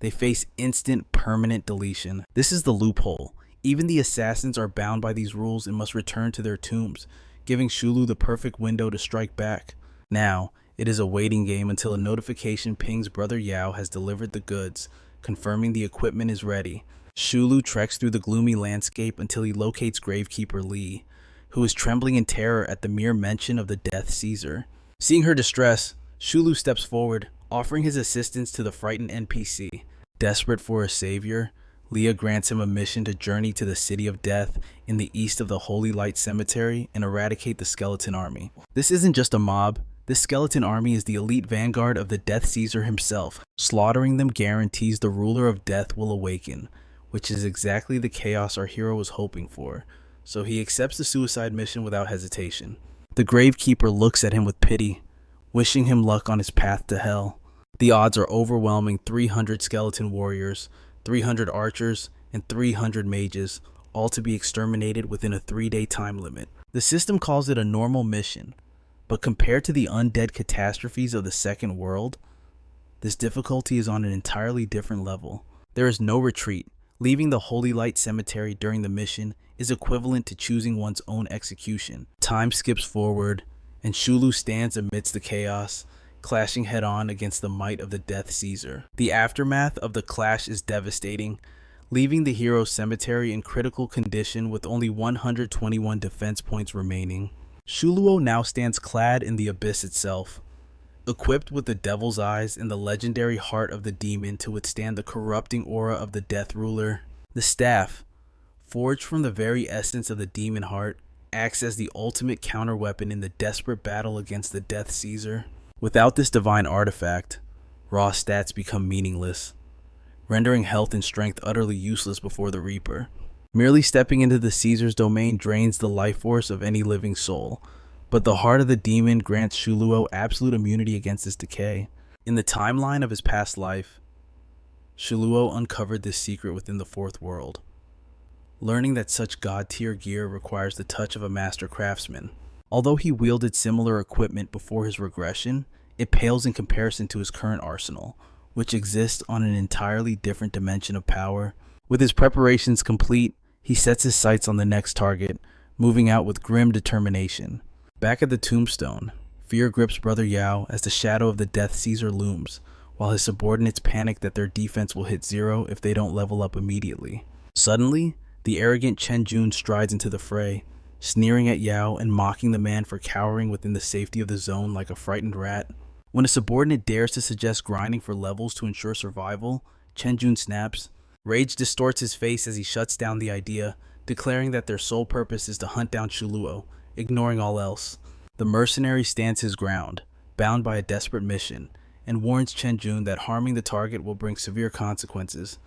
They face instant, permanent deletion. This is the loophole. Even the assassins are bound by these rules and must return to their tombs, giving Shulu the perfect window to strike back. Now, it is a waiting game until a notification pings Brother Yao has delivered the goods, confirming the equipment is ready. Shulu treks through the gloomy landscape until he locates Gravekeeper Li, who is trembling in terror at the mere mention of the Death Caesar. Seeing her distress, Shulu steps forward, offering his assistance to the frightened NPC. Desperate for a savior, Leah grants him a mission to journey to the City of Death in the east of the Holy Light Cemetery and eradicate the skeleton army. This isn't just a mob, This skeleton army is the elite vanguard of the Death Caesar himself. Slaughtering them guarantees the ruler of death will awaken, which is exactly the chaos our hero was hoping for, so he accepts the suicide mission without hesitation. The Gravekeeper looks at him with pity, wishing him luck on his path to hell. The odds are overwhelming: 300 skeleton warriors, 300 archers, and 300 mages, all to be exterminated within a 3-day time limit. The system calls it a normal mission, but compared to the undead catastrophes of the Second World, this difficulty is on an entirely different level. There is no retreat. Leaving the Holy Light Cemetery during the mission is equivalent to choosing one's own execution. Time skips forward, and Shulu stands amidst the chaos, clashing head-on against the might of the Death Caesar. The aftermath of the clash is devastating, leaving the hero's cemetery in critical condition with only 121 defense points remaining. Shuluo now stands clad in the abyss itself, equipped with the Devil's Eyes and the legendary Heart of the Demon to withstand the corrupting aura of the Death Ruler. The staff, forged from the very essence of the Demon Heart, acts as the ultimate counter-weapon in the desperate battle against the Death Caesar. Without this divine artifact, raw stats become meaningless, rendering health and strength utterly useless before the Reaper. Merely stepping into the Caesar's domain drains the life force of any living soul, but the Heart of the Demon grants Shuluo absolute immunity against this decay. In the timeline of his past life, Shuluo uncovered this secret within the Fourth World, learning that such god-tier gear requires the touch of a master craftsman. Although he wielded similar equipment before his regression, it pales in comparison to his current arsenal, which exists on an entirely different dimension of power. With his preparations complete, he sets his sights on the next target, moving out with grim determination. Back at the tombstone, fear grips Brother Yao as the shadow of the Death Caesar looms, while his subordinates panic that their defense will hit 0 if they don't level up immediately. Suddenly, the arrogant Chen Jun strides into the fray, sneering at Yao and mocking the man for cowering within the safety of the zone like a frightened rat. When a subordinate dares to suggest grinding for levels to ensure survival, Chen Jun snaps. Rage distorts his face as he shuts down the idea, declaring that their sole purpose is to hunt down Shuluo, ignoring all else. The mercenary stands his ground, bound by a desperate mission, and warns Chen Jun that harming the target will bring severe consequences,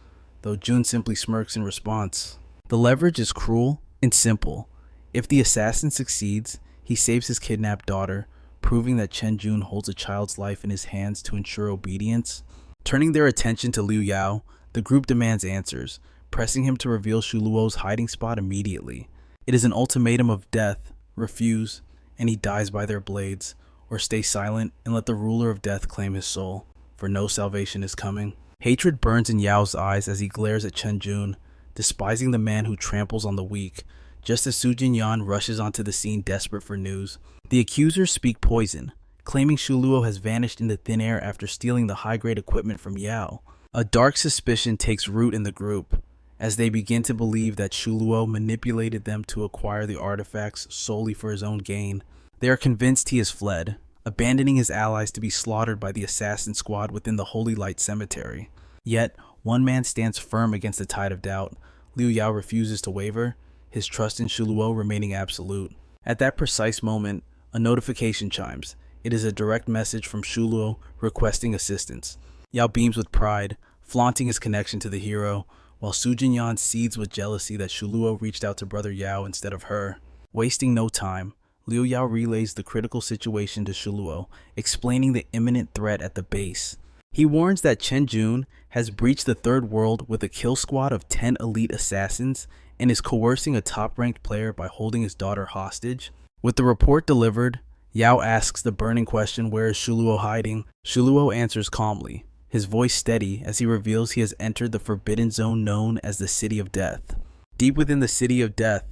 though Jun simply smirks in response. The leverage is cruel and simple. If the assassin succeeds, he saves his kidnapped daughter, proving that Chen Jun holds a child's life in his hands to ensure obedience. Turning their attention to Liu Yao, the group demands answers, pressing him to reveal Shuluo's hiding spot immediately. It is an ultimatum of death: refuse, and he dies by their blades, or stay silent and let the ruler of death claim his soul, for no salvation is coming. Hatred burns in Yao's eyes as he glares at Chen Jun, despising the man who tramples on the weak, just as Su Jinyan rushes onto the scene desperate for news. The accusers speak poison, claiming Shuluo has vanished into thin air after stealing the high-grade equipment from Yao. A dark suspicion takes root in the group, as they begin to believe that Shuluo manipulated them to acquire the artifacts solely for his own gain. They are convinced he has fled, abandoning his allies to be slaughtered by the assassin squad within the Holy Light Cemetery. Yet, one man stands firm against the tide of doubt. Liu Yao refuses to waver, his trust in Shuluo remaining absolute. At that precise moment, a notification chimes. It is a direct message from Shuluo requesting assistance. Yao beams with pride, flaunting his connection to the hero, while Su Jinyan seethes with jealousy that Shuluo reached out to Brother Yao instead of her. Wasting no time, Liu Yao relays the critical situation to Shuluo, explaining the imminent threat at the base. He warns that Chen Jun has breached the Third World with a kill squad of 10 elite assassins and is coercing a top-ranked player by holding his daughter hostage. With the report delivered, Yao asks the burning question, where is Shuluo hiding? Shuluo answers calmly, his voice steady as he reveals he has entered the forbidden zone known as the City of Death. Deep within the City of Death,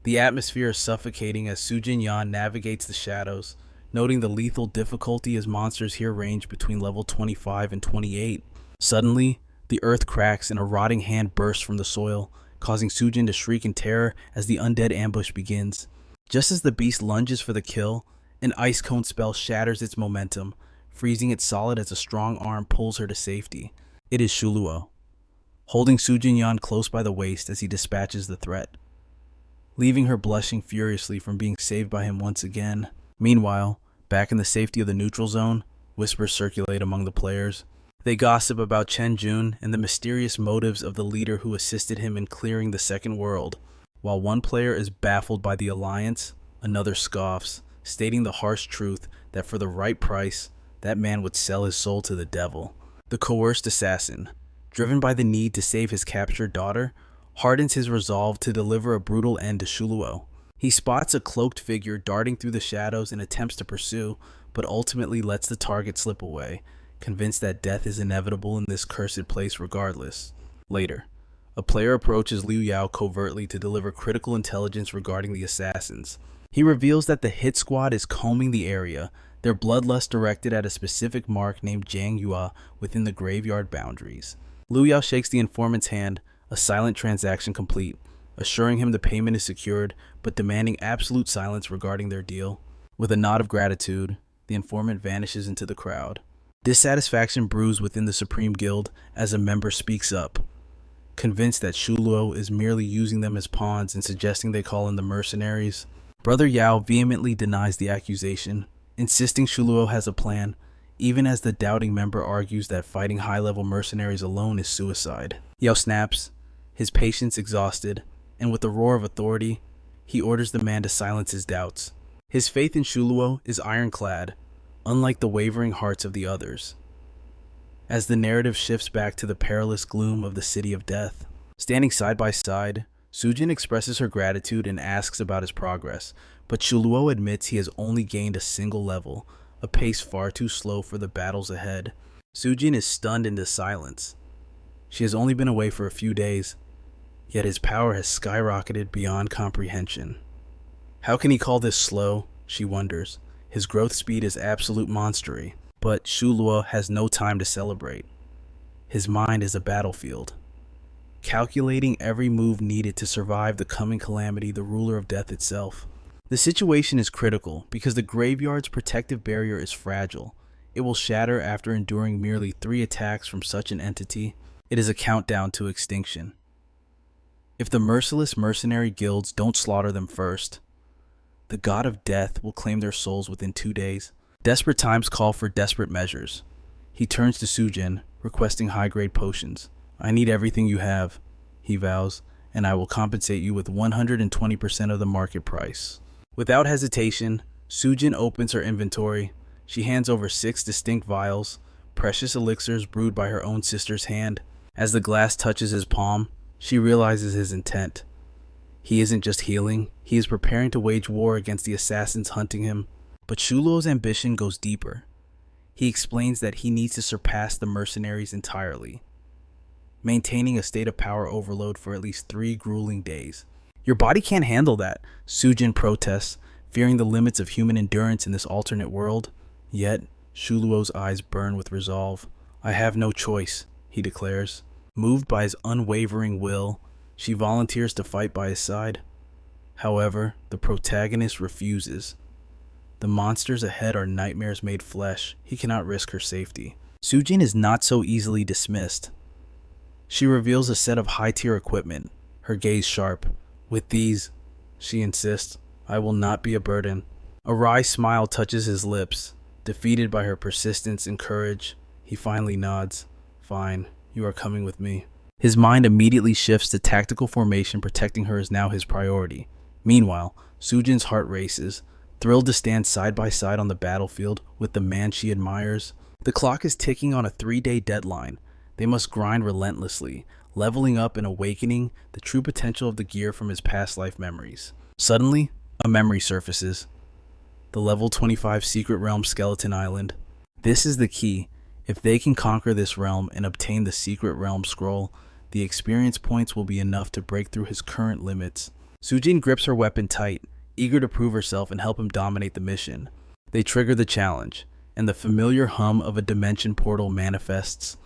the atmosphere is suffocating as Su Jinyan navigates the shadows, noting the lethal difficulty as monsters here range between level 25 and 28. Suddenly, the earth cracks and a rotting hand bursts from the soil, causing Sujin to shriek in terror as the undead ambush begins. Just as the beast lunges for the kill, an ice cone spell shatters its momentum, freezing it solid as a strong arm pulls her to safety. It is Shuluo, holding Su Jinyan close by the waist as he dispatches the threat, leaving her blushing furiously from being saved by him once again. Meanwhile, Back in the safety of the neutral zone, whispers circulate among the players. They gossip about Chen Jun and the mysterious motives of the leader who assisted him in clearing the Second World. While one player is baffled by the alliance, another scoffs, stating the harsh truth that for the right price, that man would sell his soul to the devil. The coerced assassin, driven by the need to save his captured daughter, hardens his resolve to deliver a brutal end to Shuo. He spots a cloaked figure darting through the shadows and attempts to pursue, but ultimately lets the target slip away, convinced that death is inevitable in this cursed place regardless. Later, a player approaches Liu Yao covertly to deliver critical intelligence regarding the assassins. He reveals that the hit squad is combing the area, their bloodlust directed at a specific mark named Jiang Yua within the graveyard boundaries. Liu Yao shakes the informant's hand, a silent transaction complete, assuring him the payment is secured, but demanding absolute silence regarding their deal. With a nod of gratitude, the informant vanishes into the crowd. Dissatisfaction brews within the Supreme Guild as a member speaks up, convinced that Shuo is merely using them as pawns and suggesting they call in the mercenaries. Brother Yao vehemently denies the accusation, insisting Shuo has a plan, even as the doubting member argues that fighting high-level mercenaries alone is suicide. Yao snaps, his patience exhausted, and with a roar of authority, he orders the man to silence his doubts. His faith in Shuo is ironclad, unlike the wavering hearts of the others. As the narrative shifts back to the perilous gloom of the City of Death, standing side by side, Sujin expresses her gratitude and asks about his progress, but Shuo admits he has only gained a single level, a pace far too slow for the battles ahead. Sujin is stunned into silence. She has only been away for a few days, yet his power has skyrocketed beyond comprehension. How can he call this slow? She wonders. His growth speed is absolute monstery, but Shuo has no time to celebrate. His mind is a battlefield, calculating every move needed to survive the coming calamity, the ruler of death itself. The situation is critical because the graveyard's protective barrier is fragile. It will shatter after enduring merely 3 attacks from such an entity. It is a countdown to extinction. If the merciless mercenary guilds don't slaughter them first, the god of death will claim their souls within 2 days. Desperate times call for desperate measures. He turns to Sujin, requesting high-grade potions. I need everything you have, he vows, and I will compensate you with 120% of the market price. Without hesitation, Sujin opens her inventory. She hands over 6 distinct vials, precious elixirs brewed by her own sister's hand. As the glass touches his palm, she realizes his intent. He isn't just healing, he is preparing to wage war against the assassins hunting him. But Shulo's ambition goes deeper. He explains that he needs to surpass the mercenaries entirely, maintaining a state of power overload for at least 3 grueling days. Your body can't handle that, Sujin protests, fearing the limits of human endurance in this alternate world. Yet, Shulo's eyes burn with resolve. I have no choice, he declares. Moved by his unwavering will, she volunteers to fight by his side. However, the protagonist refuses. The monsters ahead are nightmares made flesh. He cannot risk her safety. Sujin is not so easily dismissed. She reveals a set of high-tier equipment, her gaze sharp. With these, she insists, I will not be a burden. A wry smile touches his lips. Defeated by her persistence and courage, he finally nods. Fine, you are coming with me. His mind immediately shifts to tactical formation. Protecting her is now his priority. Meanwhile, Sujin's heart races, thrilled to stand side by side on the battlefield with the man she admires. The clock is ticking on a 3-day deadline. They must grind relentlessly, leveling up and awakening the true potential of the gear from his past life memories. Suddenly, a memory surfaces. The level 25 Secret Realm Skeleton Island. This is the key. If they can conquer this realm and obtain the Secret Realm Scroll, the experience points will be enough to break through his current limits. Sujin grips her weapon tight, eager to prove herself and help him dominate the mission. They trigger the challenge, and the familiar hum of a dimension portal manifests.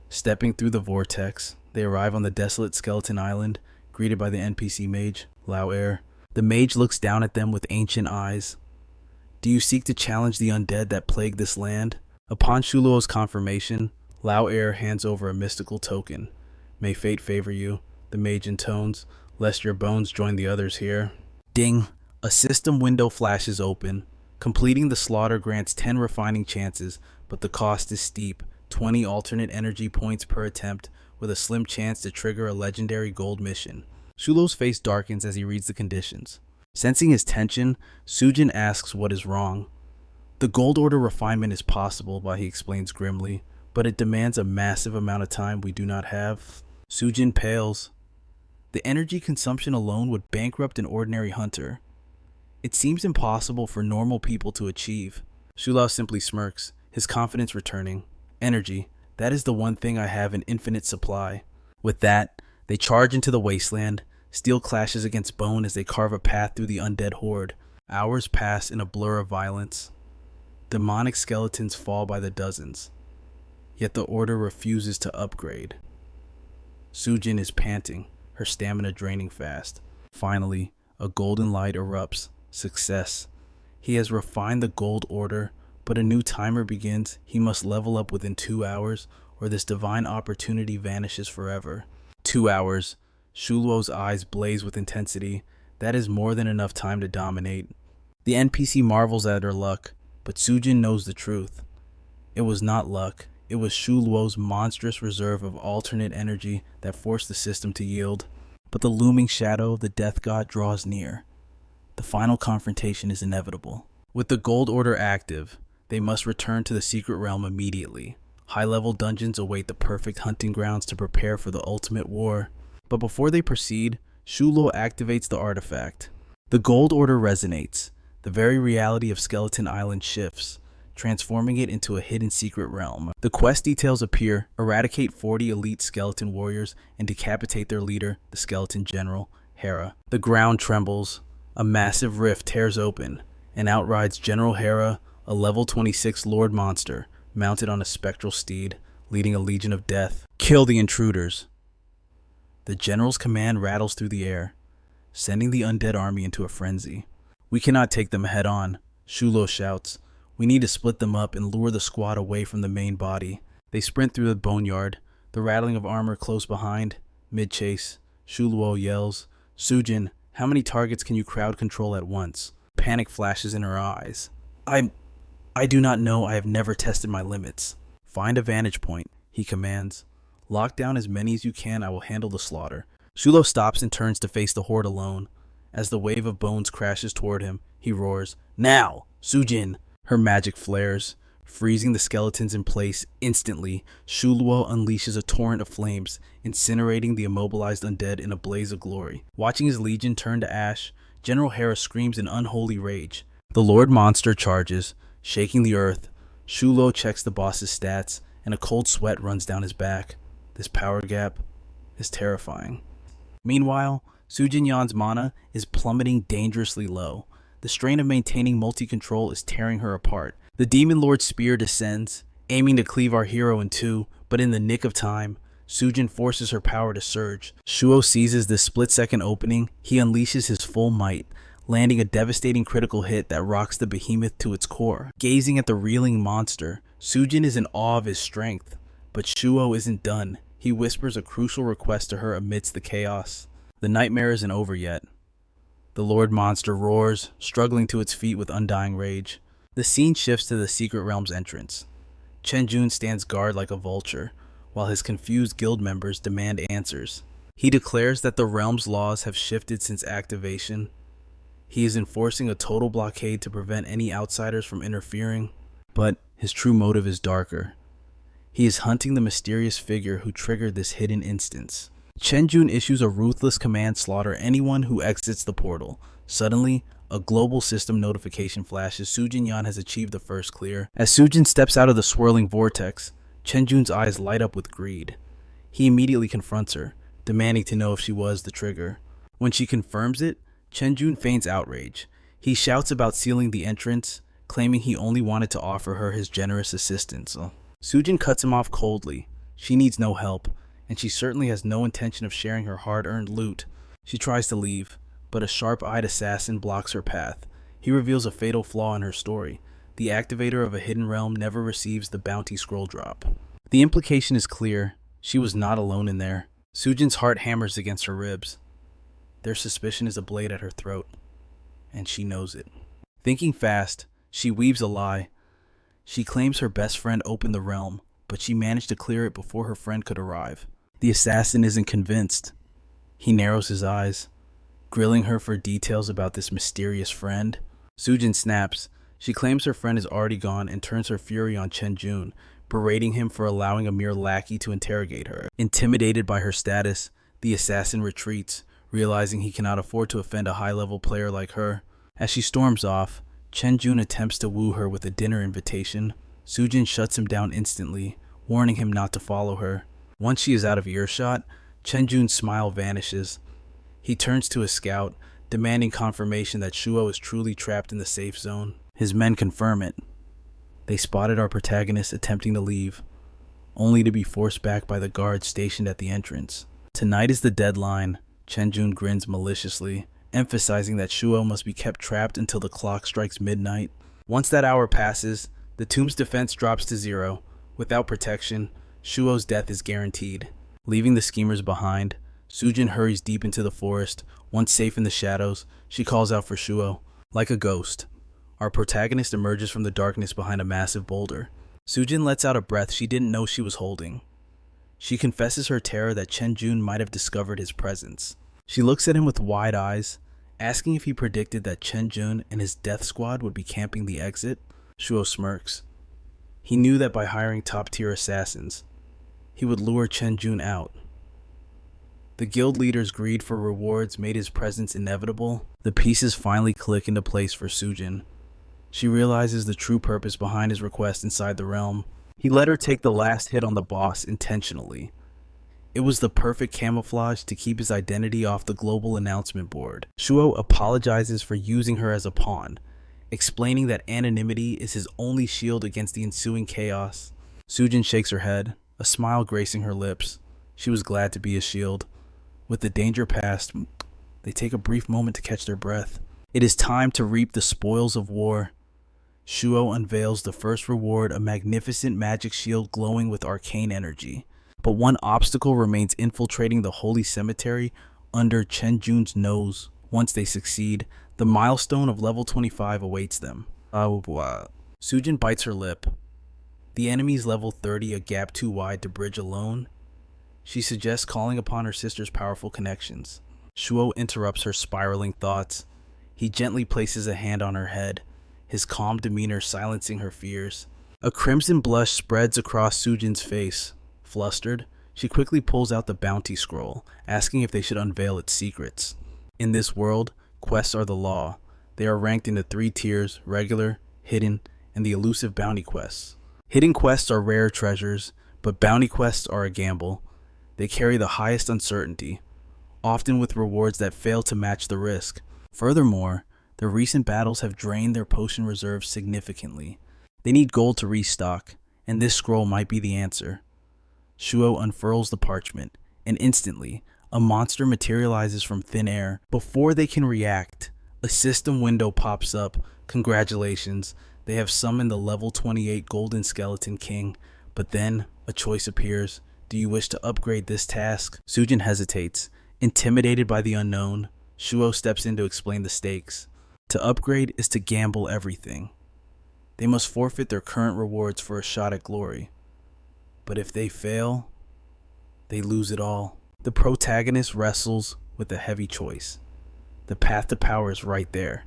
Stepping through the vortex, they arrive on the desolate skeleton island, greeted by the NPC mage, Lao Er. The mage looks down at them with ancient eyes. Do you seek to challenge the undead that plague this land? Upon Shulo's confirmation, Lao Er hands over a mystical token. May fate favor you, the mage intones, lest your bones join the others here. Ding! A system window flashes open, Completing the slaughter grants 10 refining chances, but the cost is steep, 20 alternate energy points per attempt, with a slim chance to trigger a legendary gold mission. Shulo's face darkens as he reads the conditions. Sensing his tension, Sujin asks what is wrong. The gold order refinement is possible, he explains grimly, but it demands a massive amount of time we do not have. Sujin pales. The energy consumption alone would bankrupt an ordinary hunter. It seems impossible for normal people to achieve. Shulo simply smirks, his confidence returning. Energy, that is the one thing I have in infinite supply. With that, they charge into the wasteland. Steel clashes against bone as they carve a path through the undead horde. Hours pass in a blur of violence. Demonic skeletons fall by the dozens. Yet the order refuses to upgrade. Sujin is panting, her stamina draining fast. Finally, a golden light erupts. Success. He has refined the gold order, but a new timer begins. He must level up within 2 hours, or this divine opportunity vanishes forever. 2 hours. Shulo's eyes blaze with intensity. That is more than enough time to dominate. The NPC marvels at her luck, but Sujin knows the truth. It was not luck. It was Shulo's monstrous reserve of alternate energy that forced the system to yield. But the looming shadow of the death god draws near. The final confrontation is inevitable. With the gold order active, they must return to the secret realm immediately. High-level dungeons await the perfect hunting grounds to prepare for the ultimate war. But before they proceed, Shulo activates the artifact. The gold order resonates. The very reality of Skeleton Island shifts, transforming it into a hidden secret realm. The quest details appear: eradicate 40 elite skeleton warriors and decapitate their leader, the skeleton general, Hera. The ground trembles. A massive rift tears open, and out rides General Hera, a level 26 Lord Monster, mounted on a spectral steed, leading a legion of death. Kill the intruders. The general's command rattles through the air, sending the undead army into a frenzy. We cannot take them head on, Shulo shouts. We need to split them up and lure the squad away from the main body. They sprint through the boneyard, the rattling of armor close behind. Mid-chase, Shulo yells, Sujin, how many targets can you crowd control at once? Panic flashes in her eyes. I do not know. I have never tested my limits. Find a vantage point, he commands. Lock down as many as you can. I will handle the slaughter. Shulo stops and turns to face the horde alone. As the wave of bones crashes toward him, he roars, Now, Sujin! Her magic flares, freezing the skeletons in place. Instantly, Shulo unleashes a torrent of flames, incinerating the immobilized undead in a blaze of glory. Watching his legion turn to ash, General Hera screams in unholy rage. The Lord Monster charges, shaking the earth. Shulo checks the boss's stats, and a cold sweat runs down his back. This power gap is terrifying. Meanwhile, Sujin Yan's mana is plummeting dangerously low. The strain of maintaining multi-control is tearing her apart. The Demon Lord's spear descends, aiming to cleave our hero in two, but in the nick of time, Sujin forces her power to surge. Shuo seizes this split-second opening. He unleashes his full might, landing a devastating critical hit that rocks the behemoth to its core. Gazing at the reeling monster, Sujin is in awe of his strength. But Shuo isn't done. He whispers a crucial request to her amidst the chaos. The nightmare isn't over yet. The Lord Monster roars, struggling to its feet with undying rage. The scene shifts to the secret realm's entrance. Chenjun stands guard like a vulture, while his confused guild members demand answers. He declares that the realm's laws have shifted since activation. He is enforcing a total blockade to prevent any outsiders from interfering, but his true motive is darker. He is hunting the mysterious figure who triggered this hidden instance. Chenjun issues a ruthless command: slaughter anyone who exits the portal. Suddenly, a global system notification flashes. Sujin Yan has achieved the first clear. As Sujin steps out of the swirling vortex, Chenjun's eyes light up with greed. He immediately confronts her, demanding to know if she was the trigger. When she confirms it, Chenjun feigns outrage. He shouts about sealing the entrance, claiming he only wanted to offer her his generous assistance. Sujin cuts him off coldly. She needs no help, and she certainly has no intention of sharing her hard-earned loot. She tries to leave, but a sharp-eyed assassin blocks her path. He reveals a fatal flaw in her story. The activator of a hidden realm never receives the bounty scroll drop. The implication is clear. She was not alone in there. Sujin's heart hammers against her ribs. Their suspicion is a blade at her throat, and she knows it. Thinking fast, She weaves a lie. She claims her best friend opened the realm, but she managed to clear it before her friend could arrive. The assassin isn't convinced. He narrows his eyes, grilling her for details about this mysterious friend. Sujin snaps. She claims her friend is already gone and turns her fury on Chenjun, berating him for allowing a mere lackey to interrogate her. Intimidated by her status, the assassin retreats, realizing he cannot afford to offend a high-level player like her. As she storms off, Chenjun attempts to woo her with a dinner invitation. Sujin shuts him down instantly, warning him not to follow her. Once she is out of earshot, Chenjun's smile vanishes. He turns to his scout, demanding confirmation that Shuo is truly trapped in the safe zone. His men confirm it. They spotted our protagonist attempting to leave, only to be forced back by the guards stationed at the entrance. Tonight is the deadline. Chenjun grins maliciously, emphasizing that Shuo must be kept trapped until the clock strikes midnight. Once that hour passes, the tomb's defense drops to 0. Without protection, Shuo's death is guaranteed. Leaving the schemers behind, Sujin hurries deep into the forest. Once safe in the shadows, she calls out for Shuo. Like a ghost, our protagonist emerges from the darkness behind a massive boulder. Sujin lets out a breath she didn't know she was holding. She confesses her terror that Chenjun might have discovered his presence. She looks at him with wide eyes, asking if he predicted that Chenjun and his death squad would be camping the exit. Shuo smirks. He knew that by hiring top-tier assassins, he would lure Chenjun out. The guild leader's greed for rewards made his presence inevitable. The pieces finally click into place for Sujin. She realizes the true purpose behind his request inside the realm. He let her take the last hit on the boss intentionally. It was the perfect camouflage to keep his identity off the global announcement board. Shuo apologizes for using her as a pawn, explaining that anonymity is his only shield against the ensuing chaos. Sujin shakes her head, a smile gracing her lips. She was glad to be a shield. With the danger past, they take a brief moment to catch their breath. It is time to reap the spoils of war. Shuo unveils the first reward, a magnificent magic shield glowing with arcane energy. But one obstacle remains: infiltrating the holy cemetery under Chenjun's nose. Once they succeed, the milestone of level 25 awaits them. Sujin bites her lip. The enemy's level 30, a gap too wide to bridge alone. She suggests calling upon her sister's powerful connections. Shuo interrupts her spiraling thoughts. He gently places a hand on her head, his calm demeanor silencing her fears. A crimson blush spreads across Sujin's face. Flustered, she quickly pulls out the bounty scroll, asking if they should unveil its secrets. In this world, quests are the law. They are ranked into 3 tiers: regular, hidden, and the elusive bounty quests. Hidden quests are rare treasures, but bounty quests are a gamble. They carry the highest uncertainty, often with rewards that fail to match the risk. Furthermore, their recent battles have drained their potion reserves significantly. They need gold to restock, and this scroll might be the answer. Shuo unfurls the parchment, and instantly, a monster materializes from thin air. Before they can react, a system window pops up. Congratulations, they have summoned the level 28 Golden Skeleton King. But then, a choice appears. Do you wish to upgrade this task? Sujin hesitates. Intimidated by the unknown, Shuo steps in to explain the stakes. To upgrade is to gamble everything. They must forfeit their current rewards for a shot at glory. But if they fail, they lose it all. The protagonist wrestles with a heavy choice. The path to power is right there,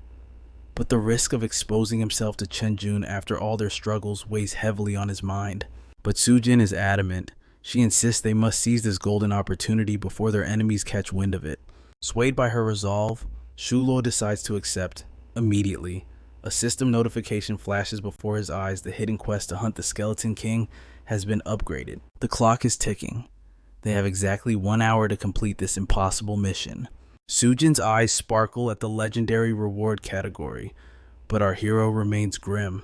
but the risk of exposing himself to Chenjun after all their struggles weighs heavily on his mind. But Sujin is adamant. She insists they must seize this golden opportunity before their enemies catch wind of it. Swayed by her resolve, Shuo decides to accept. Immediately, a system notification flashes before his eyes. The hidden quest to hunt the Skeleton King has been upgraded. The clock is ticking. They have exactly 1 hour to complete this impossible mission. Sujin's eyes sparkle at the legendary reward category, but our hero remains grim.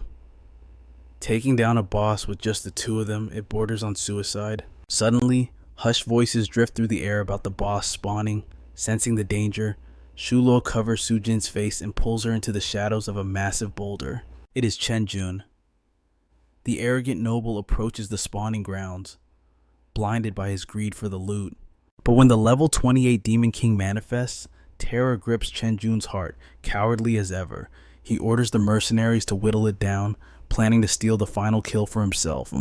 Taking down a boss with just the 2 of them, it borders on suicide. Suddenly, hushed voices drift through the air about the boss spawning. Sensing the danger, Shuo covers Sujin's face and pulls her into the shadows of a massive boulder. It is Chenjun. The arrogant noble approaches the spawning grounds, blinded by his greed for the loot. But when the level 28 Demon King manifests, terror grips Chenjun's heart, cowardly as ever. He orders the mercenaries to whittle it down, planning to steal the final kill for himself.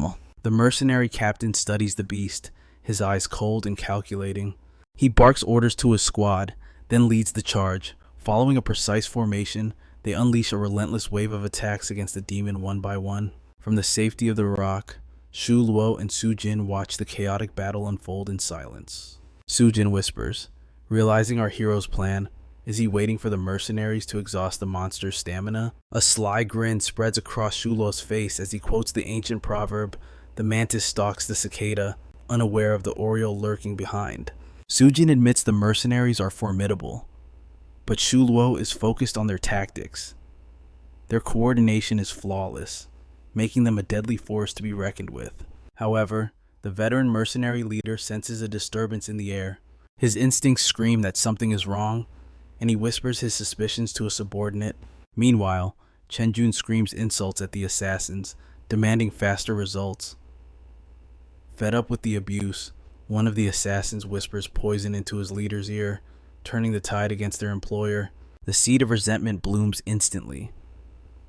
The mercenary captain studies the beast, his eyes cold and calculating. He barks orders to his squad, then leads the charge. Following a precise formation, they unleash a relentless wave of attacks against the demon one by one. From the safety of the rock, Shuo and Sujin watch the chaotic battle unfold in silence. Sujin whispers, realizing our hero's plan. Is he waiting for the mercenaries to exhaust the monster's stamina? A sly grin spreads across Shulo's face as he quotes the ancient proverb, "The mantis stalks the cicada," unaware of the oriole lurking behind. Sujin admits the mercenaries are formidable, but Shuo is focused on their tactics. Their coordination is flawless, making them a deadly force to be reckoned with. However, the veteran mercenary leader senses a disturbance in the air. His instincts scream that something is wrong, and he whispers his suspicions to a subordinate. Meanwhile, Chenjun screams insults at the assassins, demanding faster results. Fed up with the abuse, one of the assassins whispers poison into his leader's ear, turning the tide against their employer. The seed of resentment blooms instantly.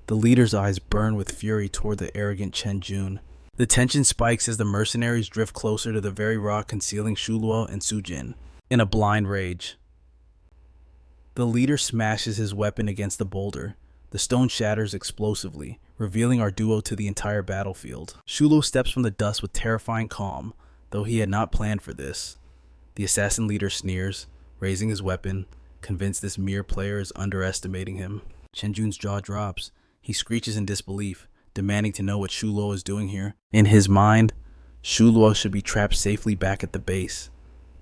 The leader's eyes burn with fury toward the arrogant Chenjun. The tension spikes as the mercenaries drift closer to the very rock concealing Shuo and Sujin. In a blind rage, the leader smashes his weapon against the boulder. The stone shatters explosively, revealing our duo to the entire battlefield. Shuo steps from the dust with terrifying calm, though he had not planned for this. The assassin leader sneers, raising his weapon, convinced this mere player is underestimating him. Chenjun's jaw drops. He screeches in disbelief, demanding to know what Shuo is doing here. In his mind, Shuo should be trapped safely back at the base,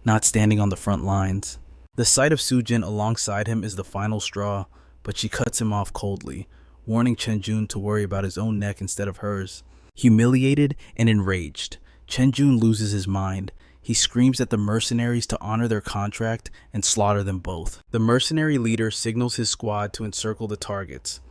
not standing on the front lines. The sight of Sujin alongside him is the final straw, but she cuts him off coldly, warning Chenjun to worry about his own neck instead of hers. Humiliated and enraged, Chenjun loses his mind. He screams at the mercenaries to honor their contract and slaughter them both. The mercenary leader signals his squad to encircle the targets.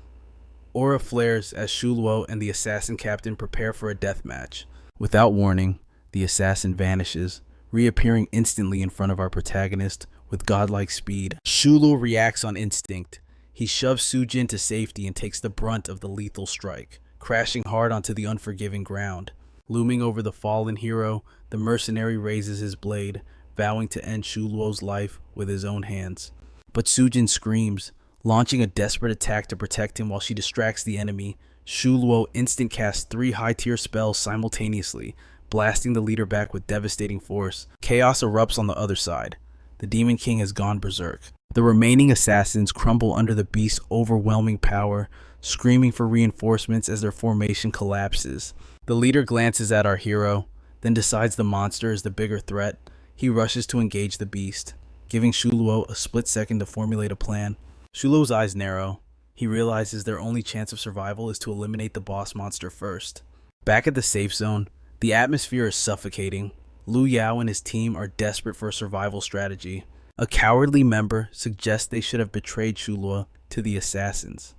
Aura flares as Shuo and the assassin captain prepare for a death match. Without warning, the assassin vanishes, reappearing instantly in front of our protagonist with godlike speed. Shuo reacts on instinct. He shoves Sujin to safety and takes the brunt of the lethal strike, crashing hard onto the unforgiving ground. Looming over the fallen hero, the mercenary raises his blade, vowing to end Shuo's life with his own hands. But Sujin screams, launching a desperate attack to protect him while she distracts the enemy. Shuo instant casts 3 high-tier spells simultaneously, blasting the leader back with devastating force. Chaos erupts on the other side. The Demon King has gone berserk. The remaining assassins crumble under the beast's overwhelming power, screaming for reinforcements as their formation collapses. The leader glances at our hero, then decides the monster is the bigger threat. He rushes to engage the beast, giving Shuo a split second to formulate a plan. Shulo's eyes narrow. He realizes their only chance of survival is to eliminate the boss monster first. Back at the safe zone, the atmosphere is suffocating. Lu Yao and his team are desperate for a survival strategy. A cowardly member suggests they should have betrayed Shuo to the assassins.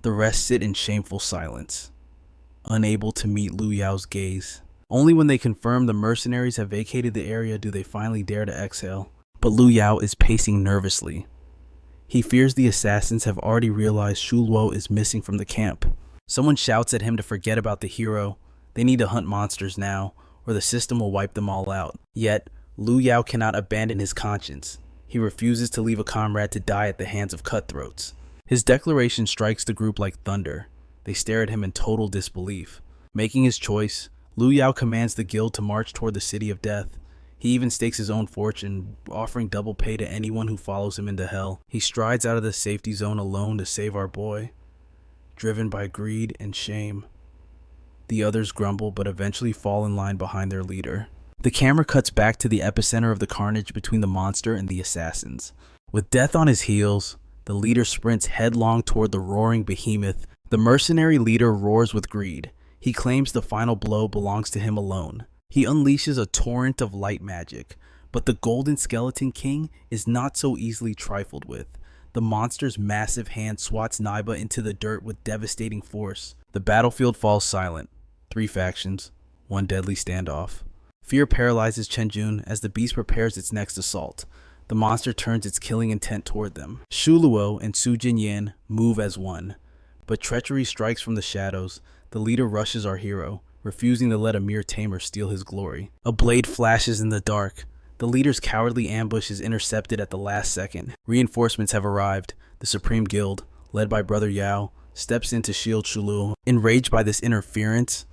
The rest sit in shameful silence, unable to meet Lu Yao's gaze. Only when they confirm the mercenaries have vacated the area do they finally dare to exhale. But Lu Yao is pacing nervously. He fears the assassins have already realized Shuo is missing from the camp. Someone shouts at him to forget about the hero. They need to hunt monsters now, or the system will wipe them all out. Yet, Lu Yao cannot abandon his conscience. He refuses to leave a comrade to die at the hands of cutthroats. His declaration strikes the group like thunder. They stare at him in total disbelief. Making his choice, Lu Yao commands the guild to march toward the city of death. He even stakes his own fortune, offering double pay to anyone who follows him into hell. He strides out of the safety zone alone to save our boy, driven by greed and shame. The others grumble but eventually fall in line behind their leader. The camera cuts back to the epicenter of the carnage between the monster and the assassins. With death on his heels, the leader sprints headlong toward the roaring behemoth. The mercenary leader roars with greed. He claims the final blow belongs to him alone. He unleashes a torrent of light magic, but the Golden Skeleton King is not so easily trifled with. The monster's massive hand swats Naiba into the dirt with devastating force. The battlefield falls silent. 3 factions, 1 deadly standoff. Fear paralyzes Chenjun as the beast prepares its next assault. The monster turns its killing intent toward them. Shuo and Su Jinyan move as one, but treachery strikes from the shadows. The leader rushes our hero, refusing to let a mere tamer steal his glory. A blade flashes in the dark. The leader's cowardly ambush is intercepted at the last second. Reinforcements have arrived. The Supreme Guild, led by Brother Yao, steps in to shield Shuo. Enraged by this interference,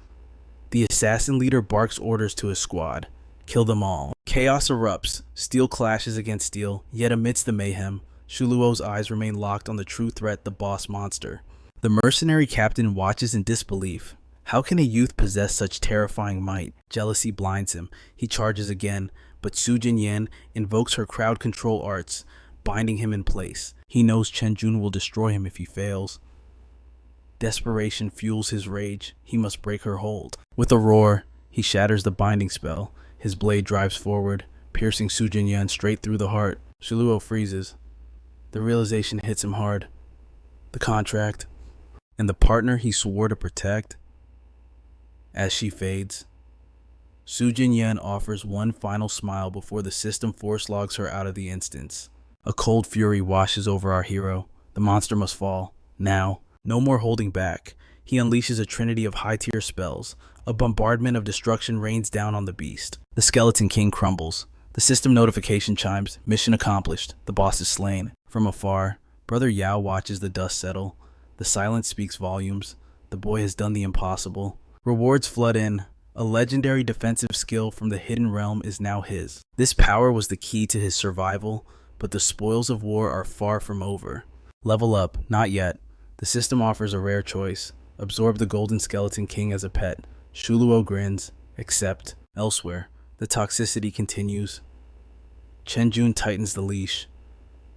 the assassin leader barks orders to his squad. Kill them all. Chaos erupts. Steel clashes against steel, yet amidst the mayhem, Shuo's eyes remain locked on the true threat, the boss monster. The mercenary captain watches in disbelief. How can a youth possess such terrifying might? Jealousy blinds him. He charges again, but Su Jinyan invokes her crowd control arts, binding him in place. He knows Chen Jun will destroy him if he fails. Desperation fuels his rage. He must break her hold. With a roar, he shatters the binding spell. His blade drives forward, piercing Su Jinyan straight through the heart. Shuo freezes. The realization hits him hard. The contract, and the partner he swore to protect. As she fades, Su Jinyan offers one final smile before the system force logs her out of the instance. A cold fury washes over our hero. The monster must fall. Now. No more holding back. He unleashes a trinity of high-tier spells. A bombardment of destruction rains down on the beast. The Skeleton King crumbles. The system notification chimes. Mission accomplished. The boss is slain. From afar, Brother Yao watches the dust settle. The silence speaks volumes. The boy has done the impossible. Rewards flood in. A legendary defensive skill from the Hidden Realm is now his. This power was the key to his survival, but the spoils of war are far from over. Level up, not yet. The system offers a rare choice. Absorb the Golden Skeleton King as a pet. Shuo grins. Accept. Elsewhere, the toxicity continues. Chen Jun tightens the leash,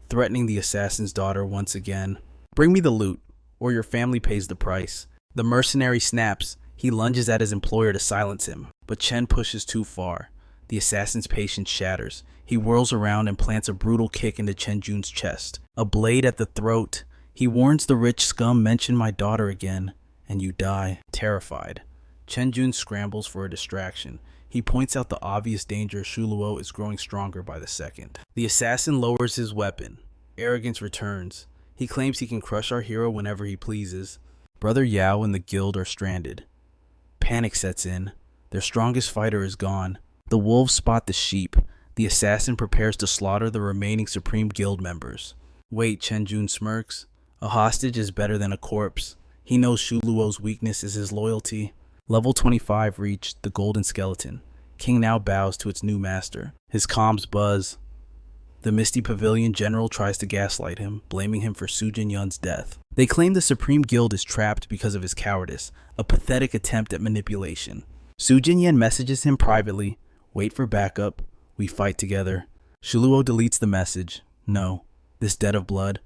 threatening the assassin's daughter once again. Bring me the loot, or your family pays the price. The mercenary snaps. He lunges at his employer to silence him, but Chen pushes too far. The assassin's patience shatters. He whirls around and plants a brutal kick into Chen Jun's chest. A blade at the throat. He warns the rich scum, mention my daughter again, and you die. Terrified, Chen Jun scrambles for a distraction. He points out the obvious danger. Shuo is growing stronger by the second. The assassin lowers his weapon. Arrogance returns. He claims he can crush our hero whenever he pleases. Brother Yao and the guild are stranded. Panic sets in. Their strongest fighter is gone. The wolves spot the sheep. The assassin prepares to slaughter the remaining Supreme Guild members. Wait, Chen Jun smirks. A hostage is better than a corpse. He knows Shuo's weakness is his loyalty. Level 25 reached, the Golden Skeleton. King now bows to its new master. His comms buzz. The Misty Pavilion general tries to gaslight him, blaming him for Su Jinyan's death. They claim the Supreme Guild is trapped because of his cowardice, a pathetic attempt at manipulation. Su Jinyan messages him privately. Wait for backup. We fight together. Shuo deletes the message. No, this debt of blood.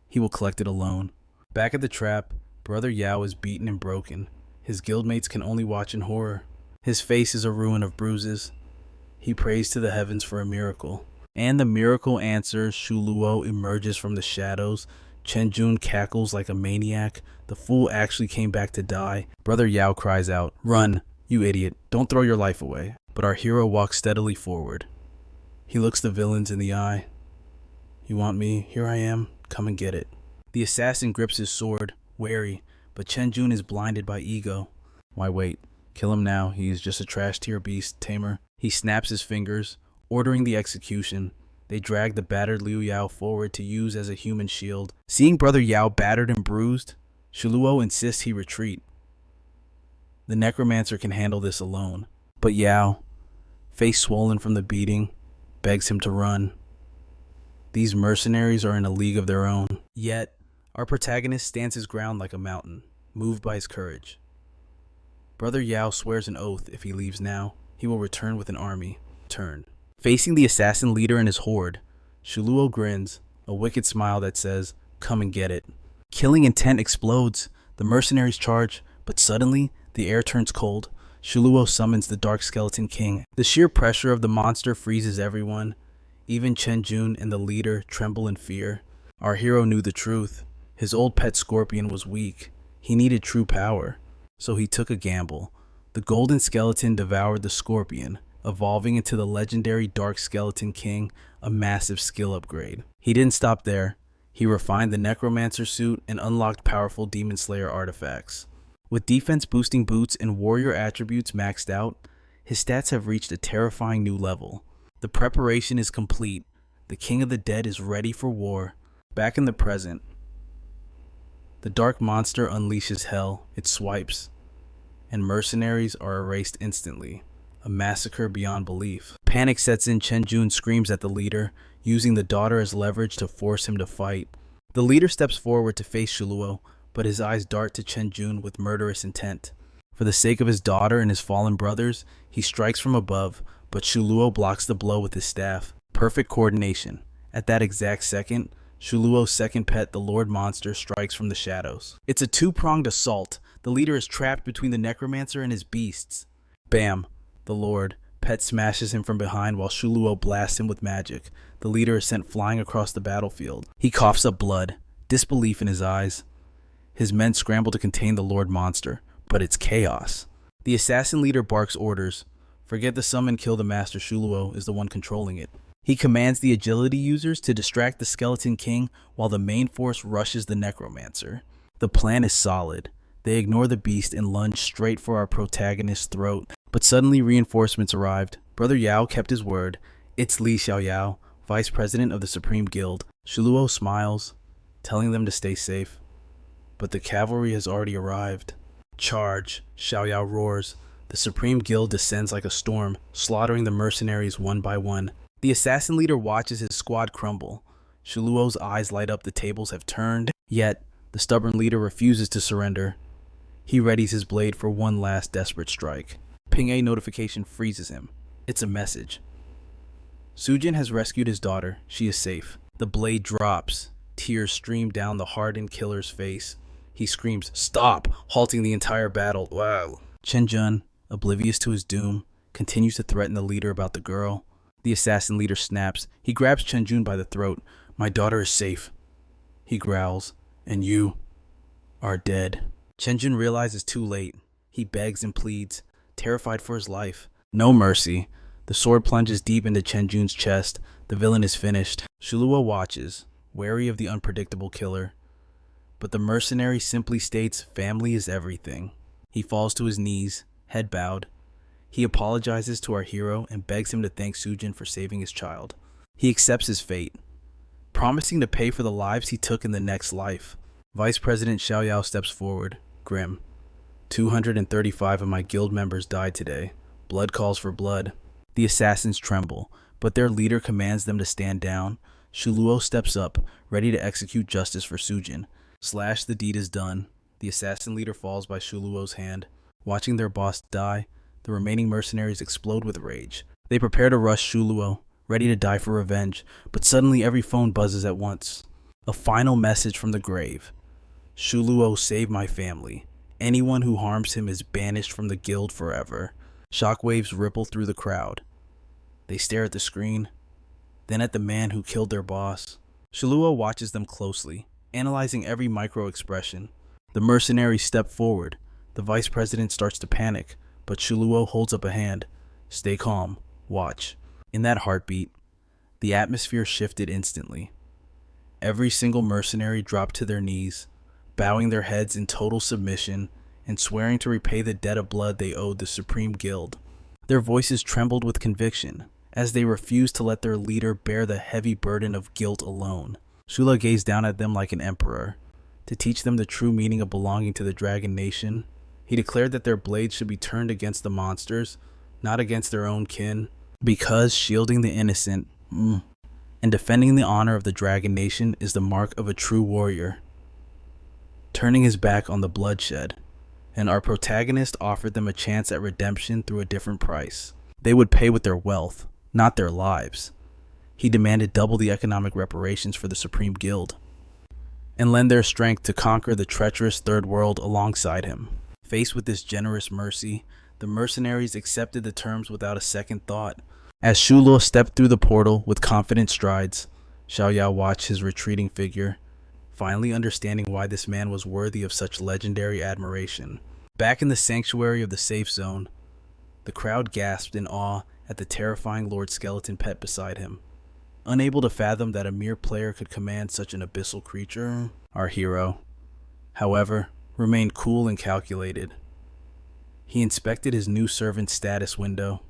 He will collect it alone. Back at the trap, Brother Yao is beaten and broken. His guildmates can only watch in horror. His face is a ruin of bruises. He prays to the heavens for a miracle. And the miracle answers. Shuo emerges from the shadows. Chen Jun cackles like a maniac. The fool actually came back to die. Brother Yao cries out, "Run, you idiot. Don't throw your life away." But our hero walks steadily forward. He looks the villains in the eye. You want me? Here I am. Come and get it. The assassin grips his sword, wary, but Chen Jun is blinded by ego. Why wait? Kill him now. He is just a trash tier beast, tamer. He snaps his fingers, ordering the execution. They drag the battered Liu Yao forward to use as a human shield. Seeing Brother Yao battered and bruised, Shuo insists he retreat. The Necromancer can handle this alone, but Yao, face swollen from the beating, begs him to run. These mercenaries are in a league of their own. Yet, our protagonist stands his ground like a mountain, moved by his courage. Brother Yao swears an oath if he leaves now, he will return with an army. Turn. Facing the assassin leader and his horde, Shuo grins, a wicked smile that says, "Come and get it." Killing intent explodes. The mercenaries charge, but suddenly, the air turns cold. Shuo summons the Dark Skeleton King. The sheer pressure of the monster freezes everyone. Even Chen Jun and the leader tremble in fear. Our hero knew the truth. His old pet scorpion was weak. He needed true power. So he took a gamble. The golden skeleton devoured the scorpion, evolving into the legendary Dark Skeleton King, a massive skill upgrade. He didn't stop there. He refined the Necromancer suit and unlocked powerful Demon Slayer artifacts. With defense boosting boots and warrior attributes maxed out, his stats have reached a terrifying new level. The preparation is complete. The King of the Dead is ready for war. Back in the present, the Dark Monster unleashes hell. It swipes, and mercenaries are erased instantly. A massacre beyond belief. Panic sets in. Chenjun screams at the leader, using the daughter as leverage to force him to fight. The leader steps forward to face Shuo, but his eyes dart to Chenjun with murderous intent. For the sake of his daughter and his fallen brothers, he strikes from above, but Shuo blocks the blow with his staff. Perfect coordination. At that exact second, Shuo's second pet, the Lord Monster, strikes from the shadows. It's a two-pronged assault. The leader is trapped between the Necromancer and his beasts. Bam! The Lord pet smashes him from behind while Shuo blasts him with magic. The leader is sent flying across the battlefield. He coughs up blood, disbelief in his eyes. His men scramble to contain the Lord Monster, but it's chaos. The assassin leader barks orders. Forget the summon, kill the master. Shuo is the one controlling it. He commands the agility users to distract the Skeleton King while the main force rushes the Necromancer. The plan is solid. They ignore the beast and lunge straight for our protagonist's throat. But suddenly reinforcements arrived. Brother Yao kept his word. It's Li Xiaoyao, vice president of the Supreme Guild. Shuo smiles, telling them to stay safe. But the cavalry has already arrived. Charge! Xiaoyao roars. The Supreme Guild descends like a storm, slaughtering the mercenaries one by one. The assassin leader watches his squad crumble. Shuo's eyes light up. The tables have turned. Yet, the stubborn leader refuses to surrender. He readies his blade for one last desperate strike. Ping A notification freezes him. It's a message. Sujin has rescued his daughter. She is safe. The blade drops. Tears stream down the hardened killer's face. He screams, "Stop!" halting the entire battle. Wow. Chenjun, oblivious to his doom, continues to threaten the leader about the girl. The assassin leader snaps. He grabs Chenjun by the throat. "My daughter is safe," he growls, "and you are dead." Chenjun realizes too late. He begs and pleads, terrified for his life. No mercy. The sword plunges deep into Chenjun's chest. The villain is finished. Shuo watches, wary of the unpredictable killer. But the mercenary simply states family is everything. He falls to his knees, head bowed. He apologizes to our hero and begs him to thank Sujin for saving his child. He accepts his fate, promising to pay for the lives he took in the next life. Vice President Xiaoyao steps forward, grim. 235 of my guild members died today. Blood calls for blood. The assassins tremble, but their leader commands them to stand down. Shuo steps up, ready to execute justice for Sujin. Slash, the deed is done. The assassin leader falls by Shuo's hand. Watching their boss die, the remaining mercenaries explode with rage. They prepare to rush Shuo, ready to die for revenge, but suddenly every phone buzzes at once. A final message from the grave. Shuo, save my family. Anyone who harms him is banished from the guild forever. Shockwaves ripple through the crowd. They stare at the screen, then at the man who killed their boss. Shuo watches them closely, analyzing every micro-expression. The mercenaries step forward. The vice president starts to panic, but Shuo holds up a hand. Stay calm. Watch. In that heartbeat, the atmosphere shifted instantly. Every single mercenary dropped to their knees, bowing their heads in total submission and swearing to repay the debt of blood they owed the Supreme Guild. Their voices trembled with conviction, as they refused to let their leader bear the heavy burden of guilt alone. Shula gazed down at them like an emperor, to teach them the true meaning of belonging to the Dragon Nation. He declared that their blades should be turned against the monsters, not against their own kin, because shielding the innocent and defending the honor of the Dragon Nation is the mark of a true warrior. Turning his back on the bloodshed, and our protagonist offered them a chance at redemption through a different price. They would pay with their wealth, not their lives. He demanded double the economic reparations for the Supreme Guild, and lend their strength to conquer the treacherous Third World alongside him. Faced with this generous mercy, the mercenaries accepted the terms without a second thought. As Shuo stepped through the portal with confident strides, Xiaoyao watched his retreating figure, finally understanding why this man was worthy of such legendary admiration. Back in the sanctuary of the safe zone, the crowd gasped in awe at the terrifying Lord Skeleton pet beside him. Unable to fathom that a mere player could command such an abyssal creature, our hero, however, remained cool and calculated. He inspected his new servant's status window.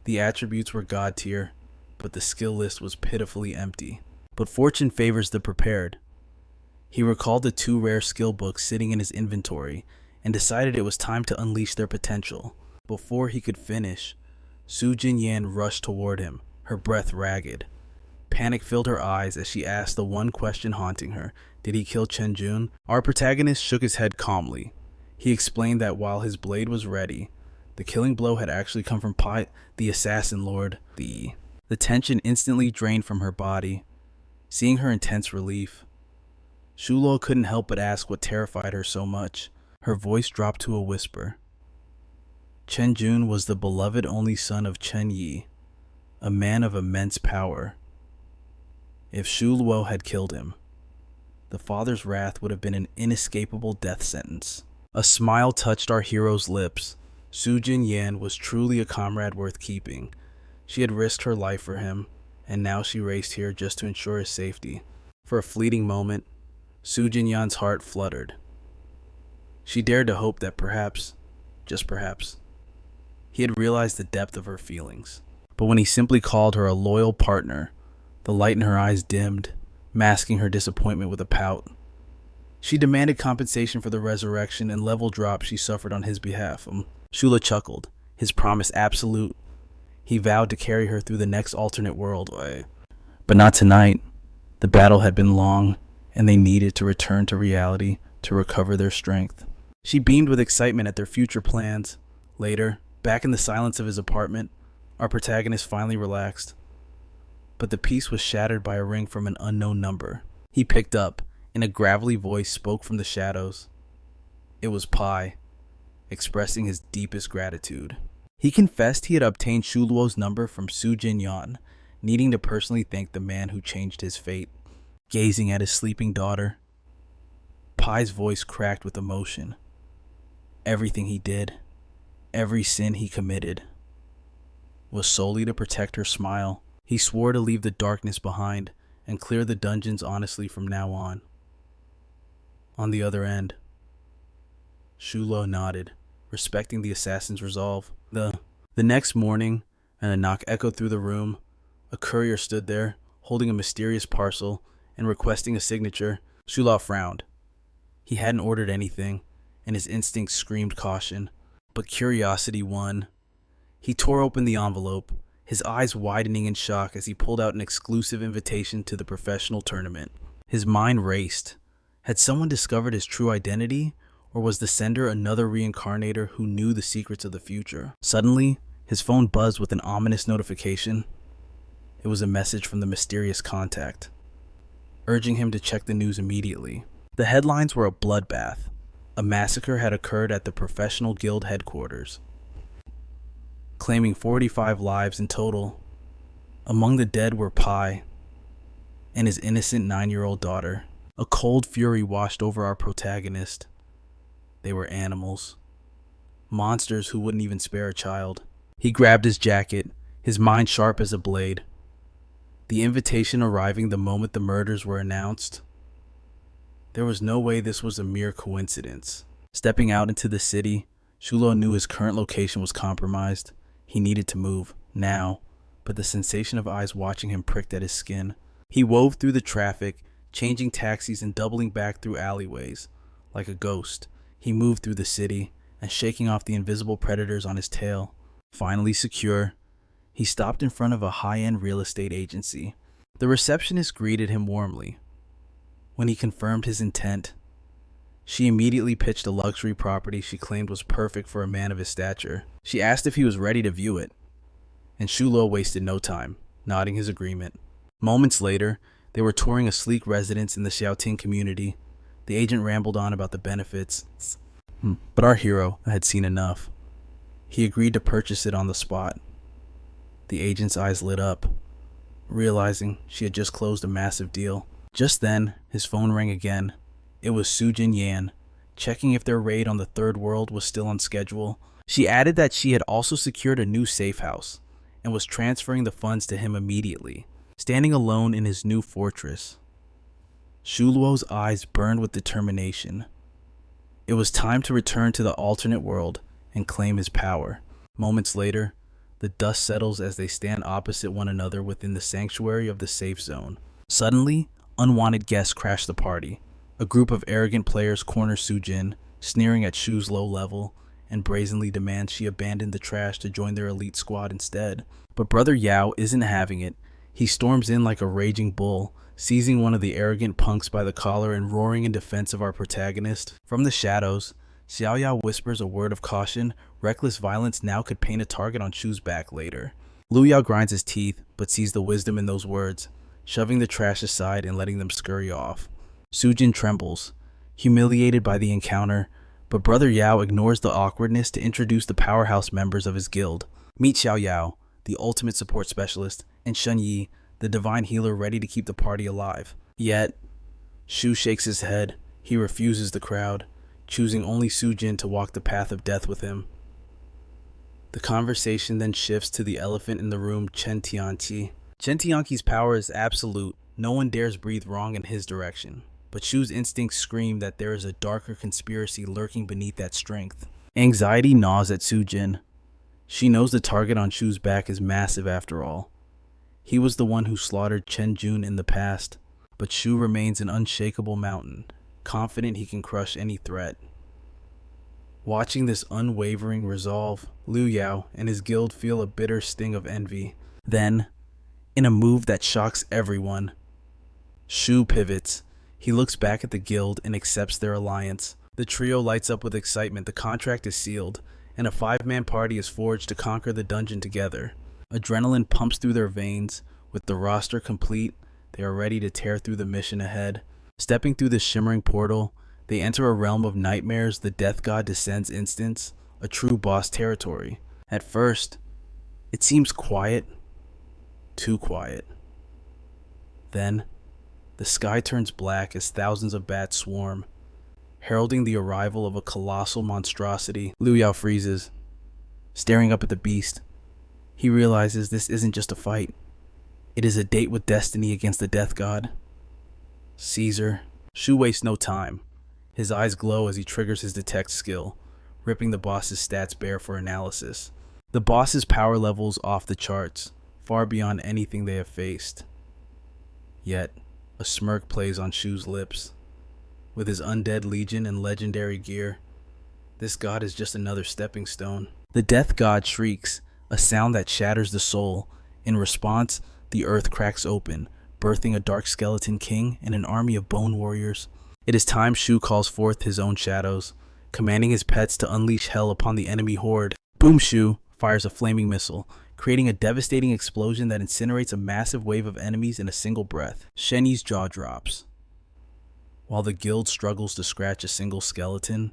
The attributes were god tier, but the skill list was pitifully empty. But fortune favors the prepared. He recalled the 2 rare skill books sitting in his inventory and decided it was time to unleash their potential. Before he could finish, Su Jinyan rushed toward him, her breath ragged. Panic filled her eyes as she asked the one question haunting her: did he kill Chen Jun? Our protagonist shook his head calmly. He explained that while his blade was ready, the killing blow had actually come from Pai, the assassin lord. The tension instantly drained from her body. Seeing her intense relief, Shuo couldn't help but ask what terrified her so much. Her voice dropped to a whisper. Chen Jun was the beloved only son of Chen Yi, a man of immense power. If Shu Luo had killed him, the father's wrath would have been an inescapable death sentence. A smile touched our hero's lips. Su Jinyan was truly a comrade worth keeping. She had risked her life for him, and now she raced here just to ensure his safety. For a fleeting moment, Su Jinyan's heart fluttered. She dared to hope that perhaps, just perhaps, he had realized the depth of her feelings. But when he simply called her a loyal partner, the light in her eyes dimmed, masking her disappointment with a pout. She demanded compensation for the resurrection and level drop she suffered on his behalf. Shula chuckled, his promise absolute. He vowed to carry her through the next alternate world. But not tonight. The battle had been long, and they needed to return to reality to recover their strength. She beamed with excitement at their future plans. Later, back in the silence of his apartment, our protagonist finally relaxed. But the peace was shattered by a ring from an unknown number. He picked up, and a gravelly voice spoke from the shadows. It was Pai, expressing his deepest gratitude. He confessed he had obtained Shu Luo's number from Su Jinyan, needing to personally thank the man who changed his fate. Gazing at his sleeping daughter, Pai's voice cracked with emotion. Everything he did, every sin he committed, was solely to protect her smile. He swore to leave the darkness behind and clear the dungeons honestly from now on. On the other end, Shu Luo nodded, respecting the assassin's resolve. The next morning, and a knock echoed through the room. A courier stood there, holding a mysterious parcel and requesting a signature. Shu Luo frowned. He hadn't ordered anything, and his instincts screamed caution. But curiosity won. He tore open the envelope, his eyes widening in shock as he pulled out an exclusive invitation to the professional tournament. His mind raced. Had someone discovered his true identity, or was the sender another reincarnator who knew the secrets of the future? Suddenly, his phone buzzed with an ominous notification. It was a message from the mysterious contact, urging him to check the news immediately. The headlines were a bloodbath. A massacre had occurred at the professional guild headquarters, claiming 45 lives in total. Among the dead were Pai and his innocent 9-year-old daughter. A cold fury washed over our protagonist. They were animals. Monsters who wouldn't even spare a child. He grabbed his jacket, his mind sharp as a blade. The invitation arriving the moment the murders were announced. There was no way this was a mere coincidence. Stepping out into the city, Shu Luo knew his current location was compromised. He needed to move, now, but the sensation of eyes watching him pricked at his skin. He wove through the traffic, changing taxis and doubling back through alleyways. Like a ghost, he moved through the city and shaking off the invisible predators on his tail. Finally secure, he stopped in front of a high-end real estate agency. The receptionist greeted him warmly. When he confirmed his intent, she immediately pitched a luxury property she claimed was perfect for a man of his stature. She asked if he was ready to view it, and Shu Luo wasted no time, nodding his agreement. Moments later, they were touring a sleek residence in the Xiaoting community. The agent rambled on about the benefits, but our hero had seen enough. He agreed to purchase it on the spot. The agent's eyes lit up, realizing she had just closed a massive deal. Just then, his phone rang again. It was Su Jinyan, checking if their raid on the third world was still on schedule. She added that she had also secured a new safe house, and was transferring the funds to him immediately. Standing alone in his new fortress, Shuo's eyes burned with determination. It was time to return to the alternate world and claim his power. Moments later, the dust settles as they stand opposite one another within the sanctuary of the safe zone. Suddenly, unwanted guests crash the party. A group of arrogant players corner Sujin, sneering at Shu's low level, and brazenly demand she abandon the trash to join their elite squad instead. But Brother Yao isn't having it. He storms in like a raging bull, seizing one of the arrogant punks by the collar and roaring in defense of our protagonist. From the shadows, Xiao Yao whispers a word of caution. Reckless violence now could paint a target on Shu's back later. Liu Yao grinds his teeth, but sees the wisdom in those words, shoving the trash aside and letting them scurry off. Sujin trembles, humiliated by the encounter, but Brother Yao ignores the awkwardness to introduce the powerhouse members of his guild. Meet Xiao Yao, the ultimate support specialist, and Shun Yi, the divine healer ready to keep the party alive. Yet, Shu shakes his head. He refuses the crowd, choosing only Sujin to walk the path of death with him. The conversation then shifts to the elephant in the room, Chen Tianqi. Chen Tianqi's power is absolute. No one dares breathe wrong in his direction. But Shu's instincts scream that there is a darker conspiracy lurking beneath that strength. Anxiety gnaws at Sujin. She knows the target on Shu's back is massive after all. He was the one who slaughtered Chen Jun in the past, but Shu remains an unshakable mountain, confident he can crush any threat. Watching this unwavering resolve, Liu Yao and his guild feel a bitter sting of envy. Then, in a move that shocks everyone, Shu pivots. He looks back at the guild and accepts their alliance. The trio lights up with excitement. The contract is sealed, and a 5-man party is forged to conquer the dungeon together. Adrenaline pumps through their veins. With the roster complete, they are ready to tear through the mission ahead. Stepping through the shimmering portal, they enter a realm of nightmares. The death god descends instance, a true boss territory. At first, it seems quiet, too quiet. Then, the sky turns black as thousands of bats swarm, heralding the arrival of a colossal monstrosity. Liu Yao freezes, staring up at the beast. He realizes this isn't just a fight. It is a date with destiny against the death god. Caesar. Shu wastes no time. His eyes glow as he triggers his detect skill, ripping the boss's stats bare for analysis. The boss's power levels off the charts, far beyond anything they have faced. Yet, a smirk plays on Shu's lips. With his undead legion and legendary gear, this god is just another stepping stone. The death god shrieks, a sound that shatters the soul. In response, the earth cracks open, birthing a dark skeleton king and an army of bone warriors. It is time Shu calls forth his own shadows, commanding his pets to unleash hell upon the enemy horde. Boom! Shu fires a flaming missile, creating a devastating explosion that incinerates a massive wave of enemies in a single breath. Shen Yi's jaw drops. While the guild struggles to scratch a single skeleton,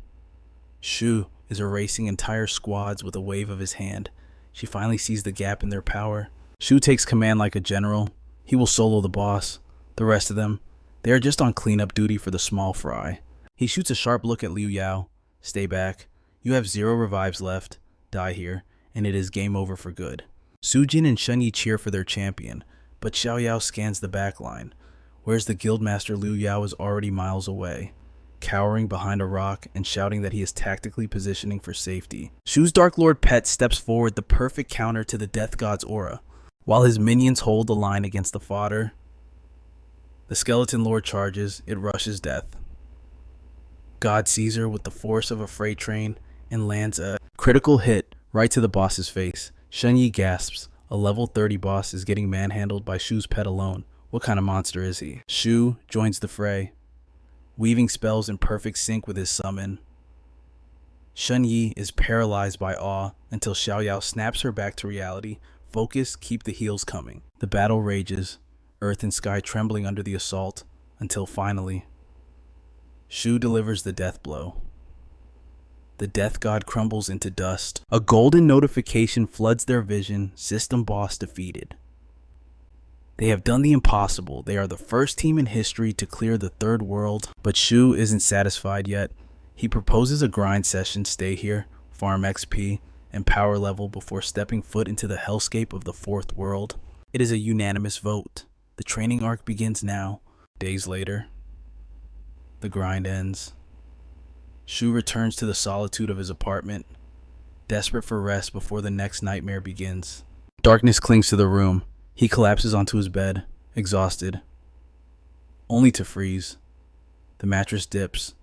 Shu is erasing entire squads with a wave of his hand. She finally sees the gap in their power. Shu takes command like a general. He will solo the boss. The rest of them, they are just on cleanup duty for the small fry. He shoots a sharp look at Liu Yao. Stay back. You have 0 revives left. Die here, and it is game over for good. Sujin and Shun Yi cheer for their champion, but Xiao Yao scans the backline. Whereas the guildmaster Liu Yao is already miles away, cowering behind a rock and shouting that he is tactically positioning for safety. Shu's Dark Lord pet steps forward, the perfect counter to the death god's aura. While his minions hold the line against the fodder, the skeleton lord charges. It rushes death. God Caesar with the force of a freight train and lands a critical hit right to the boss's face. Shun Yi gasps. A level 30 boss is getting manhandled by Shu's pet alone. What kind of monster is he? Shu joins the fray, weaving spells in perfect sync with his summon. Shun Yi is paralyzed by awe until Xiao Yao snaps her back to reality. Focus, keep the heals coming. The battle rages, earth and sky trembling under the assault, until finally, Shu delivers the death blow. The death god crumbles into dust. A golden notification floods their vision. System boss defeated. They have done the impossible. They are the first team in history to clear the third world. But Shu isn't satisfied yet. He proposes a grind session. Stay here, farm XP, and power level before stepping foot into the hellscape of the fourth world. It is a unanimous vote. The training arc begins now. Days later, the grind ends. Shuo returns to the solitude of his apartment, desperate for rest before the next nightmare begins. Darkness clings to the room. He collapses onto his bed, exhausted, only to freeze. The mattress dips.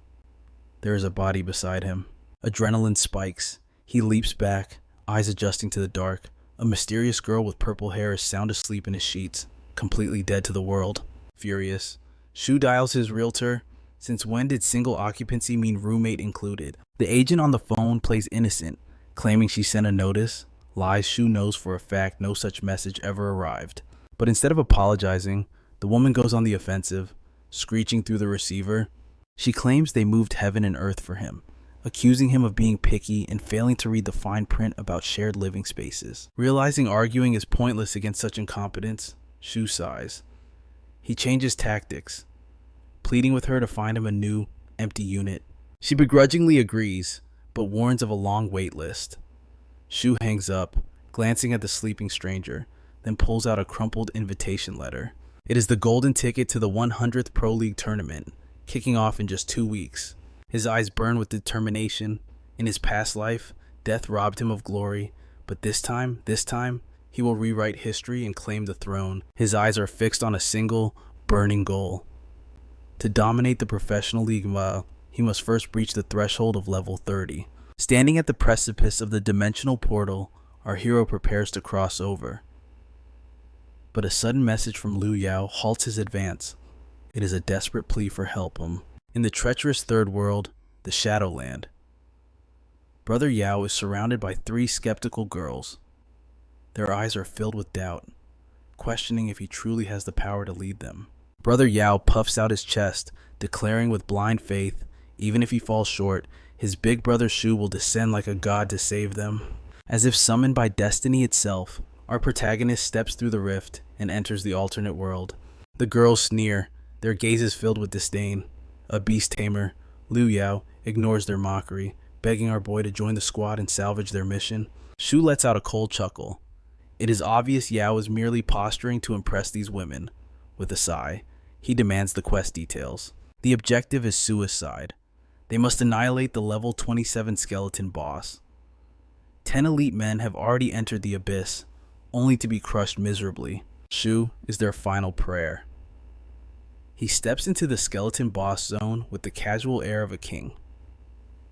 There is a body beside him. Adrenaline spikes. He leaps back, eyes adjusting to the dark. A mysterious girl with purple hair is sound asleep in his sheets, completely dead to the world. Furious, Shuo dials his realtor. Since when did single occupancy mean roommate included? The agent on the phone plays innocent, claiming she sent a notice. Lies. Shuo knows for a fact no such message ever arrived. But instead of apologizing, the woman goes on the offensive, screeching through the receiver. She claims they moved heaven and earth for him, accusing him of being picky and failing to read the fine print about shared living spaces. Realizing arguing is pointless against such incompetence, Shuo sighs. He changes tactics, pleading with her to find him a new, empty unit. She begrudgingly agrees, but warns of a long wait list. Shuo hangs up, glancing at the sleeping stranger, then pulls out a crumpled invitation letter. It is the golden ticket to the 100th Pro League tournament, kicking off in just 2 weeks. His eyes burn with determination. In his past life, death robbed him of glory, but this time, he will rewrite history and claim the throne. His eyes are fixed on a single, burning goal. To dominate the professional league, he must first breach the threshold of level 30. Standing at the precipice of the dimensional portal, our hero prepares to cross over. But a sudden message from Liu Yao halts his advance. It is a desperate plea for help. In the treacherous third world, the Shadowland, Brother Yao is surrounded by 3 skeptical girls. Their eyes are filled with doubt, questioning if he truly has the power to lead them. Brother Yao puffs out his chest, declaring with blind faith, even if he falls short, his big brother Shuo will descend like a god to save them. As if summoned by destiny itself, our protagonist steps through the rift and enters the alternate world. The girls sneer, their gazes filled with disdain. A beast tamer, Liu Yao, ignores their mockery, begging our boy to join the squad and salvage their mission. Shuo lets out a cold chuckle. It is obvious Yao is merely posturing to impress these women. With a sigh, he demands the quest details. The objective is suicide. They must annihilate the level 27 skeleton boss. 10 elite men have already entered the abyss, only to be crushed miserably. Shuo is their final prayer. He steps into the skeleton boss zone with the casual air of a king.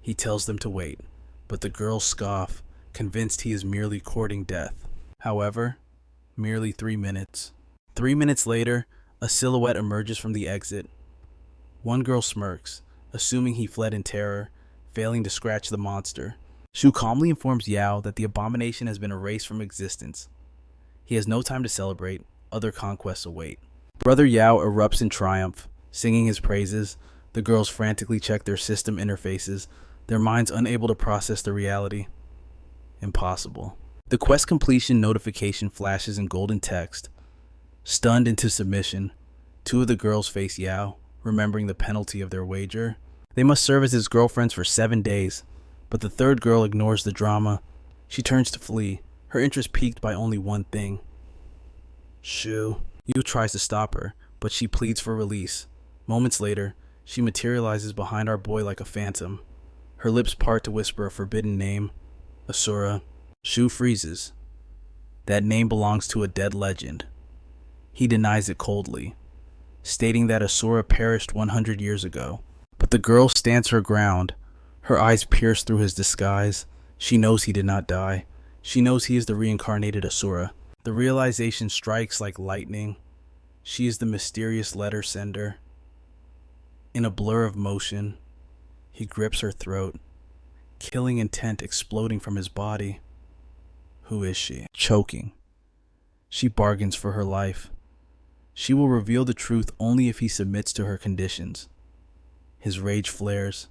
He tells them to wait, but the girls scoff, convinced he is merely courting death. However, merely 3 minutes. 3 minutes later, a silhouette emerges from the exit. One girl smirks, assuming he fled in terror, failing to scratch the monster. Shuo calmly informs Yao that the abomination has been erased from existence. He has no time to celebrate. Other conquests await. Brother Yao erupts in triumph, singing his praises. The girls frantically check their system interfaces, their minds unable to process the reality. Impossible. The quest completion notification flashes in golden text. Stunned into submission, 2 of the girls face Yao, remembering the penalty of their wager. They must serve as his girlfriends for 7 days, but the 3rd girl ignores the drama. She turns to flee, her interest piqued by only one thing. Shuo. Yu tries to stop her, but she pleads for release. Moments later, she materializes behind our boy like a phantom. Her lips part to whisper a forbidden name, Asura. Shuo freezes. That name belongs to a dead legend. He denies it coldly, stating that Asura perished 100 years ago. But the girl stands her ground. Her eyes pierce through his disguise. She knows he did not die. She knows he is the reincarnated Asura. The realization strikes like lightning. She is the mysterious letter sender. In a blur of motion, he grips her throat, killing intent exploding from his body. Who is she? Choking. She bargains for her life. She will reveal the truth only if he submits to her conditions. His rage flares,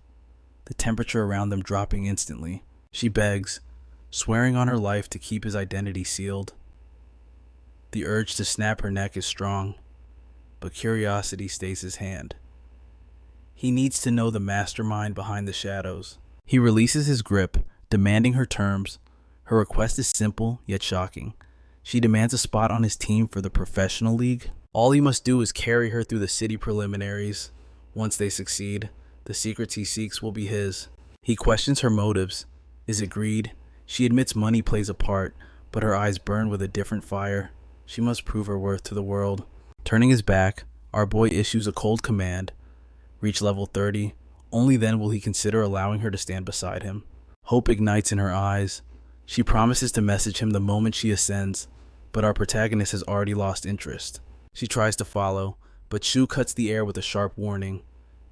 the temperature around them dropping instantly. She begs, swearing on her life to keep his identity sealed. The urge to snap her neck is strong, but curiosity stays his hand. He needs to know the mastermind behind the shadows. He releases his grip, demanding her terms. Her request is simple yet shocking. She demands a spot on his team for the professional league. All he must do is carry her through the city preliminaries. Once they succeed, the secrets he seeks will be his. He questions her motives. Is it greed? She admits money plays a part, but her eyes burn with a different fire. She must prove her worth to the world. Turning his back, our boy issues a cold command. Reach level 30. Only then will he consider allowing her to stand beside him. Hope ignites in her eyes. She promises to message him the moment she ascends, but our protagonist has already lost interest. She tries to follow, but Shuo cuts the air with a sharp warning.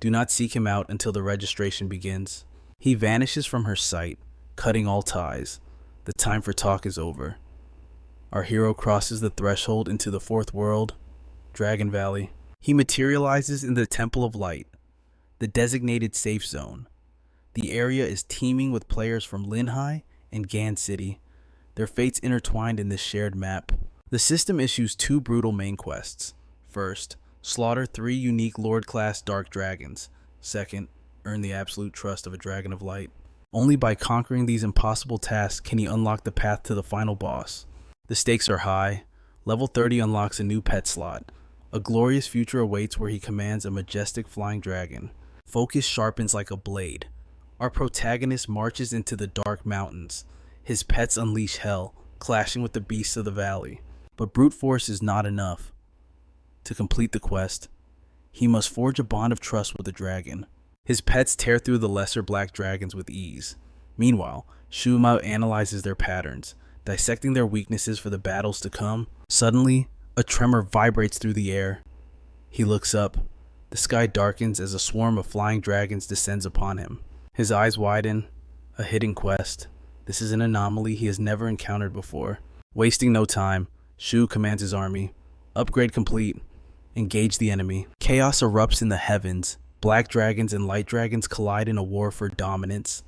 Do not seek him out until the registration begins. He vanishes from her sight, cutting all ties. The time for talk is over. Our hero crosses the threshold into the fourth world, Dragon Valley. He materializes in the Temple of Light, the designated safe zone. The area is teeming with players from Linhai and Gan City, their fates intertwined in this shared map. The system issues 2 brutal main quests. First, slaughter 3 unique Lord-class Dark Dragons. Second, earn the absolute trust of a Dragon of Light. Only by conquering these impossible tasks can he unlock the path to the final boss. The stakes are high. Level 30 unlocks a new pet slot. A glorious future awaits where he commands a majestic flying dragon. Focus sharpens like a blade. Our protagonist marches into the dark mountains. His pets unleash hell, clashing with the beasts of the valley. But brute force is not enough. To complete the quest, he must forge a bond of trust with the dragon. His pets tear through the lesser black dragons with ease. Meanwhile, Shuo analyzes their patterns, dissecting their weaknesses for the battles to come. Suddenly, a tremor vibrates through the air. He looks up. The sky darkens as a swarm of flying dragons descends upon him. His eyes widen. A hidden quest. This is an anomaly he has never encountered before. Wasting no time, Shuo commands his army. Upgrade complete. Engage the enemy. Chaos erupts in the heavens. Black dragons and light dragons collide in a war for dominance.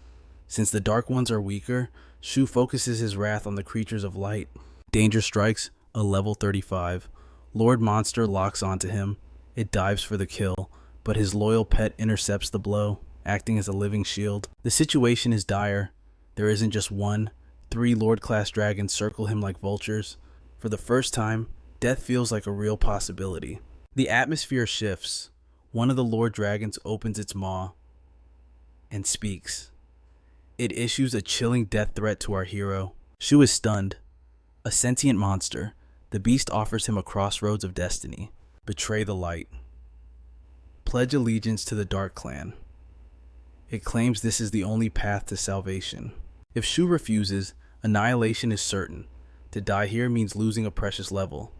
Since the dark ones are weaker, Shuo focuses his wrath on the creatures of light. Danger strikes, a level 35. Lord Monster locks onto him. It dives for the kill, but his loyal pet intercepts the blow, acting as a living shield. The situation is dire. There isn't just one. 3 Lord-class dragons circle him like vultures. For the first time, death feels like a real possibility. The atmosphere shifts. One of the Lord Dragons opens its maw and speaks. It issues a chilling death threat to our hero. Shuo is stunned. A sentient monster, the beast offers him a crossroads of destiny. Betray the light. Pledge allegiance to the Dark Clan. It claims this is the only path to salvation. If Shuo refuses, annihilation is certain. To die here means losing a precious level.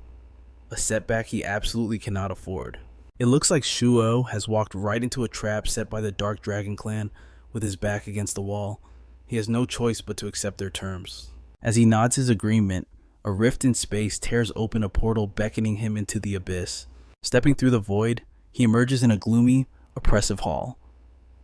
A setback he absolutely cannot afford. It looks like Shuo has walked right into a trap set by the Dark Dragon Clan with his back against the wall. He has no choice but to accept their terms. As he nods his agreement, a rift in space tears open a portal beckoning him into the abyss. Stepping through the void, he emerges in a gloomy, oppressive hall.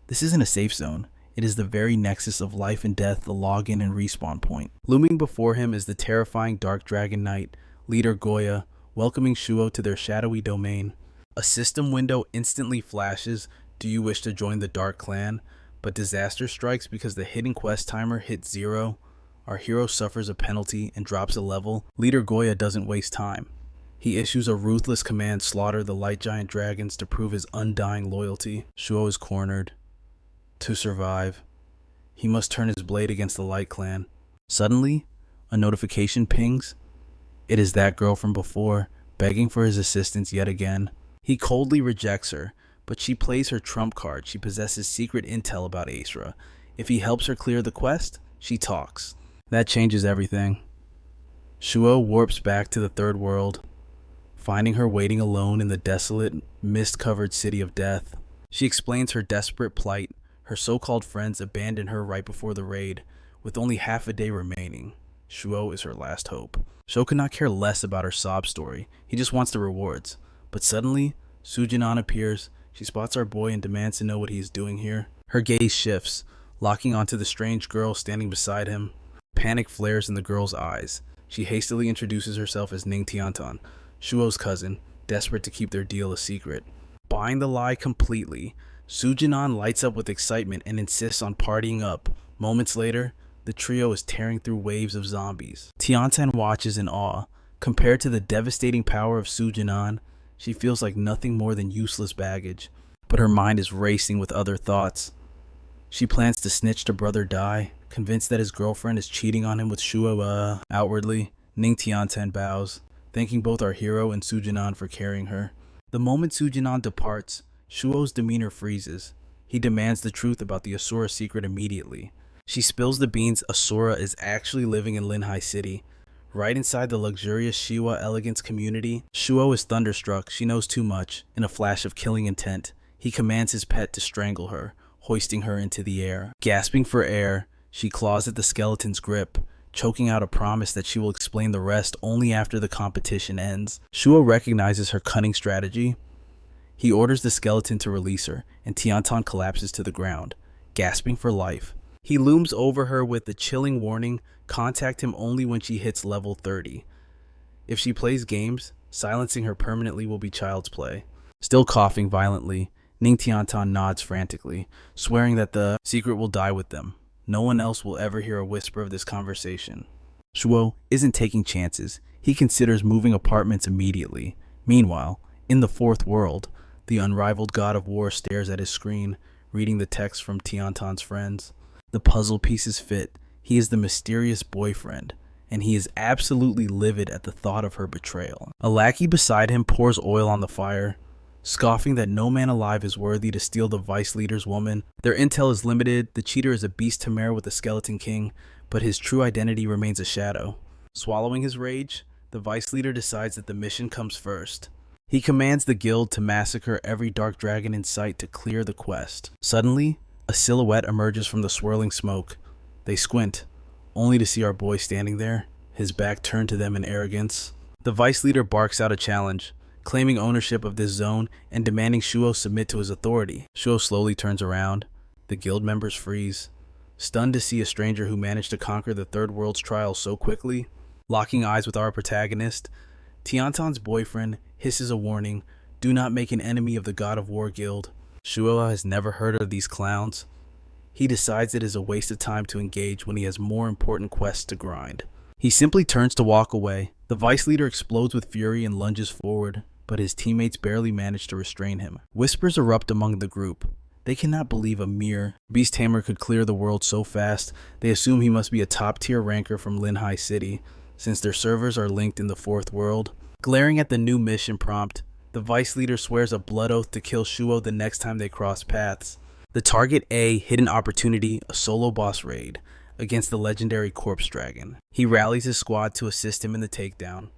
This isn't a safe zone. It is the very nexus of life and death, the login and respawn point. Looming before him is the terrifying Dark Dragon Knight, leader Goya, welcoming Shuo to their shadowy domain. A system window instantly flashes, do you wish to join the Dark Clan? But disaster strikes because the hidden quest timer hits 0. Our hero suffers a penalty and drops a level. Leader Goya doesn't waste time. He issues a ruthless command, slaughter the light giant dragons to prove his undying loyalty. Shuo is cornered. To survive, he must turn his blade against the Light Clan. Suddenly, a notification pings. It is that girl from before, begging for his assistance yet again. He coldly rejects her, but she plays her trump card. She possesses secret intel about Asura. If he helps her clear the quest, she talks. That changes everything. Shuo warps back to the third world, finding her waiting alone in the desolate, mist-covered city of death. She explains her desperate plight. Her so-called friends abandon her right before the raid, with only half a day remaining. Shuo is her last hope. Shuo could not care less about her sob story. He just wants the rewards. But suddenly, Sujinan appears. She spots our boy and demands to know what he is doing here. Her gaze shifts, locking onto the strange girl standing beside him. Panic flares in the girl's eyes. She hastily introduces herself as Ning Tiantan, Shuo's cousin, desperate to keep their deal a secret. Buying the lie completely, Sujinan lights up with excitement and insists on partying up. Moments later, the the trio is tearing through waves of zombies. Tiantan watches in awe. Compared to the devastating power of Su Jinan, she feels like nothing more than useless baggage, but her mind is racing with other thoughts. She plans to snitch to Brother Dai, convinced that his girlfriend is cheating on him with Shuo. Outwardly, Ning Tiantan bows, thanking both our hero and Su Jinan for carrying her. The moment Su Jinan departs, Shuo's demeanor freezes. He demands the truth about the Asura secret immediately. She spills the beans. Asura is actually living in Linhai City, right inside the luxurious Shiwa elegance community. Shuo is thunderstruck. She knows too much. In a flash of killing intent, he commands his pet to strangle her, hoisting her into the air. Gasping for air, she claws at the skeleton's grip, choking out a promise that she will explain the rest only after the competition ends. Shuo recognizes her cunning strategy. He orders the skeleton to release her, and Tiantan collapses to the ground, gasping for life. He looms over her with the chilling warning, contact him only when she hits level 30. If she plays games, silencing her permanently will be child's play. Still coughing violently, Ning Tiantan nods frantically, swearing that the secret will die with them. No one else will ever hear a whisper of this conversation. Shuo isn't taking chances. He considers moving apartments immediately. Meanwhile, in the fourth world, the unrivaled god of war stares at his screen, reading the text from Tiantan's friends. The puzzle pieces fit. He is the mysterious boyfriend, and he is absolutely livid at the thought of her betrayal. A lackey beside him pours oil on the fire, scoffing that no man alive is worthy to steal the vice leader's woman. Their intel is limited. The cheater is a beast to mare with the Skeleton King, but his true identity remains a shadow. Swallowing his rage, the vice leader decides that the mission comes first. He commands the guild to massacre every dark dragon in sight to clear the quest. Suddenly, a silhouette emerges from the swirling smoke. They squint, only to see our boy standing there, his back turned to them in arrogance. The vice leader barks out a challenge, claiming ownership of this zone and demanding Shuo submit to his authority. Shuo slowly turns around. The guild members freeze, stunned to see a stranger who managed to conquer the third world's trial so quickly. Locking eyes with our protagonist, Tiantan's boyfriend hisses a warning, do not make an enemy of the God of War Guild. Shuo has never heard of these clowns. He decides it is a waste of time to engage when he has more important quests to grind. He simply turns to walk away. The vice leader explodes with fury and lunges forward, but his teammates barely manage to restrain him. Whispers erupt among the group. They cannot believe a mere beast tamer could clear the world so fast. They assume he must be a top-tier ranker from Linhai City, since their servers are linked in the fourth world. Glaring at the new mission prompt, the vice leader swears a blood oath to kill Shuo the next time they cross paths. The target A, hidden opportunity, a solo boss raid against the legendary Corpse Dragon. He rallies his squad to assist him in the takedown.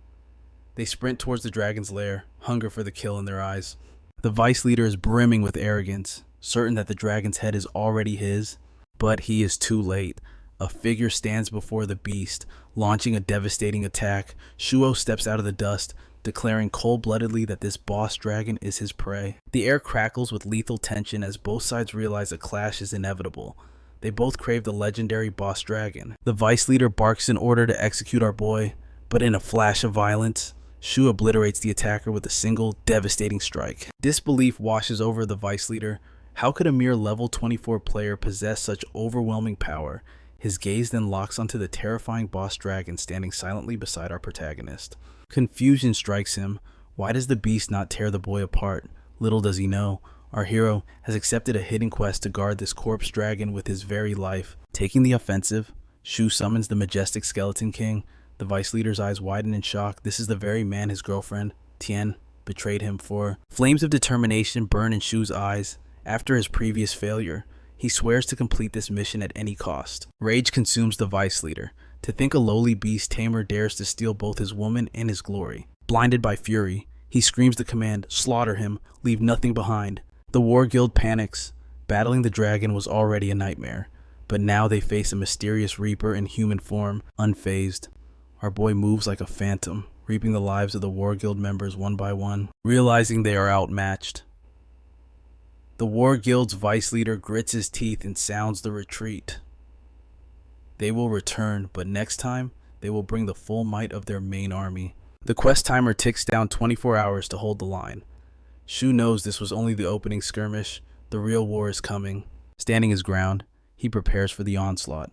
They sprint towards the dragon's lair, hunger for the kill in their eyes. The vice leader is brimming with arrogance, certain that the dragon's head is already his, but he is too late. A figure stands before the beast, launching a devastating attack. Shuo steps out of the dust, declaring cold-bloodedly that this boss dragon is his prey. The air crackles with lethal tension as both sides realize a clash is inevitable. They both crave the legendary boss dragon. The vice leader barks in order to execute our boy, but in a flash of violence, Shu obliterates the attacker with a single, devastating strike. Disbelief washes over the vice leader. How could a mere level 24 player possess such overwhelming power? His gaze then locks onto the terrifying boss dragon standing silently beside our protagonist. Confusion strikes him. Why does the beast not tear the boy apart? Little does he know, our hero has accepted a hidden quest to guard this corpse dragon with his very life. Taking the offensive, Shu summons the majestic Skeleton King. The vice leader's eyes widen in shock. This is the very man his girlfriend, Tian, betrayed him for. Flames of determination burn in Shu's eyes. After his previous failure, he swears to complete this mission at any cost. Rage consumes the vice leader. To think a lowly beast tamer dares to steal both his woman and his glory. Blinded by fury, he screams the command, slaughter him, leave nothing behind. The war guild panics. Battling the dragon was already a nightmare, but now they face a mysterious reaper in human form, unfazed. Our boy moves like a phantom, reaping the lives of the war guild members one by one, realizing they are outmatched. The war guild's vice leader grits his teeth and sounds the retreat. They will return, but next time, they will bring the full might of their main army. The quest timer ticks down 24 hours to hold the line. Shu knows this was only the opening skirmish. The real war is coming. Standing his ground, he prepares for the onslaught.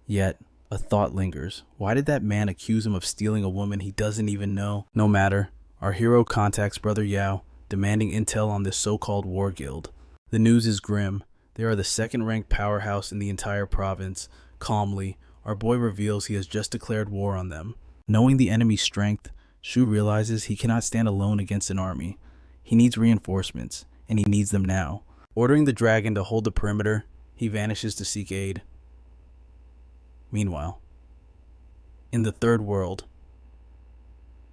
Yet, a thought lingers. Why did that man accuse him of stealing a woman he doesn't even know? No matter, our hero contacts Brother Yao, demanding intel on this so-called war guild. The news is grim. They are the second-ranked powerhouse in the entire province. Calmly, our boy reveals he has just declared war on them. Knowing the enemy's strength, Shu realizes he cannot stand alone against an army. He needs reinforcements, and he needs them now. Ordering the dragon to hold the perimeter, he vanishes to seek aid. Meanwhile, in the third world,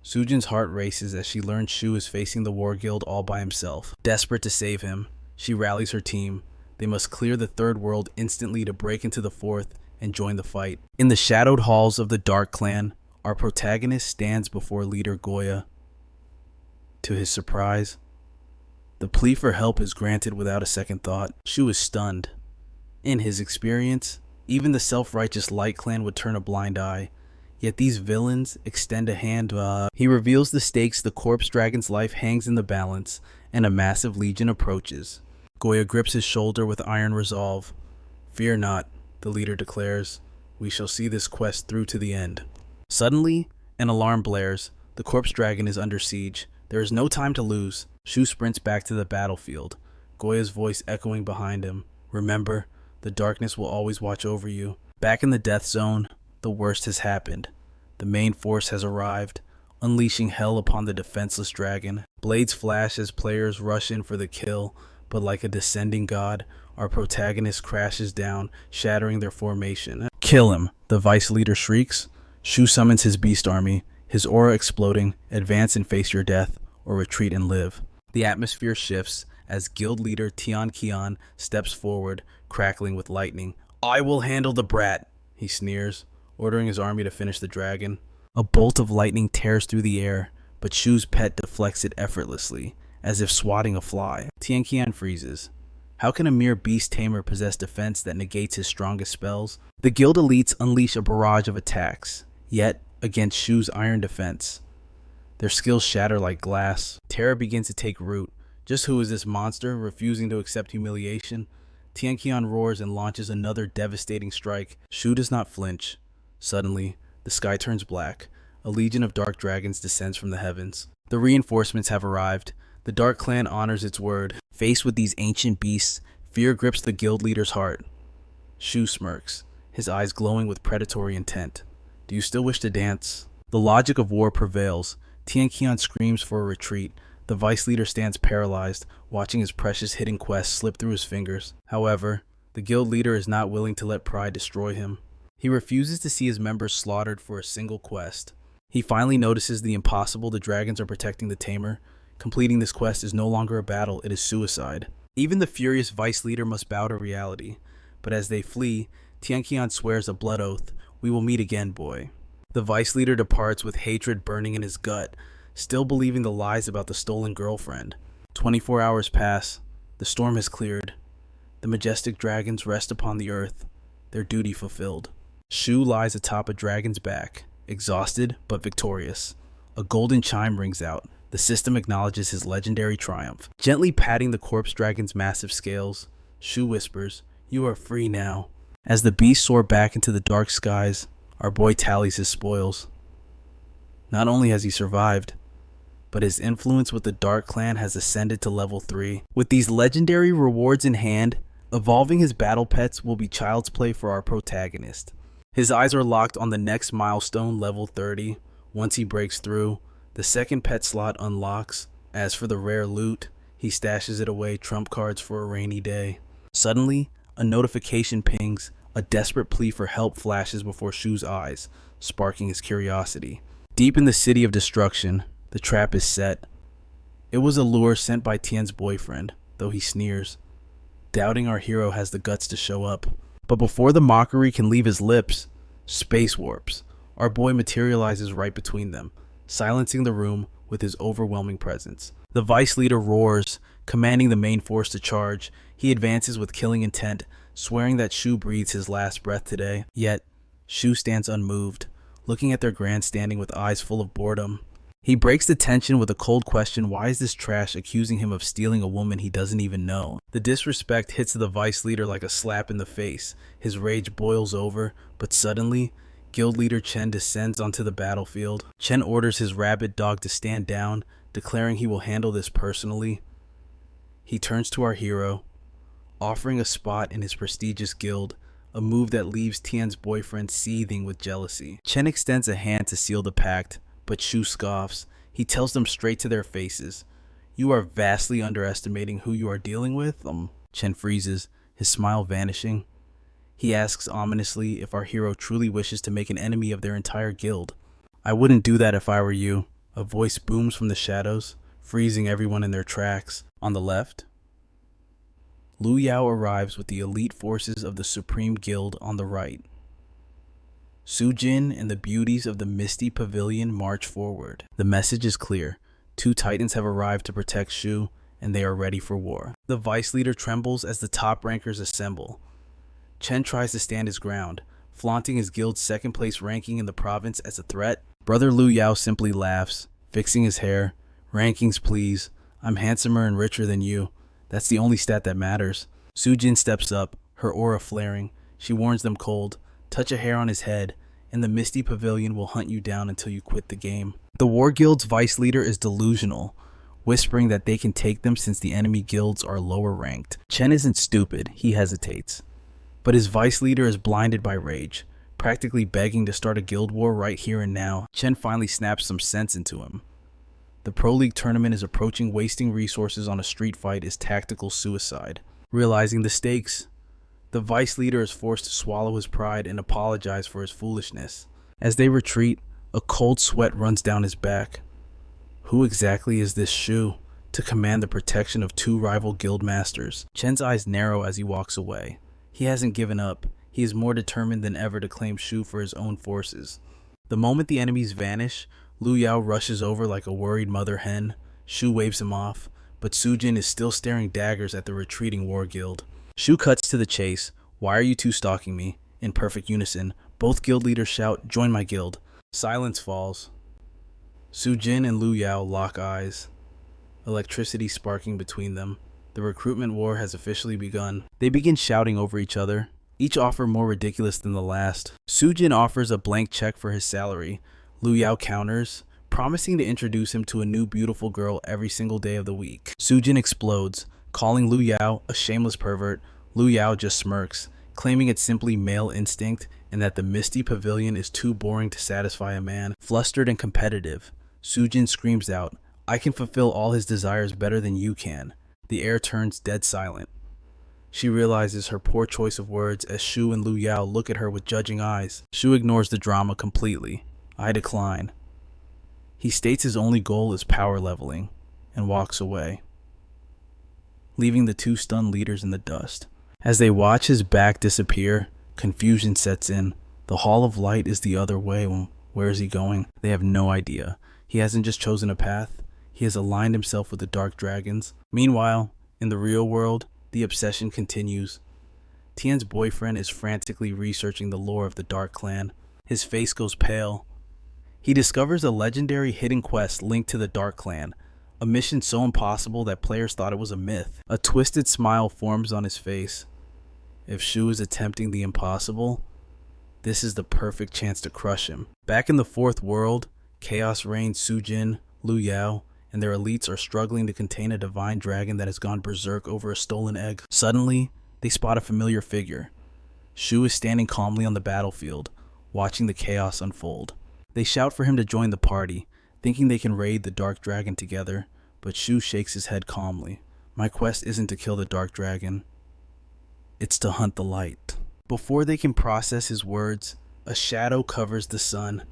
Sujin's heart races as she learns Shu is facing the war guild all by himself. Desperate to save him, she rallies her team. They must clear the third world instantly to break into the fourth and join the fight. In the shadowed halls of the Dark Clan, our protagonist stands before leader Goya. To his surprise, the plea for help is granted without a second thought. Shu is stunned. In his experience, even the self-righteous Light Clan would turn a blind eye. Yet these villains extend a hand. He reveals the stakes. The corpse dragon's life hangs in the balance, and a massive legion approaches. Goya grips his shoulder with iron resolve. "Fear not," the leader declares. "We shall see this quest through to the end." Suddenly, an alarm blares. The corpse dragon is under siege. There is no time to lose. Shu sprints back to the battlefield, Goya's voice echoing behind him. "Remember, the darkness will always watch over you." Back in the death zone, the worst has happened. The main force has arrived, unleashing hell upon the defenseless dragon. Blades flash as players rush in for the kill, but like a descending god, our protagonist crashes down, shattering their formation. "Kill him," the vice leader shrieks. Shu summons his beast army, his aura exploding. "Advance and face your death, or retreat and live." The atmosphere shifts as guild leader Tian Qian steps forward, crackling with lightning. "I will handle the brat," he sneers, ordering his army to finish the dragon. A bolt of lightning tears through the air, but Shu's pet deflects it effortlessly, as if swatting a fly. Tian Qian freezes. How can a mere beast tamer possess defense that negates his strongest spells? The guild elites unleash a barrage of attacks, yet against Shu's iron defense, their skills shatter like glass. Terror begins to take root. Just who is this monster, refusing to accept humiliation? Tian Qian roars and launches another devastating strike. Shu does not flinch. Suddenly, the sky turns black. A legion of dark dragons descends from the heavens. The reinforcements have arrived. The Dark Clan honors its word. Faced with these ancient beasts, fear grips the guild leader's heart. Shu smirks, his eyes glowing with predatory intent. "Do you still wish to dance?" The logic of war prevails. Tian Qian screams for a retreat. The vice leader stands paralyzed, watching his precious hidden quest slip through his fingers. However, the guild leader is not willing to let pride destroy him. He refuses to see his members slaughtered for a single quest. He finally notices the impossible. The dragons are protecting the tamer. Completing this quest is no longer a battle, it is suicide. Even the furious vice leader must bow to reality. But as they flee, Tian Qian swears a blood oath. "We will meet again, boy." The vice leader departs with hatred burning in his gut, still believing the lies about the stolen girlfriend. 24 hours pass. The storm has cleared. The majestic dragons rest upon the earth, their duty fulfilled. Shu lies atop a dragon's back, exhausted but victorious. A golden chime rings out. The system acknowledges his legendary triumph. Gently patting the corpse dragon's massive scales, Shu whispers, "You are free now." As the beasts soar back into the dark skies, our boy tallies his spoils. Not only has he survived, but his influence with the Dark Clan has ascended to level 3. With these legendary rewards in hand, evolving his battle pets will be child's play for our protagonist. His eyes are locked on the next milestone, level 30. Once he breaks through, the second pet slot unlocks. As for the rare loot, he stashes it away, trump cards for a rainy day. Suddenly, a notification pings. A desperate plea for help flashes before Shu's eyes, sparking his curiosity. Deep in the city of destruction, the trap is set. It was a lure sent by Tian's boyfriend, though he sneers, doubting our hero has the guts to show up. But before the mockery can leave his lips, space warps. Our boy materializes right between them, silencing the room with his overwhelming presence. The vice leader roars, commanding the main force to charge. He advances with killing intent, swearing that Shu breathes his last breath today. Yet, Shu stands unmoved, looking at their grandstanding with eyes full of boredom. He breaks the tension with a cold question: why is this trash accusing him of stealing a woman he doesn't even know? The disrespect hits the vice leader like a slap in the face. His rage boils over, but suddenly, guild leader Chen descends onto the battlefield. Chen orders his rabid dog to stand down, declaring he will handle this personally. He turns to our hero, offering a spot in his prestigious guild, a move that leaves Tian's boyfriend seething with jealousy. Chen extends a hand to seal the pact, but Shu scoffs. He tells them straight to their faces, "You are vastly underestimating who you are dealing with." Chen freezes, his smile vanishing. He asks ominously if our hero truly wishes to make an enemy of their entire guild. "I wouldn't do that if I were you," a voice booms from the shadows, freezing everyone in their tracks. On the left, Lu Yao arrives with the elite forces of the Supreme Guild on the right. Su Jin and the beauties of the Misty Pavilion march forward. The message is clear. 2 titans have arrived to protect Shu, and they are ready for war. The vice leader trembles as the top rankers assemble. Chen tries to stand his ground, flaunting his guild's second-place ranking in the province as a threat. Brother Lu Yao simply laughs, fixing his hair. "Rankings, please. I'm handsomer and richer than you. That's the only stat that matters." Su Jin steps up, her aura flaring. She warns them cold. "Touch a hair on his head, and the Misty Pavilion will hunt you down until you quit the game." The War Guild's vice leader is delusional, whispering that they can take them since the enemy guilds are lower ranked. Chen isn't stupid, he hesitates. But his vice leader is blinded by rage, practically begging to start a guild war right here and now. Chen finally snaps some sense into him. The Pro League tournament is approaching. Wasting resources on a street fight is tactical suicide. Realizing the stakes, the vice leader is forced to swallow his pride and apologize for his foolishness. As they retreat, a cold sweat runs down his back. Who exactly is this Shu to command the protection of 2 rival guild masters? Chen's eyes narrow as he walks away. He hasn't given up. He is more determined than ever to claim Shu for his own forces. The moment the enemies vanish, Lu Yao rushes over like a worried mother hen. Shu waves him off, but Su Jin is still staring daggers at the retreating war guild. Shu cuts to the chase. "Why are you 2 stalking me?" In perfect unison, both guild leaders shout, "Join my guild." Silence falls. Su Jin and Lu Yao lock eyes, electricity sparking between them. The recruitment war has officially begun. They begin shouting over each other, each offer more ridiculous than the last. Su Jin offers a blank check for his salary. Lu Yao counters, promising to introduce him to a new beautiful girl every single day of the week. Su Jin explodes, calling Lu Yao a shameless pervert. Lu Yao just smirks, claiming it's simply male instinct and that the Misty Pavilion is too boring to satisfy a man. Flustered and competitive, Su Jin screams out, "I can fulfill all his desires better than you can." The air turns dead silent. She realizes her poor choice of words as Shu and Lu Yao look at her with judging eyes. Shu ignores the drama completely. "I decline." He states his only goal is power leveling and walks away, leaving the 2 stunned leaders in the dust. As they watch his back disappear, confusion sets in. The Hall of Light is the other way. Where is he going? They have no idea. He hasn't just chosen a path. He has aligned himself with the Dark Dragons. Meanwhile, in the real world, the obsession continues. Tian's boyfriend is frantically researching the lore of the Dark Clan. His face goes pale. He discovers a legendary hidden quest linked to the Dark Clan, a mission so impossible that players thought it was a myth. A twisted smile forms on his face. If Shu is attempting the impossible, this is the perfect chance to crush him. Back in the 4th world, chaos reigns. Su Jin, Lu Yao, and their elites are struggling to contain a divine dragon that has gone berserk over a stolen egg. Suddenly, they spot a familiar figure. Shu is standing calmly on the battlefield, watching the chaos unfold. They shout for him to join the party, thinking they can raid the Dark Dragon together, but Shu shakes his head calmly. "My quest isn't to kill the Dark Dragon. It's to hunt the light." Before they can process his words, a shadow covers the sun.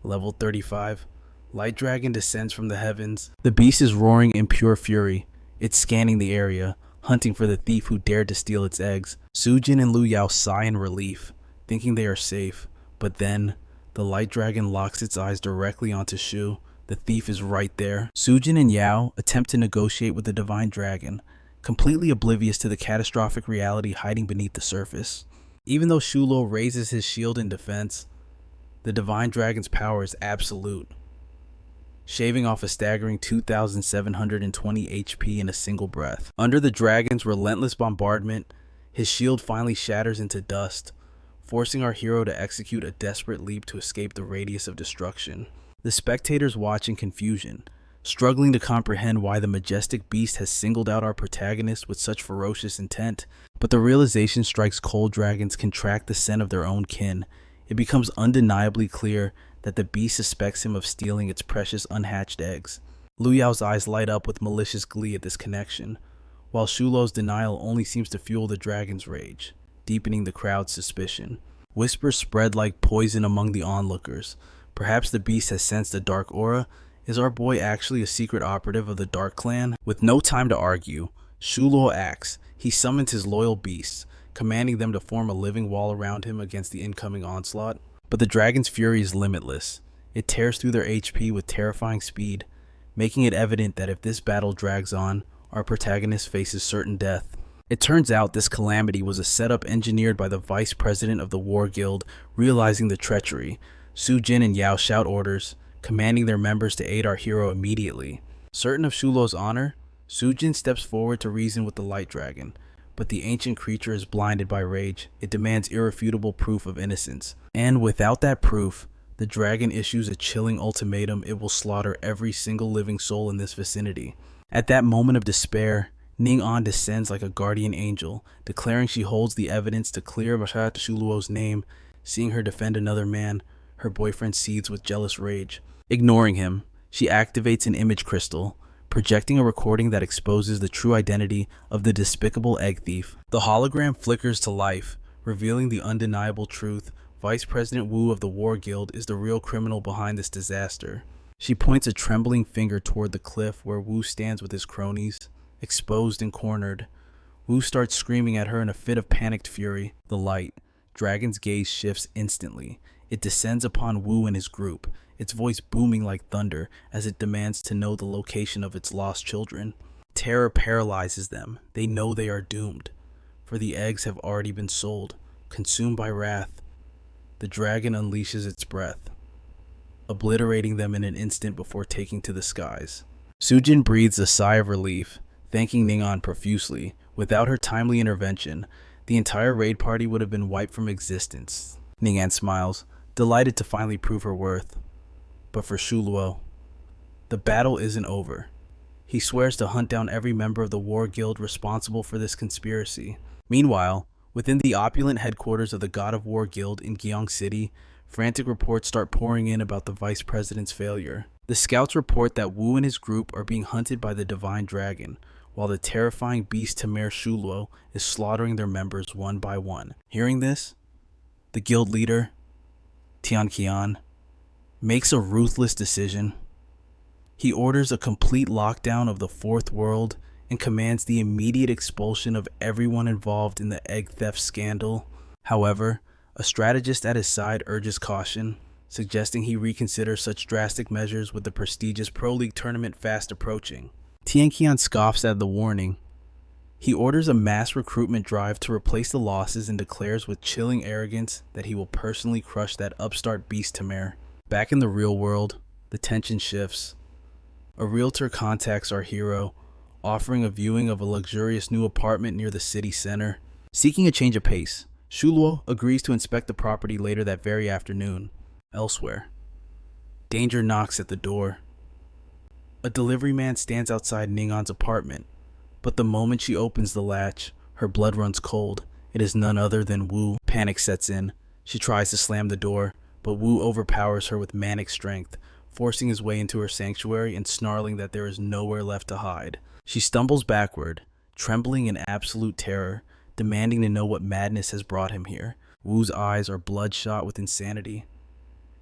Level 35. Light Dragon descends from the heavens. The beast is roaring in pure fury. It's scanning the area, hunting for the thief who dared to steal its eggs. Su Jin and Lu Yao sigh in relief, thinking they are safe, but then the Light Dragon locks its eyes directly onto Shu. The thief is right there. Su Jin and Yao attempt to negotiate with the Divine Dragon, completely oblivious to the catastrophic reality hiding beneath the surface. Even though Shulo raises his shield in defense, the Divine Dragon's power is absolute. shaving off a staggering 2,720 HP in a single breath. Under the dragon's relentless bombardment, his shield finally shatters into dust, forcing our hero to execute a desperate leap to escape the radius of destruction. The spectators watch in confusion, struggling to comprehend why the majestic beast has singled out our protagonist with such ferocious intent. But the realization strikes cold dragons can track the scent of their own kin. It becomes undeniably clear that the beast suspects him of stealing its precious unhatched eggs. Lu Yao's eyes light up with malicious glee at this connection, while Shulo's denial only seems to fuel the dragon's rage, deepening the crowd's suspicion. Whispers spread like poison among the onlookers. Perhaps the beast has sensed a dark aura. Is our boy actually a secret operative of the Dark Clan? With no time to argue, Shuo acts. He summons his loyal beasts, commanding them to form a living wall around him against the incoming onslaught. But the dragon's fury is limitless. It tears through their HP with terrifying speed, making it evident that if this battle drags on, our protagonist faces certain death. It turns out this calamity was a setup engineered by the vice president of the War Guild. Realizing the treachery, Su Jin and Yao shout orders, commanding their members to aid our hero immediately. Certain of Shulo's honor, Su Jin steps forward to reason with the light dragon, but the ancient creature is blinded by rage. It demands irrefutable proof of innocence, and without that proof, the dragon issues a chilling ultimatum: it will slaughter every single living soul in this vicinity. At that moment of despair, Ning An descends like a guardian angel, declaring she holds the evidence to clear Bashat Shulo's name. Seeing her defend another man, her boyfriend seethes with jealous rage. Ignoring him, she activates an image crystal, projecting a recording that exposes the true identity of the despicable egg thief. The hologram flickers to life, revealing the undeniable truth. Vice President Wu of the War Guild is the real criminal behind this disaster. She points a trembling finger toward the cliff where Wu stands with his cronies, exposed and cornered. Wu starts screaming at her in a fit of panicked fury. The light, dragon's gaze shifts instantly. It descends upon Wu and his group, its voice booming like thunder as it demands to know the location of its lost children. Terror paralyzes them. They know they are doomed, for the eggs have already been sold. Consumed by wrath, the dragon unleashes its breath, obliterating them in an instant before taking to the skies. Sujin breathes a sigh of relief, thanking Ning An profusely. Without her timely intervention, the entire raid party would have been wiped from existence. Ning An smiles, delighted to finally prove her worth. But for Shuo, the battle isn't over. He swears to hunt down every member of the War Guild responsible for this conspiracy. Meanwhile, within the opulent headquarters of the God of War Guild in Gyeong City, frantic reports start pouring in about the vice president's failure. The scouts report that Wu and his group are being hunted by the divine dragon, while the terrifying beast Tamer Shuo is slaughtering their members one by one. Hearing this, the guild leader, Tian Qian, makes a ruthless decision. He orders a complete lockdown of the fourth world and commands the immediate expulsion of everyone involved in the egg theft scandal. However, a strategist at his side urges caution, suggesting he reconsider such drastic measures with the prestigious Pro League tournament fast approaching. Tian Qian scoffs at the warning. He orders a mass recruitment drive to replace the losses and declares with chilling arrogance that he will personally crush that upstart beast Tamer. Back in the real world, the tension shifts. A realtor contacts our hero, offering a viewing of a luxurious new apartment near the city center. Seeking a change of pace, Shuo agrees to inspect the property later that very afternoon. Elsewhere, danger knocks at the door. A delivery man stands outside Ning An's apartment, but the moment she opens the latch, her blood runs cold. It is none other than Wu. Panic sets in. She tries to slam the door, but Wu overpowers her with manic strength, forcing his way into her sanctuary and snarling that there is nowhere left to hide. She stumbles backward, trembling in absolute terror, demanding to know what madness has brought him here. Wu's eyes are bloodshot with insanity.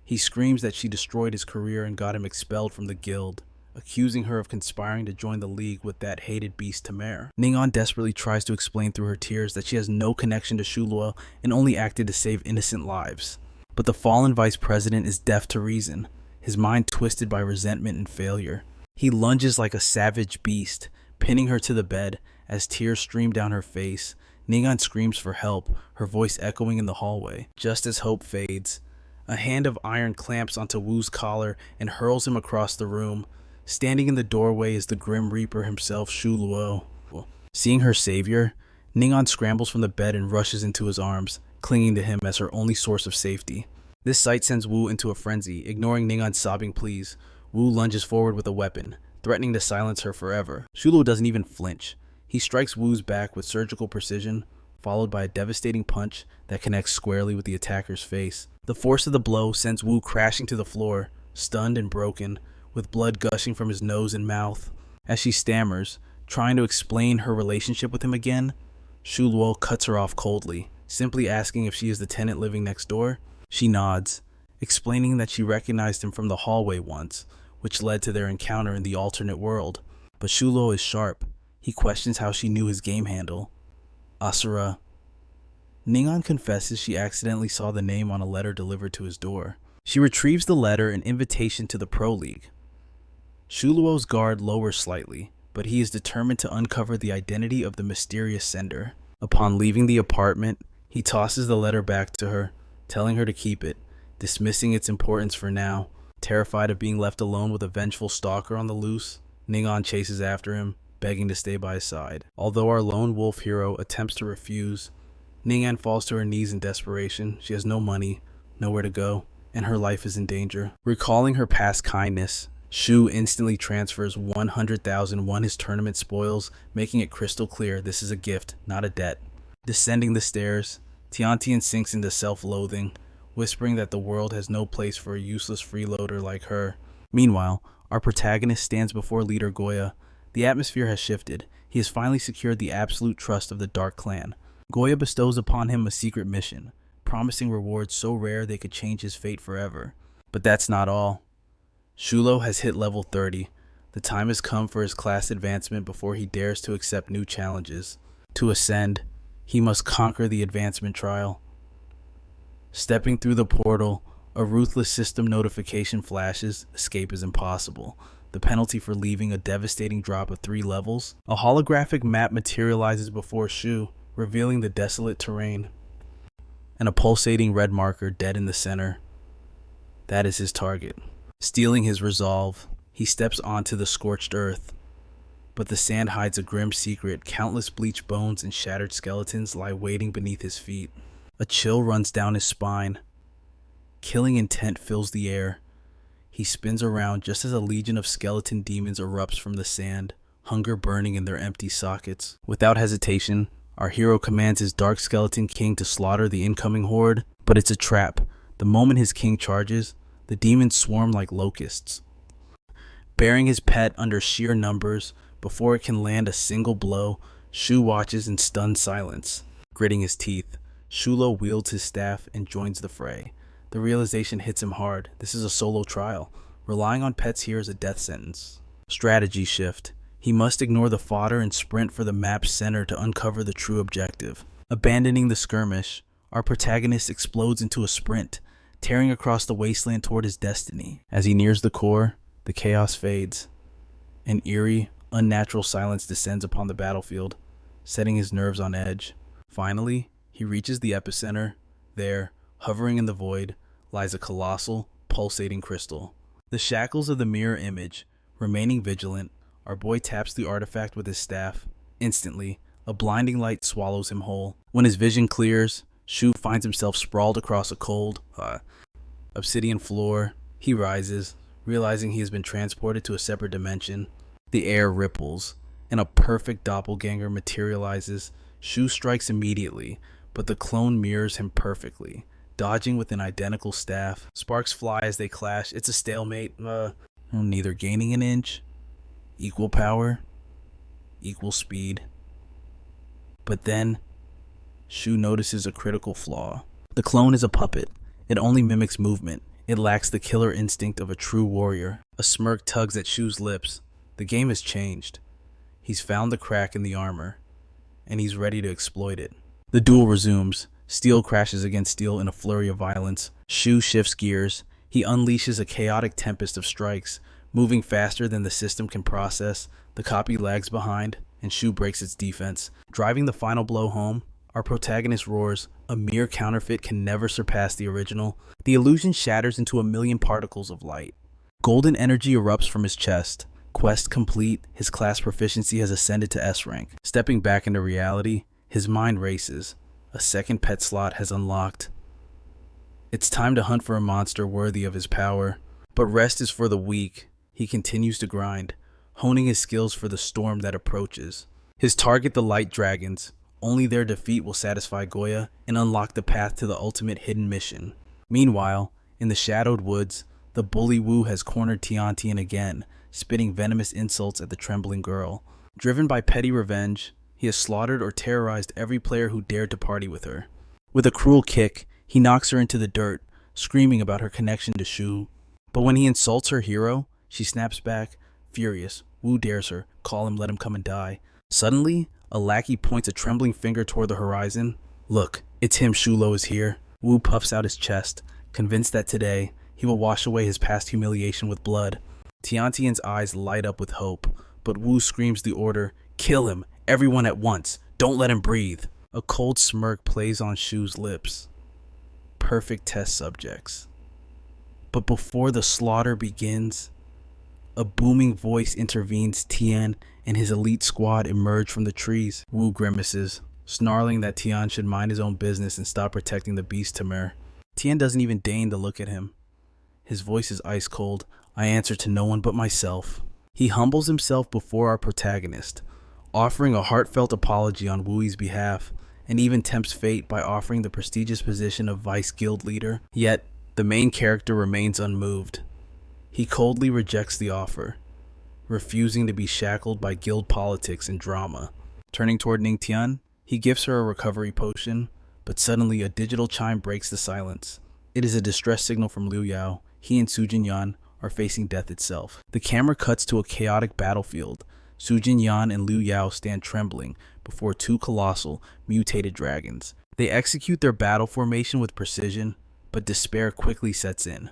He screams that she destroyed his career and got him expelled from the guild, accusing her of conspiring to join the league with that hated beast Tamer. Ning An desperately tries to explain through her tears that she has no connection to Shuo and only acted to save innocent lives. But the fallen vice president is deaf to reason, his mind twisted by resentment and failure. He lunges like a savage beast, pinning her to the bed as tears stream down her face. Ning An screams for help, her voice echoing in the hallway. Just as hope fades, A hand of iron clamps onto Wu's collar and hurls him across the room. Standing in the doorway is the Grim Reaper himself, Shuo. Seeing her savior, Ningon scrambles from the bed and rushes into his arms, clinging to him as her only source of safety. This sight sends Wu into a frenzy. Ignoring Ningon's sobbing pleas, Wu lunges forward with a weapon, threatening to silence her forever. Shuo doesn't even flinch. He strikes Wu's back with surgical precision, followed by a devastating punch that connects squarely with the attacker's face. The force of the blow sends Wu crashing to the floor, stunned and broken, with blood gushing from his nose and mouth. As she stammers, trying to explain her relationship with him again, Shuo cuts her off coldly, simply asking if she is the tenant living next door. She nods, explaining that she recognized him from the hallway once, which led to their encounter in the alternate world. But Shuo is sharp. He questions how she knew his game handle. Asura. Ningon confesses she accidentally saw the name on a letter delivered to his door. She retrieves the letter, an invitation to the Pro League. Shuo's guard lowers slightly, but he is determined to uncover the identity of the mysterious sender. Upon leaving the apartment, he tosses the letter back to her, telling her to keep it, dismissing its importance for now. Terrified of being left alone with a vengeful stalker on the loose, Ningon chases after him, begging to stay by his side. Although our lone wolf hero attempts to refuse, Ningon falls to her knees in desperation. She has no money, nowhere to go, and her life is in danger. Recalling her past kindness, Shu instantly transfers 100,000 won his tournament spoils, making it crystal clear this is a gift, not a debt. Descending the stairs, Tiantian sinks into self-loathing, whispering that the world has no place for a useless freeloader like her. Meanwhile, our protagonist stands before leader Goya. The atmosphere has shifted. He has finally secured the absolute trust of the Dark Clan. Goya bestows upon him a secret mission, promising rewards so rare they could change his fate forever. But that's not all. Shuo has hit level 30. The time has come for his class advancement before he dares to accept new challenges. To ascend, he must conquer the advancement trial. Stepping through the portal, a ruthless system notification flashes. Escape is impossible. The penalty for leaving a devastating drop of 3 levels. A holographic map materializes before Shu, revealing the desolate terrain, and a pulsating red marker dead in the center. That is his target. Stealing his resolve, he steps onto the scorched earth. But the sand hides a grim secret. Countless bleached bones and shattered skeletons lie waiting beneath his feet. A chill runs down his spine. Killing intent fills the air. He spins around just as a legion of skeleton demons erupts from the sand, hunger burning in their empty sockets. Without hesitation, our hero commands his dark skeleton king to slaughter the incoming horde, but it's a trap. The moment his king charges, the demons swarm like locusts, bearing his pet under sheer numbers. Before it can land a single blow, Shu watches in stunned silence. Gritting his teeth, Shuo wields his staff and joins the fray. The realization hits him hard. This is a solo trial. Relying on pets here is a death sentence. Strategy shift. He must ignore the fodder and sprint for the map's center to uncover the true objective. Abandoning the skirmish, our protagonist explodes into a sprint, tearing across the wasteland toward his destiny. As he nears the core, the chaos fades. An eerie, unnatural silence descends upon the battlefield, setting his nerves on edge. Finally, he reaches the epicenter. There, hovering in the void, lies a colossal, pulsating crystal. The shackles of the mirror image. Remaining vigilant, our boy taps the artifact with his staff. Instantly, a blinding light swallows him whole. When his vision clears, Shu finds himself sprawled across a cold, obsidian floor. He rises, realizing he has been transported to a separate dimension. The air ripples, and a perfect doppelganger materializes. Shu strikes immediately, but the clone mirrors him perfectly, dodging with an identical staff. Sparks fly as they clash. It's a stalemate. Neither gaining an inch, equal power, equal speed. But then, Shu notices a critical flaw. The clone is a puppet. It only mimics movement. It lacks the killer instinct of a true warrior. A smirk tugs at Shu's lips. The game has changed. He's found the crack in the armor, and he's ready to exploit it. The duel resumes. Steel crashes against steel in a flurry of violence. Shu shifts gears. He unleashes a chaotic tempest of strikes, moving faster than the system can process. The copy lags behind, and Shu breaks its defense. Driving the final blow home, our protagonist roars, A mere counterfeit can never surpass the original. The illusion shatters into a million particles of light. Golden energy erupts from his chest. Quest complete, his class proficiency has ascended to S rank. Stepping back into reality, his mind races. A second pet slot has unlocked. It's time to hunt for a monster worthy of his power. But rest is for the weak. He continues to grind, honing his skills for the storm that approaches. His target, the light dragons. Only their defeat will satisfy Goya and unlock the path to the ultimate hidden mission. Meanwhile, in the shadowed woods, the bully Wu has cornered Tiantian again, spitting venomous insults at the trembling girl. Driven by petty revenge, he has slaughtered or terrorized every player who dared to party with her. With a cruel kick, he knocks her into the dirt, screaming about her connection to Shuo. But when he insults her hero, she snaps back, furious. Wu dares her, call him, let him come and die. Suddenly, a lackey points a trembling finger toward the horizon. Look, it's him, Shulo is here. Wu puffs out his chest, convinced that today, he will wash away his past humiliation with blood. Tiantian's eyes light up with hope, but Wu screams the order, kill him, everyone at once, don't let him breathe. A cold smirk plays on Shu's lips. Perfect test subjects. But before the slaughter begins, a booming voice intervenes. Tian and his elite squad emerge from the trees. Wu grimaces, snarling that Tian should mind his own business and stop protecting the beast Tamer. Tian doesn't even deign to look at him. His voice is ice cold. I answer to no one but myself. He humbles himself before our protagonist, offering a heartfelt apology on Wui's behalf, and even tempts fate by offering the prestigious position of vice guild leader. Yet, the main character remains unmoved. He coldly rejects the offer, refusing to be shackled by guild politics and drama. Turning toward Ningtian, he gives her a recovery potion, but suddenly a digital chime breaks the silence. It is a distress signal from Liu Yao. He and Sujin Yan are facing death itself. The camera cuts to a chaotic battlefield. Sujin Yan and Liu Yao stand trembling before two colossal, mutated dragons. They execute their battle formation with precision, but despair quickly sets in.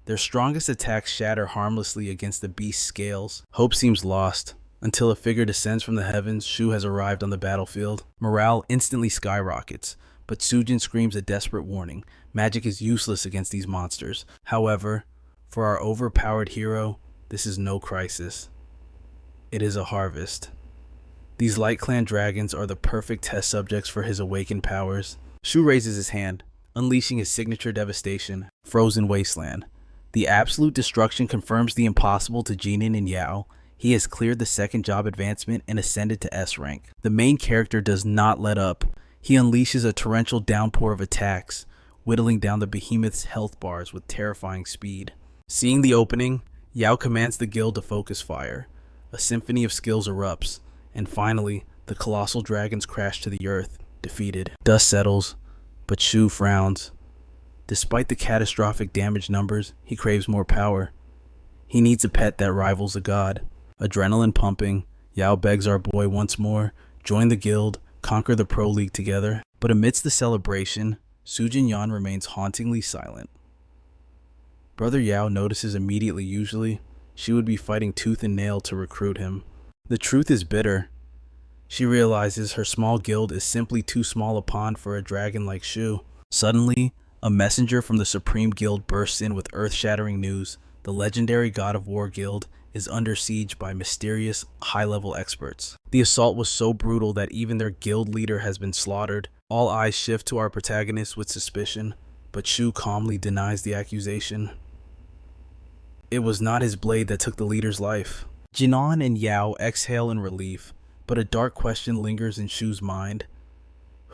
Their strongest attacks shatter harmlessly against the beast's scales. Hope seems lost, until a figure descends from the heavens. Shu has arrived on the battlefield. Morale instantly skyrockets, but Sujin screams a desperate warning. Magic is useless against these monsters. However, for our overpowered hero, this is no crisis. It is a harvest. These Light Clan dragons are the perfect test subjects for his awakened powers. Shu raises his hand, unleashing his signature devastation, Frozen Wasteland. The absolute destruction confirms the impossible to Jinin and Yao. He has cleared the second job advancement and ascended to S rank. The main character does not let up. He unleashes a torrential downpour of attacks, whittling down the behemoth's health bars with terrifying speed. Seeing the opening, Yao commands the guild to focus fire. A symphony of skills erupts, and finally, the colossal dragons crash to the earth, defeated. Dust settles, but Shu frowns. Despite the catastrophic damage numbers, he craves more power. He needs a pet that rivals a god. Adrenaline pumping, Yao begs our boy once more, join the guild, conquer the pro league together. But amidst the celebration, Sujin Yan remains hauntingly silent. Brother Yao notices immediately. Usually, she would be fighting tooth and nail to recruit him. The truth is bitter. She realizes her small guild is simply too small a pond for a dragon like Shu. Suddenly, a messenger from the Supreme Guild bursts in with earth-shattering news. The legendary God of War Guild is under siege by mysterious, high-level experts. The assault was so brutal that even their guild leader has been slaughtered. All eyes shift to our protagonist with suspicion, but Shu calmly denies the accusation. It was not his blade that took the leader's life. Jinan and Yao exhale in relief, but a dark question lingers in Shu's mind.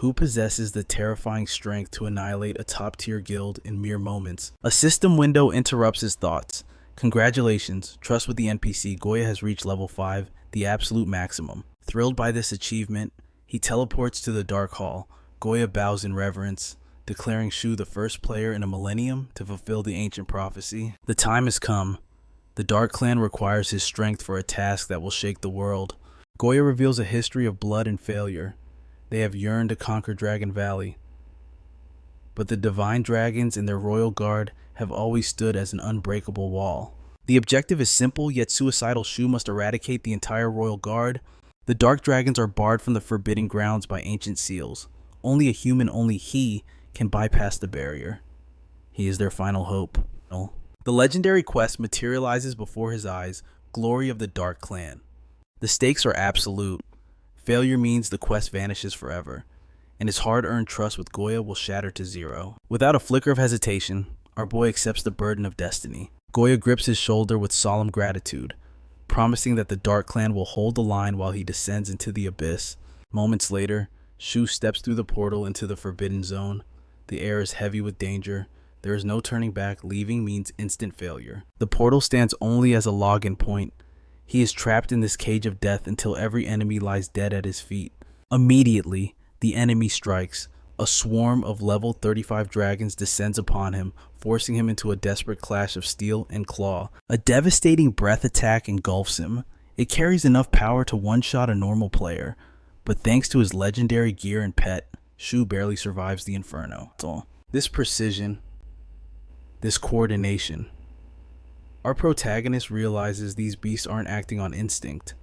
Who possesses the terrifying strength to annihilate a top-tier guild in mere moments? A system window interrupts his thoughts. Congratulations, trust with the NPC, Goya has reached level 5, the absolute maximum. Thrilled by this achievement, he teleports to the Dark Hall. Goya bows in reverence, declaring Shu the first player in a millennium to fulfill the ancient prophecy. The time has come. The Dark Clan requires his strength for a task that will shake the world. Goya reveals a history of blood and failure. They have yearned to conquer Dragon Valley, but the divine dragons and their royal guard have always stood as an unbreakable wall. The objective is simple, yet suicidal. Shu must eradicate the entire royal guard. The dark dragons are barred from the forbidden grounds by ancient seals. Only a human, only he, can bypass the barrier. He is their final hope. The legendary quest materializes before his eyes, Glory of the Dark Clan. The stakes are absolute. Failure means the quest vanishes forever, and his hard-earned trust with Goya will shatter to zero. Without a flicker of hesitation, our boy accepts the burden of destiny. Goya grips his shoulder with solemn gratitude, promising that the Dark Clan will hold the line while he descends into the abyss. Moments later, Shuo steps through the portal into the Forbidden Zone. The air is heavy with danger. There is no turning back. Leaving means instant failure. The portal stands only as a login point. He is trapped in this cage of death until every enemy lies dead at his feet. Immediately, the enemy strikes. A swarm of level 35 dragons descends upon him, forcing him into a desperate clash of steel and claw. A devastating breath attack engulfs him. It carries enough power to one-shot a normal player, but thanks to his legendary gear and pet, Shuo barely survives the inferno. That's all. This precision, this coordination. Our protagonist realizes these beasts aren't acting on instinct.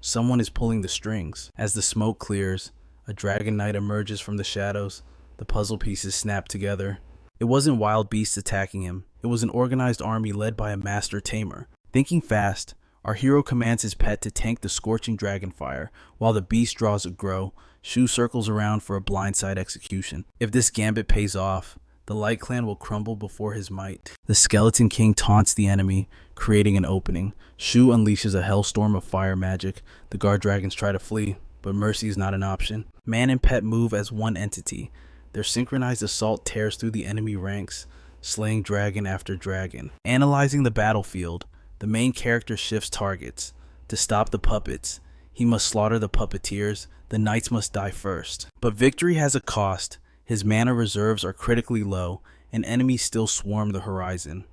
Someone is pulling the strings. As the smoke clears, a dragon knight emerges from the shadows. The puzzle pieces snap together. It wasn't wild beasts attacking him. It was an organized army led by a master tamer. Thinking fast, our hero commands his pet to tank the scorching dragon fire. While the beast draws a grow, Shuo circles around for a blindside execution. If this gambit pays off, the Light Clan will crumble before his might. The Skeleton King taunts the enemy, creating an opening. Shuo unleashes a hellstorm of fire magic. The guard dragons try to flee, but mercy is not an option. Man and pet move as one entity. Their synchronized assault tears through the enemy ranks, slaying dragon after dragon. Analyzing the battlefield, the main character shifts targets. To stop the puppets, he must slaughter the puppeteers. The knights must die first. But victory has a cost. His mana reserves are critically low, and enemies still swarm the horizon.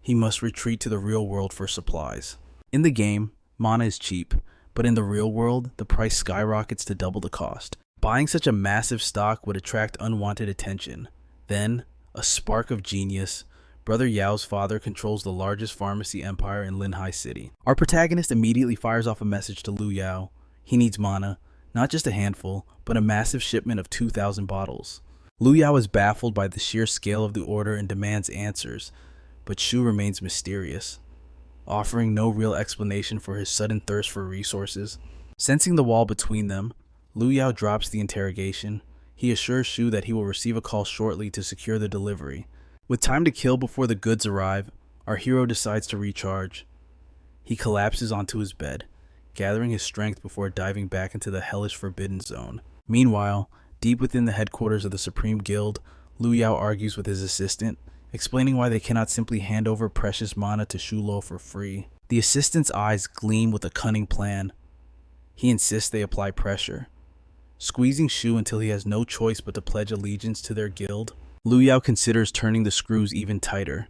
He must retreat to the real world for supplies. In the game, mana is cheap, but in the real world, the price skyrockets to double the cost. Buying such a massive stock would attract unwanted attention. Then, a spark of genius. Brother Yao's father controls the largest pharmacy empire in Linhai City. Our protagonist immediately fires off a message to Lu Yao. He needs mana, not just a handful, but a massive shipment of 2,000 bottles. Lu Yao is baffled by the sheer scale of the order and demands answers, but Shuo remains mysterious, offering no real explanation for his sudden thirst for resources. Sensing the wall between them, Lu Yao drops the interrogation. He assures Shuo that he will receive a call shortly to secure the delivery. With time to kill before the goods arrive, our hero decides to recharge. He collapses onto his bed, gathering his strength before diving back into the hellish Forbidden Zone. Meanwhile, deep within the headquarters of the Supreme Guild, Lu Yao argues with his assistant, explaining why they cannot simply hand over precious mana to Shuo for free. The assistant's eyes gleam with a cunning plan. He insists they apply pressure, squeezing Shuo until he has no choice but to pledge allegiance to their guild. Lu Yao considers turning the screws even tighter.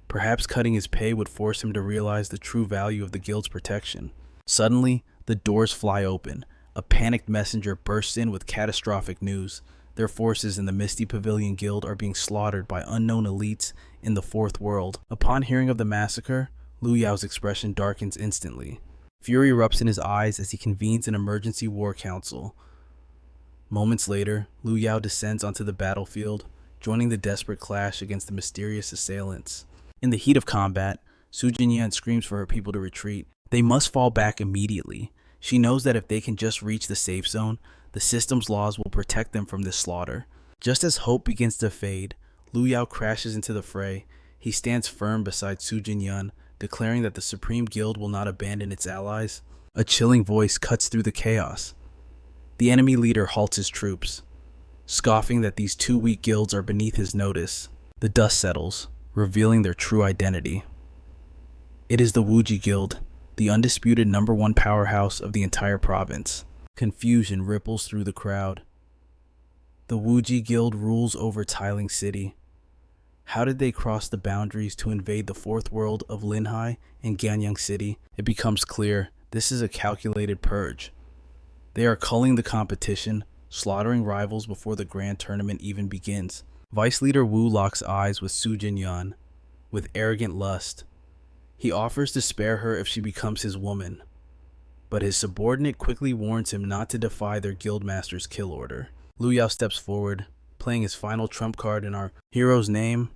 Perhaps cutting his pay would force him to realize the true value of the guild's protection. Suddenly, the doors fly open. A panicked messenger bursts in with catastrophic news. Their forces in the Misty Pavilion Guild are being slaughtered by unknown elites in the Fourth World. Upon hearing of the massacre, Lu Yao's expression darkens instantly. Fury erupts in his eyes as he convenes an emergency war council. Moments later, Lu Yao descends onto the battlefield, joining the desperate clash against the mysterious assailants. In the heat of combat, Su Jinyan screams for her people to retreat. They must fall back immediately. She knows that if they can just reach the safe zone, the system's laws will protect them from this slaughter. Just as hope begins to fade, Lu Yao crashes into the fray. He stands firm beside Su Jinyan, declaring that the Supreme Guild will not abandon its allies. A chilling voice cuts through the chaos. The enemy leader halts his troops, scoffing that these two weak guilds are beneath his notice. The dust settles, revealing their true identity. It is the Wuji Guild, the undisputed #1 powerhouse of the entire province. Confusion ripples through the crowd. The Wuji Guild rules over Tiling City. How did they cross the boundaries to invade the Fourth World of Linhai and Ganyang City? It becomes clear this is a calculated purge. They are culling the competition, slaughtering rivals before the grand tournament even begins. Vice Leader Wu locks eyes with Su Jinyan with arrogant lust. He offers to spare her if she becomes his woman. but his subordinate quickly warns him not to defy their guildmaster's kill order. Lu Yao steps forward, playing his final trump card in our hero's name.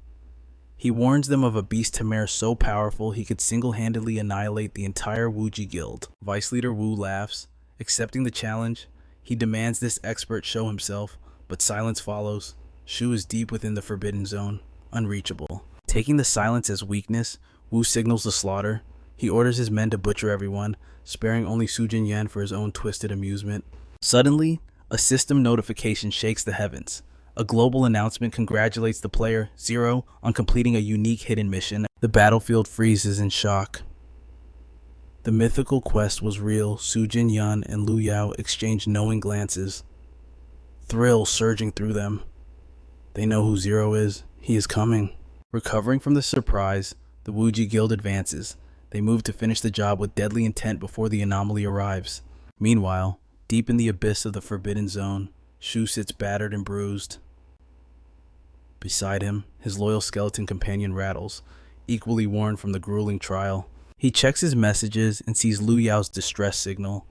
He warns them of a beast Tamir so powerful he could single-handedly annihilate the entire Wuji guild. Vice Leader Wu laughs. Accepting the challenge, he demands this expert show himself, but silence follows. Shu is deep within the forbidden zone, unreachable. Taking the silence as weakness, Wu signals the slaughter. He orders his men to butcher everyone, sparing only Su Jinyan for his own twisted amusement. Suddenly, a system notification shakes the heavens. A global announcement congratulates the player, Zero, on completing a unique hidden mission. The battlefield freezes in shock. The mythical quest was real. Su Jinyan and Lu Yao exchange knowing glances, thrill surging through them. They know who Zero is. He is coming. Recovering from the surprise, the Wuji Guild advances. They move to finish the job with deadly intent before the anomaly arrives. Meanwhile, deep in the abyss of the Forbidden Zone, Shu sits battered and bruised. Beside him, his loyal skeleton companion rattles, equally worn from the grueling trial. He checks his messages and sees Lu Yao's distress signal.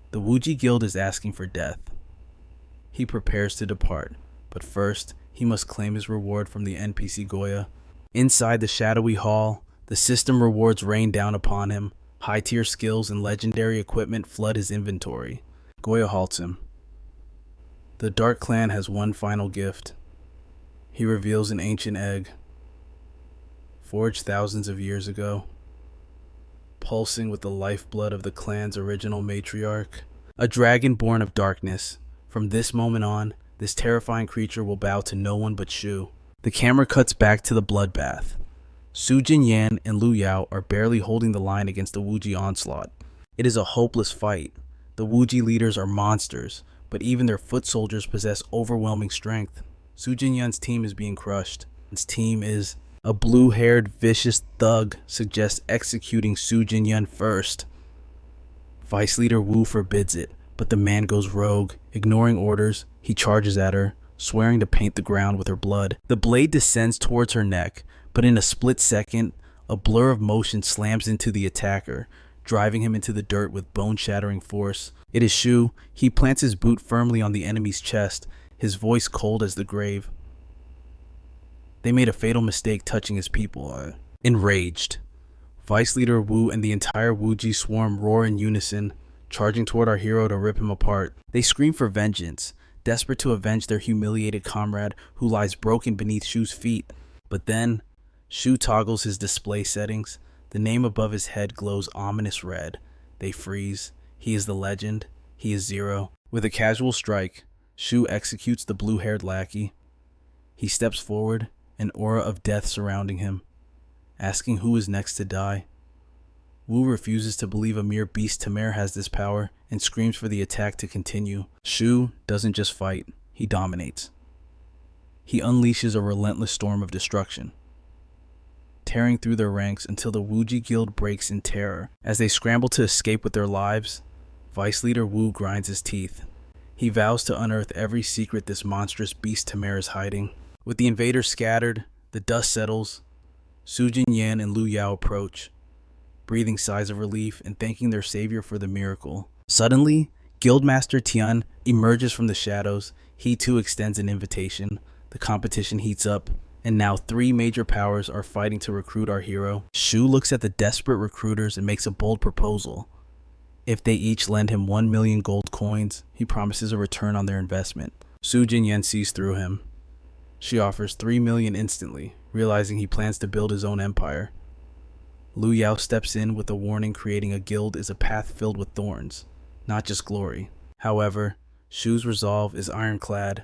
The Wuji Guild is asking for death. He prepares to depart, but first, he must claim his reward from the NPC Goya. Inside the shadowy hall, the system rewards rain down upon him. High-tier skills and legendary equipment flood his inventory. Goya halts him. The Dark Clan has one final gift. He reveals an ancient egg, forged thousands of years ago, pulsing with the lifeblood of the clan's original matriarch. A dragon born of darkness. From this moment on, this terrifying creature will bow to no one but Shu. The camera cuts back to the bloodbath. Su Jinyan and Lu Yao are barely holding the line against the Wuji onslaught. It is a hopeless fight. The Wuji leaders are monsters, but even their foot soldiers possess overwhelming strength. Su Jinyan's team is being crushed. His team is a blue-haired, vicious thug suggests executing Su Jinyan first. Vice Leader Wu forbids it, but the man goes rogue. Ignoring orders, he charges at her, swearing to paint the ground with her blood. The blade descends towards her neck, but in a split second, a blur of motion slams into the attacker, driving him into the dirt with bone-shattering force. It is Shu. He plants his boot firmly on the enemy's chest, his voice cold as the grave. They made a fatal mistake touching his people. Enraged, Vice Leader Wu and the entire Wuji swarm roar in unison, charging toward our hero to rip him apart. They scream for vengeance, desperate to avenge their humiliated comrade who lies broken beneath Shu's feet. But then, Shu toggles his display settings. The name above his head glows ominous red. They freeze. He is the legend. He is Zero. With a casual strike, Shu executes the blue-haired lackey. He steps forward, an aura of death surrounding him, asking who is next to die. Wu refuses to believe a mere beast Tamir has this power and screams for the attack to continue. Shu doesn't just fight, he dominates. He unleashes a relentless storm of destruction, tearing through their ranks until the Wuji Guild breaks in terror. As they scramble to escape with their lives, Vice Leader Wu grinds his teeth. He vows to unearth every secret this monstrous beast Tamir is hiding. With the invaders scattered, the dust settles. Su Jinyan and Lu Yao approach, breathing sighs of relief and thanking their savior for the miracle. Suddenly, Guildmaster Tian emerges from the shadows. He too extends an invitation. The competition heats up, and now 3 major powers are fighting to recruit our hero. Shu looks at the desperate recruiters and makes a bold proposal. If they each lend him 1 million gold coins, he promises a return on their investment. Su Jinyan sees through him. She offers 3 million instantly, realizing he plans to build his own empire. Lu Yao steps in with a warning, creating a guild is a path filled with thorns, not just glory. However, Shu's resolve is ironclad.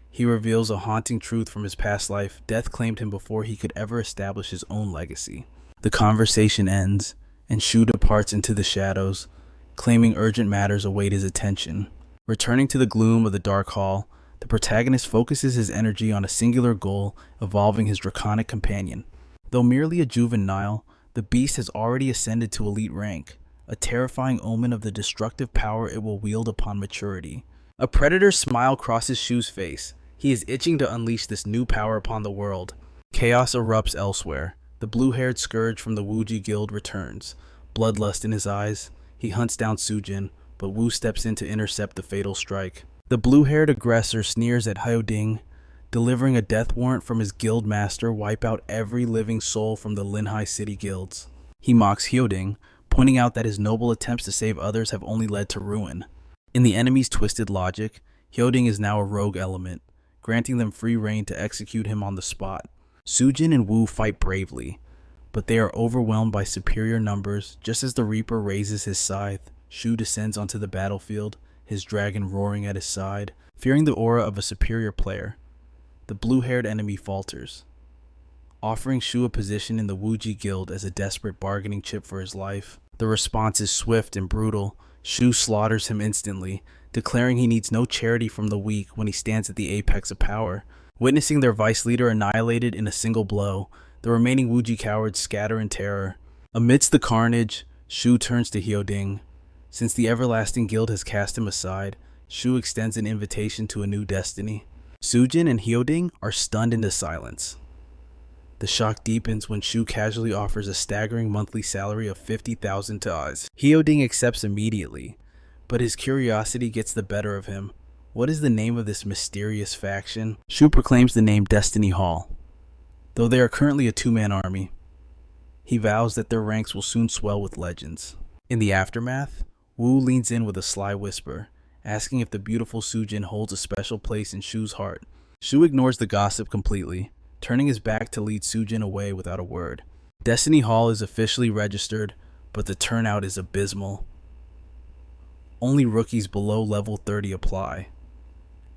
He reveals a haunting truth from his past life. Death claimed him before he could ever establish his own legacy. The conversation ends, and Shu departs into the shadows, claiming urgent matters await his attention. Returning to the gloom of the dark hall, the protagonist focuses his energy on a singular goal, evolving his draconic companion. Though merely a juvenile, the beast has already ascended to elite rank, a terrifying omen of the destructive power it will wield upon maturity. A predator's smile crosses Shu's face. He is itching to unleash this new power upon the world. Chaos erupts elsewhere. The blue-haired scourge from the Wuji Guild returns, bloodlust in his eyes. He hunts down Sujin, but Wu steps in to intercept the fatal strike. The blue-haired aggressor sneers at Hyoding, delivering a death warrant from his guild master wipe out every living soul from the Linhai city guilds. He mocks Hyoding, pointing out that his noble attempts to save others have only led to ruin. In the enemy's twisted logic, Hyoding is now a rogue element, granting them free rein to execute him on the spot. Sujin and Wu fight bravely, but they are overwhelmed by superior numbers. Just as the Reaper raises his scythe, Shu descends onto the battlefield, his dragon roaring at his side. Fearing the aura of a superior player, the blue-haired enemy falters, offering Shu a position in the Wuji guild as a desperate bargaining chip for his life. The response is swift and brutal. Shu slaughters him instantly, declaring he needs no charity from the weak when he stands at the apex of power. Witnessing their vice leader annihilated in a single blow, the remaining Wuji cowards scatter in terror. Amidst the carnage, Shu turns to Hyoding. Since the Everlasting Guild has cast him aside, Shu extends an invitation to a new destiny. Sujin and Hyoding are stunned into silence. The shock deepens when Shu casually offers a staggering monthly salary of 50,000 taels. Hyoding accepts immediately, but his curiosity gets the better of him. What is the name of this mysterious faction? Shu proclaims the name Destiny Hall, though they are currently a two-man army. He vows that their ranks will soon swell with legends. In the aftermath, Wu leans in with a sly whisper, asking if the beautiful Sujin holds a special place in Shu's heart. Shu ignores the gossip completely, turning his back to lead Sujin away without a word. Destiny Hall is officially registered, but the turnout is abysmal. Only rookies below level 30 apply.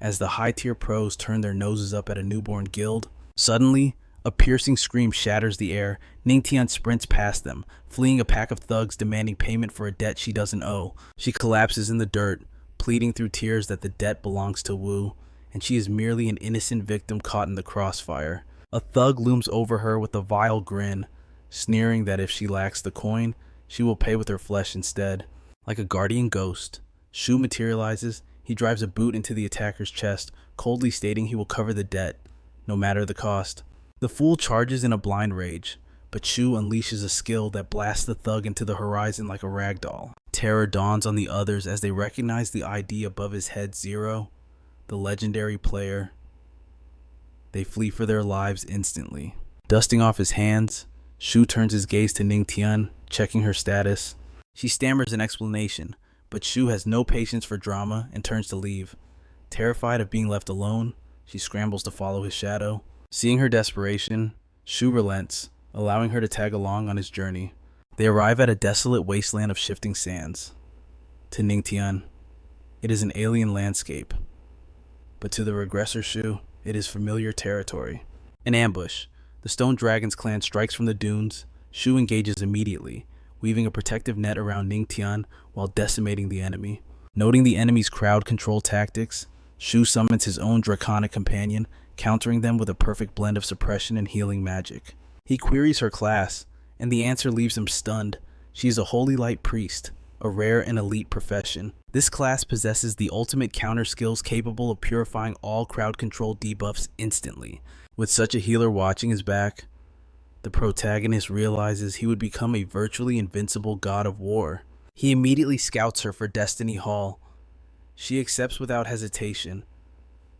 As the high-tier pros turn their noses up at a newborn guild, suddenly, a piercing scream shatters the air. Ningtian sprints past them, fleeing a pack of thugs demanding payment for a debt she doesn't owe. She collapses in the dirt, pleading through tears that the debt belongs to Wu, and she is merely an innocent victim caught in the crossfire. A thug looms over her with a vile grin, sneering that if she lacks the coin, she will pay with her flesh instead. Like a guardian ghost, Shu materializes. He drives a boot into the attacker's chest, coldly stating he will cover the debt, no matter the cost. The fool charges in a blind rage, but Shu unleashes a skill that blasts the thug into the horizon like a ragdoll. Terror dawns on the others as they recognize the ID above his head, Zero, the legendary player. They flee for their lives instantly. Dusting off his hands, Shu turns his gaze to Ningtian, checking her status. She stammers an explanation, but Shu has no patience for drama and turns to leave. Terrified of being left alone, she scrambles to follow his shadow. Seeing her desperation, Shu relents, allowing her to tag along on his journey. They arrive at a desolate wasteland of shifting sands. To Ningtian, it is an alien landscape, but to the regressor Shu, it is familiar territory. An ambush. The Stone Dragon's clan strikes from the dunes. Shu engages immediately, weaving a protective net around Ningtian while decimating the enemy. Noting the enemy's crowd control tactics, Shu summons his own draconic companion, countering them with a perfect blend of suppression and healing magic. He queries her class, and the answer leaves him stunned. She is a Holy Light Priest, a rare and elite profession. This class possesses the ultimate counter skills capable of purifying all crowd control debuffs instantly. With such a healer watching his back, the protagonist realizes he would become a virtually invincible god of war. He immediately scouts her for Destiny Hall. She accepts without hesitation,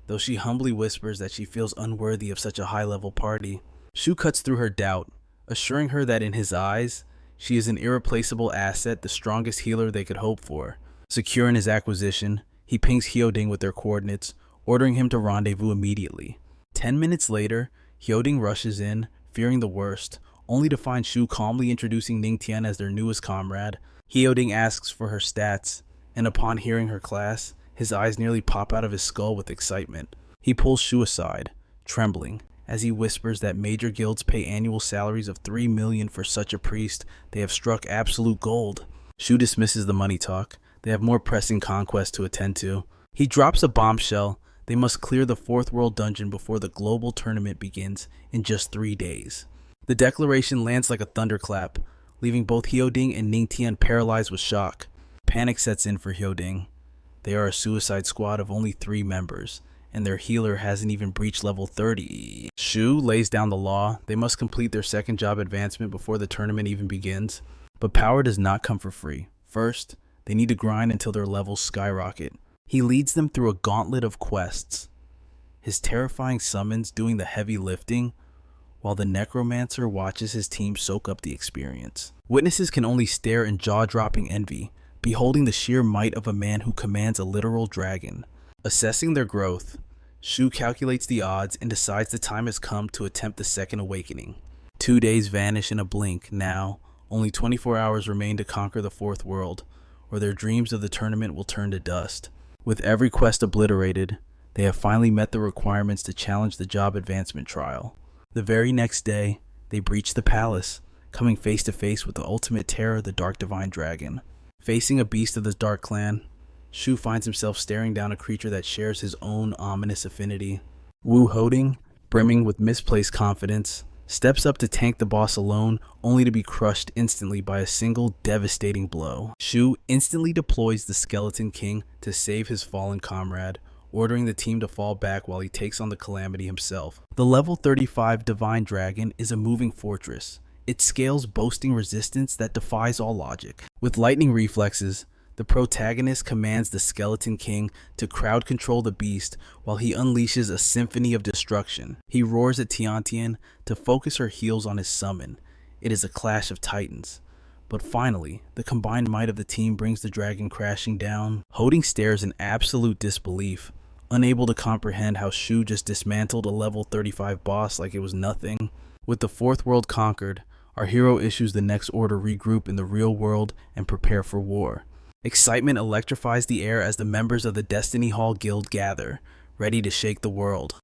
though she humbly whispers that she feels unworthy of such a high-level party. Shu cuts through her doubt, assuring her that in his eyes, she is an irreplaceable asset, the strongest healer they could hope for. Secure in his acquisition, he pings Hyoding with their coordinates, ordering him to rendezvous immediately. 10 minutes later, Hyoding rushes in, fearing the worst, only to find Shu calmly introducing Ningtian as their newest comrade. Hyoding asks for her stats, and upon hearing her class, his eyes nearly pop out of his skull with excitement. He pulls Shu aside, trembling, as he whispers that major guilds pay annual salaries of 3 million for such a priest. They have struck absolute gold. Shu dismisses the money talk. They have more pressing conquests to attend to. He drops a bombshell. They must clear the Fourth World Dungeon before the global tournament begins in just 3 days. The declaration lands like a thunderclap, leaving both Hyoding and Ningtian paralyzed with shock. Panic sets in for Hyoding. They are a suicide squad of only 3 members, and their healer hasn't even breached level 30. Shu lays down the law. They must complete their second job advancement before the tournament even begins. But power does not come for free. First, they need to grind until their levels skyrocket. He leads them through a gauntlet of quests, his terrifying summons doing the heavy lifting, while the Necromancer watches his team soak up the experience. Witnesses can only stare in jaw-dropping envy, beholding the sheer might of a man who commands a literal dragon. Assessing their growth, Shuo calculates the odds and decides the time has come to attempt the second awakening. 2 days vanish in a blink. Now, only 24 hours remain to conquer the fourth world, or their dreams of the tournament will turn to dust. With every quest obliterated, they have finally met the requirements to challenge the job advancement trial. The very next day, they breach the palace, coming face to face with the ultimate terror, the Dark Divine Dragon. Facing a beast of the Dark Clan, Shuo finds himself staring down a creature that shares his own ominous affinity. Wu Hoding, brimming with misplaced confidence, steps up to tank the boss alone, only to be crushed instantly by a single devastating blow. Shuo instantly deploys the Skeleton King to save his fallen comrade, ordering the team to fall back while he takes on the Calamity himself. The level 35 Divine Dragon is a moving fortress. It scales, boasting resistance that defies all logic. With lightning reflexes, the protagonist commands the Skeleton King to crowd control the beast while he unleashes a symphony of destruction. He roars at Tiantian to focus her heals on his summon. It is a clash of titans. But finally, the combined might of the team brings the dragon crashing down. Hoding stares in absolute disbelief, unable to comprehend how Shuo just dismantled a level 35 boss like it was nothing. With the fourth world conquered, our hero issues the next order regroup in the real world and prepare for war. Excitement electrifies the air as the members of the Destiny Hall Guild gather, ready to shake the world.